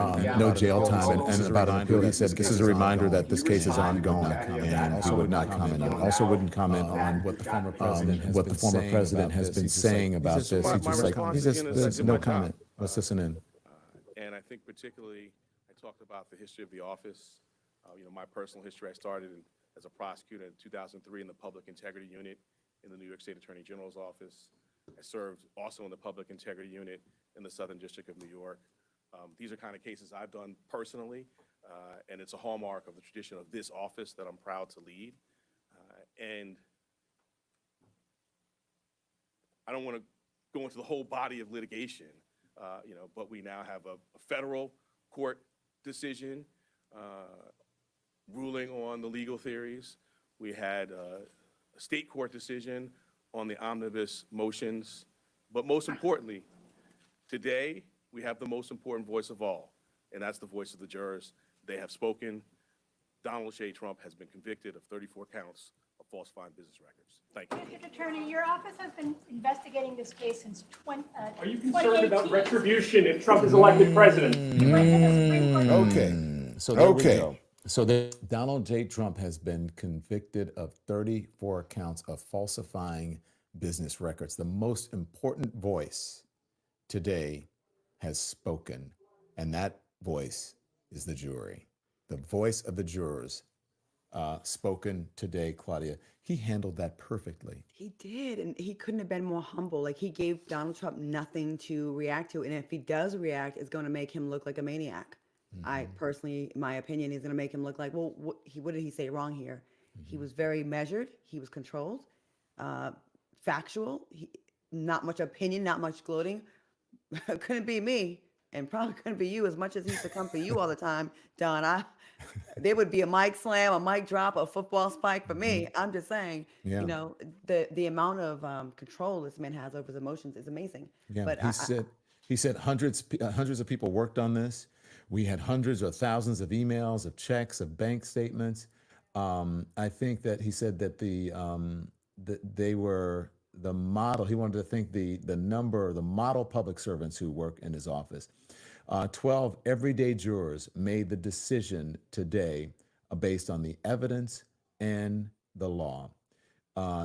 and about an appeal. He said this is a reminder that this case is ongoing, and he would not comment on. Also, wouldn't comment on what the former president has been saying about this. He just there's no comment. Let's listen in. And I think particularly, I talked about the history of the office. My personal history. I started as a prosecutor in 2003 in the Public Integrity Unit in the New York State Attorney General's office. I served also in the Public Integrity Unit in the Southern District of New York. These are kind of cases I've done personally, and it's a hallmark of the tradition of this office that I'm proud to lead. And I don't want to go into the whole body of litigation, but we now have a federal court decision ruling on the legal theories. We had a state court decision on the omnibus motions. But most importantly, today, we have the most important voice of all, and that's the voice of the jurors. They have spoken. Donald J. Trump has been convicted of 34 counts of falsifying business records. Thank you. District Attorney, your office has been investigating this case since 2018. Are you concerned about retribution if Trump is elected president? Okay. So there we go. So Donald J. Trump has been convicted of 34 counts of falsifying business records. The most important voice today has spoken, and that voice is the jury. The voice of the jurors spoken today, Claudia. He handled that perfectly. He did, and he couldn't have been more humble. Like, he gave Donald Trump nothing to react to, and if he does react, it's going to make him look like a maniac. I personally, in my opinion, is going to make him look like, well, what did he say wrong here? He was very measured. He was controlled, factual. Not much opinion, not much gloating. Couldn't be me, and probably couldn't be you as much as he used to come for you all the time, Don. There would be a mic slam, a mic drop, a football spike for me. I'm just saying, the amount of control this man has over his emotions is amazing. Yeah, but he said hundreds of people worked on this. We had hundreds or thousands of emails, of checks, of bank statements. I think that he said that they were the model. He wanted to think the model public servants who work in his office. 12 everyday jurors made the decision today based on the evidence and the law.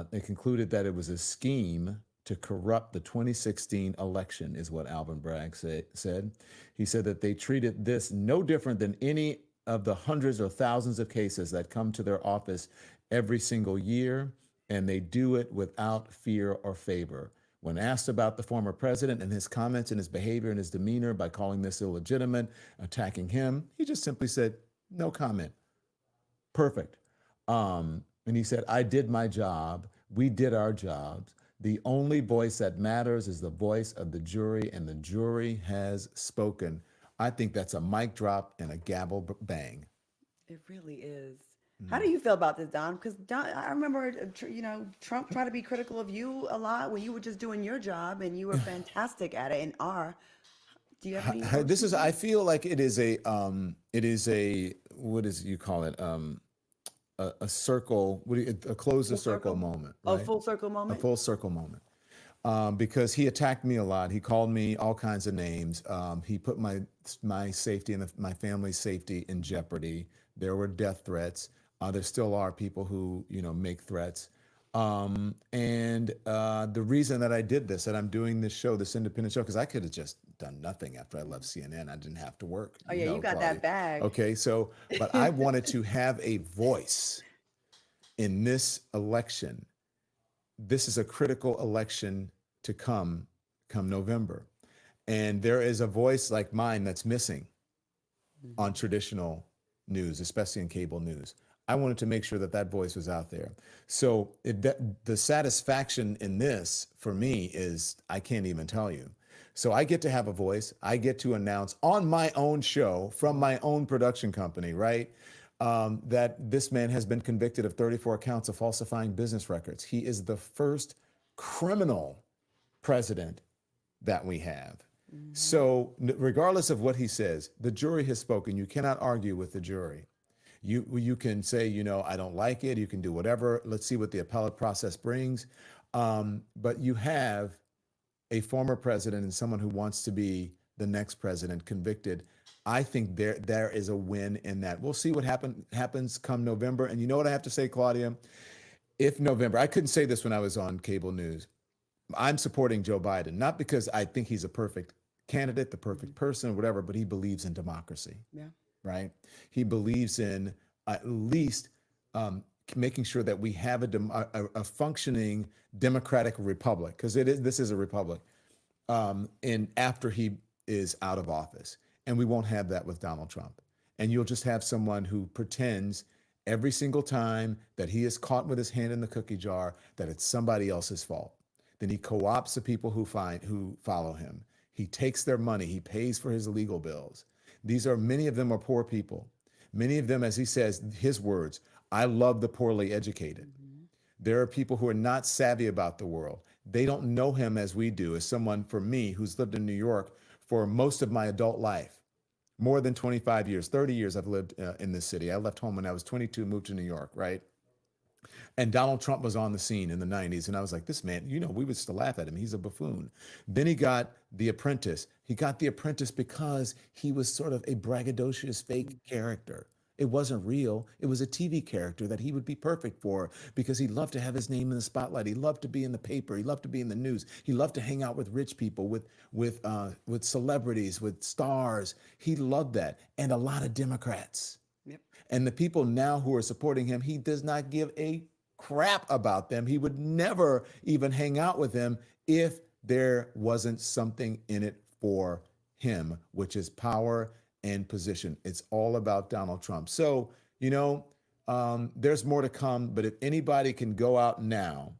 They concluded that it was a scheme to corrupt the 2016 election, is what Alvin Bragg said. He said that they treated this no different than any of the hundreds or thousands of cases that come to their office every single year, and they do it without fear or favor. When asked about the former president and his comments and his behavior and his demeanor by calling this illegitimate, attacking him, he just simply said, no comment. Perfect. And he said, I did my job. We did our jobs. The only voice that matters is the voice of the jury, and the jury has spoken. I think that's a mic drop and a gavel bang. It really is. How do you feel about this, Don? Because Don, I remember, Trump tried to be critical of you a lot when you were just doing your job, and you were fantastic at it and are. Do you have any? This is, I feel like it is a, what is, you call it? A circle, a close the circle moment. A right? full circle moment? A full circle moment. Because he attacked me a lot. He called me all kinds of names. He put my safety and my family's safety in jeopardy. There were death threats. There still are people who, make threats. And the reason that I did this, that I'm doing this show, this independent show, because I could have just done nothing after I left CNN. I didn't have to work. Oh yeah, you got Claudia. that bag. Okay, so, but I wanted to have a voice in this election. This is a critical election to come November. And there is a voice like mine that's missing on traditional news, especially in cable news. I wanted to make sure that that voice was out there. So the satisfaction in this for me is, I can't even tell you. So I get to have a voice. I get to announce on my own show from my own production company, right? That this man has been convicted of 34 counts of falsifying business records. He is the first criminal president that we have. So regardless of what he says, the jury has spoken. You cannot argue with the jury. You can say, I don't like it. You can do whatever. Let's see what the appellate process brings. But you have a former president and someone who wants to be the next president convicted. I think there is a win in that. We'll see what happens come November. And you know what I have to say, Claudia? If November, I couldn't say this when I was on cable news. I'm supporting Joe Biden, not because I think he's a perfect candidate, the perfect person, whatever, but he believes in democracy. Yeah. Right? He believes in at least making sure that we have a functioning democratic republic, because this is a republic, and after he is out of office. And we won't have that with Donald Trump. And you'll just have someone who pretends every single time that he is caught with his hand in the cookie jar that it's somebody else's fault. Then he co-opts the people who follow him. He takes their money. He pays for his legal bills. Many of them are poor people. Many of them, as he says, his words, I love the poorly educated. There are people who are not savvy about the world. They don't know him as we do, as someone, for me, who's lived in New York for most of my adult life. More than 25 years, 30 years I've lived in this city. I left home when I was 22, moved to New York, right? And Donald Trump was on the scene in the 90s. And I was like, this man, we would still laugh at him. He's a buffoon. Then he got The Apprentice. He got The Apprentice because he was sort of a braggadocious fake character. It wasn't real. It was a TV character that he would be perfect for because he loved to have his name in the spotlight. He loved to be in the paper. He loved to be in the news. He loved to hang out with rich people, with celebrities, with stars. He loved that. And a lot of Democrats. Yep. And the people now who are supporting him, he does not give a crap about them. He would never even hang out with them if there wasn't something in it for him, which is power and position. It's all about Donald Trump. So, there's more to come, but if anybody can go out now,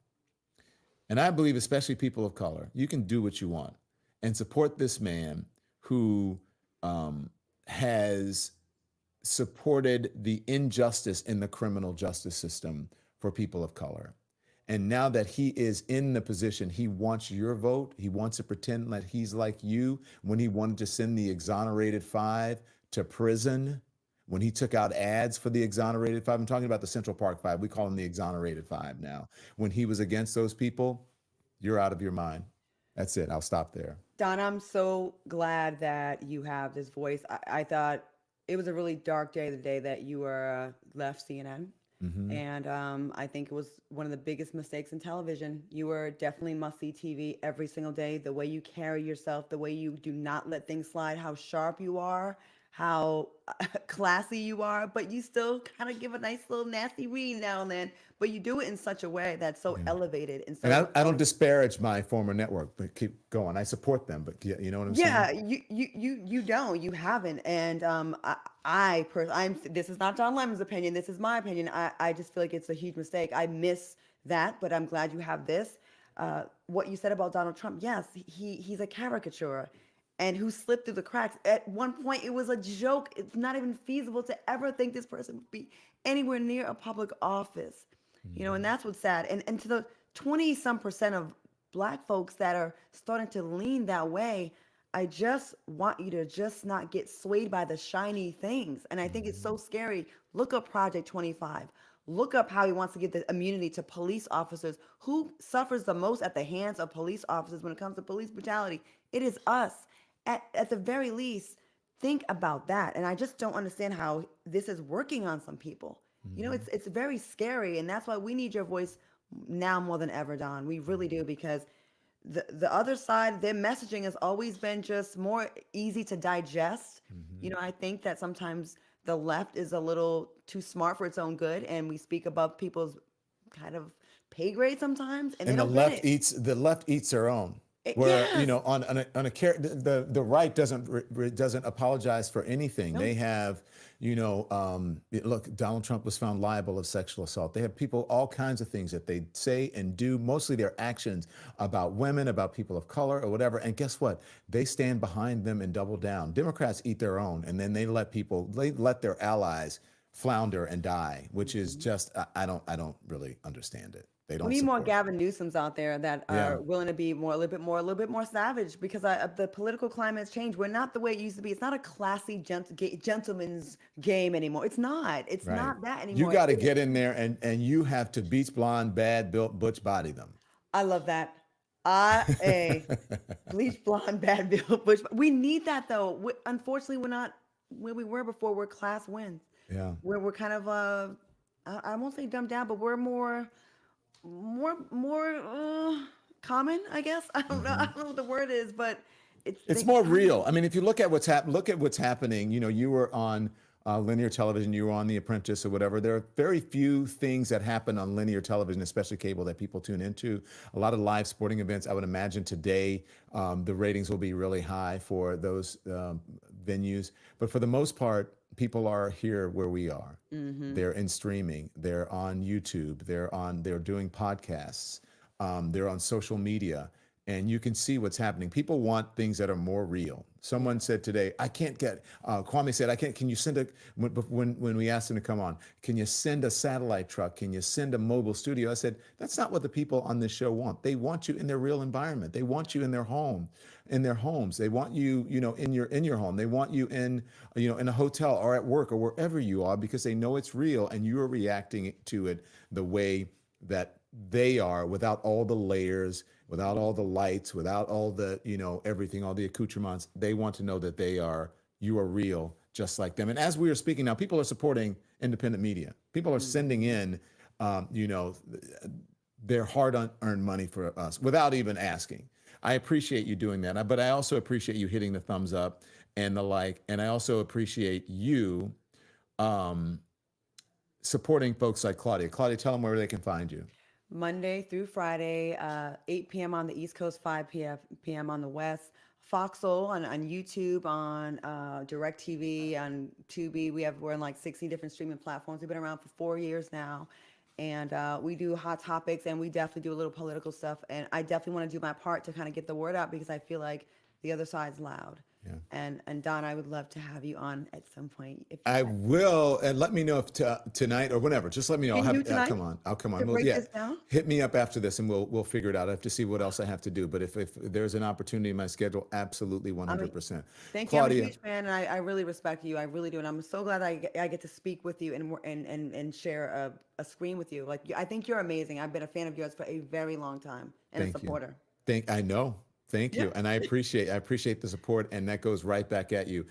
and I believe especially people of color, you can do what you want and support this man who has supported the injustice in the criminal justice system for people of color. And now that he is in the position, he wants your vote. He wants to pretend that he's like you when he wanted to send the exonerated 5 to prison, when he took out ads for the exonerated 5. I'm talking about the Central Park 5. We call them the exonerated 5 now. When he was against those people, you're out of your mind. That's it. I'll stop there. Don, I'm so glad that you have this voice. I thought it was a really dark day, the day that you were left CNN. And I think it was one of the biggest mistakes in television. You were definitely must-see TV every single day. The way you carry yourself, the way you do not let things slide, how sharp you are, how classy you are, but you still kind of give a nice little nasty read now and then. But you do it in such a way that's so elevated and so. And I don't disparage my former network, but keep going. I support them, but you know what I'm saying? Yeah, you don't, you haven't, and this is not Don Lemon's opinion. This is my opinion. I just feel like it's a huge mistake. I miss that, but I'm glad you have this. What you said about Donald Trump, yes, he's a caricature, and who slipped through the cracks. At one point, it was a joke. It's not even feasible to ever think this person would be anywhere near a public office, you know, and that's what's sad. And to the 20-some% of Black folks that are starting to lean that way, I just want you to just not get swayed by the shiny things. And I think it's so scary. Look up Project 25. Look up how he wants to give the immunity to police officers. Who suffers the most at the hands of police officers when it comes to police brutality? It is us. At the very least, think about that. And I just don't understand how this is working on some people. You know, it's very scary. And that's why we need your voice now more than ever, Don. We really do, because the other side, their messaging has always been just more easy to digest. You know, I think that sometimes the left is a little too smart for its own good, and we speak above people's kind of pay grade sometimes, and they the don't get left it. eats their own. Where you Yes. know, the right doesn't apologize for anything. They have, you know, look, Donald Trump was found liable of sexual assault. They have people, all kinds of things that they say and do, mostly their actions about women, about people of color or whatever. And guess what? They stand behind them and double down. Democrats eat their own, and then they let their allies flounder and die, which is just, I don't really understand it. They don't We need more support it. Gavin Newsoms out there that are willing to be a little bit more savage, because the political climate has changed. We're not the way it used to be. It's not a classy gentleman's game anymore. It's not. It's Right. not that anymore. You got to get in there and you have to beach blonde, bad built, butch body them. I love that. Bleach blonde, bad bill, bush. We need that though. Unfortunately, we're not where we were before, where class wins. Yeah. Where we're kind of I won't say dumbed down, but we're more common, I guess. I don't know what the word is, but It's more real. I mean, if you look at what's happening. You know, you were on linear television, you were on The Apprentice or whatever. There are very few things that happen on linear television, especially cable, that people tune into. A lot of live sporting events. I would imagine today the ratings will be really high for those venues. But for the most part, people are here where we are. They're in streaming. They're on YouTube. They're doing podcasts. They're on social media. And you can see what's happening. People want things that are more real. Someone said today, I can't get, Kwame said, can you send when we asked him to come on, can you send a satellite truck? Can you send a mobile studio? I said, that's not what the people on this show want. They want you in their real environment. They want you in their home, in their homes. They want you, you know, in your home. They want you in, you know, in a hotel or at work or wherever you are, because they know it's real and you are reacting to it the way that they are, without all the layers, without all the lights, without all the, you know, everything, all the accoutrements. They want to know that you are real, just like them. And as we are speaking now, people are supporting independent media. People are sending in, you know, their hard-earned money for us without even asking. I appreciate you doing that, but I also appreciate you hitting the thumbs up and the like, and I also appreciate you supporting folks like Claudia. Claudia, tell them where they can find you. Monday through Friday, 8 p.m. on the East Coast, 5 p.m. on the West. Foxhole on YouTube, on DirecTV, on Tubi. We're in like 60 different streaming platforms. We've been around for 4 years now. And we do hot topics, and we definitely do a little political stuff. And I definitely want to do my part to kind of get the word out, because I feel like the other side's loud. Yeah. And Don, I would love to have you on at some point. If you I can. will, and let me know if tonight or whenever. Just let me know. Can I'll you tonight? come on. I'll come on. To Well, break yeah, this down? hit me up after this, and we'll figure it out. I have to see what else I have to do. But if there's an opportunity in my schedule, absolutely 100%. Thank you. I'm a Claudia, huge fan, and I really respect you. I really do, and I'm so glad I get to speak with you and share a screen with you. Like, I think you're amazing. I've been a fan of yours for a very long time, and thank a supporter. I know. Thank you, Yeah. and I appreciate the support, and that goes right back at you.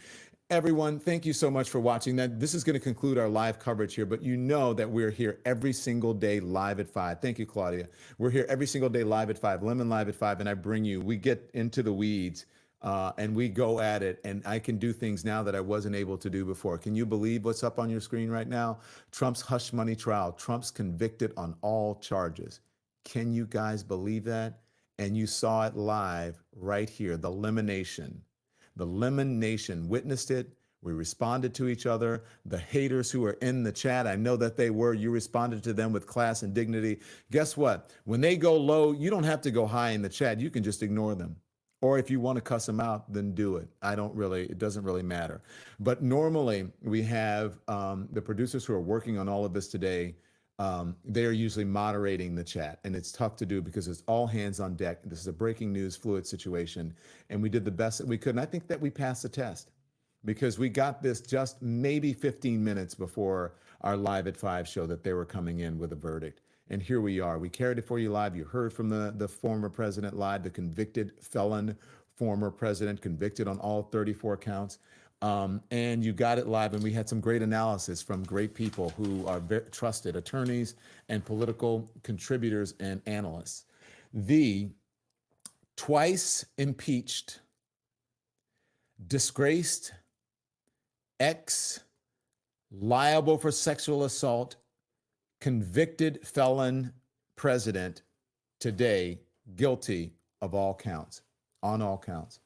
Everyone, thank you so much for watching. That this is going to conclude our live coverage here, but you know that we're here every single day live at 5. Thank you, Claudia. We're here every single day live at 5, Lemon live at 5, and I bring you, we get into the weeds and we go at it, and I can do things now that I wasn't able to do before. Can you believe what's up on your screen right now? Trump's hush money trial. Trump's convicted on all charges. Can you guys believe that? And you saw it live right here, the Lemon Nation. The Lemon Nation witnessed it. We responded to each other. The haters who are in the chat, I know that they were. You responded to them with class and dignity. Guess what? When they go low, you don't have to go high in the chat. You can just ignore them. Or if you want to cuss them out, then do it. It doesn't really matter. But normally we have the producers who are working on all of this today. They are usually moderating the chat, and it's tough to do because it's all hands on deck. This is a breaking news, fluid situation, and we did the best that we could. And I think that we passed the test because we got this just maybe 15 minutes before our Live at 5 show that they were coming in with a verdict. And here we are. We carried it for you live. You heard from the former president live, the convicted felon former president, convicted on all 34 counts. And you got it live, and we had some great analysis from great people who are trusted attorneys and political contributors and analysts. The twice impeached, disgraced, liable for sexual assault, convicted felon president today, guilty of all counts, on all counts.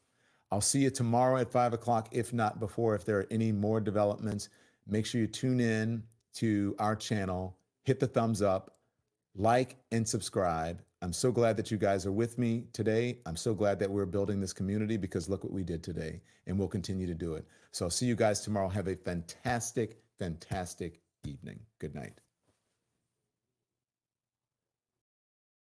I'll see you tomorrow at 5 o'clock, if not before. If there are any more developments, make sure you tune in to our channel, hit the thumbs up, like, and subscribe. I'm so glad that you guys are with me today. I'm so glad that we're building this community because look what we did today, and we'll continue to do it. So I'll see you guys tomorrow. Have a fantastic, fantastic evening. Good night.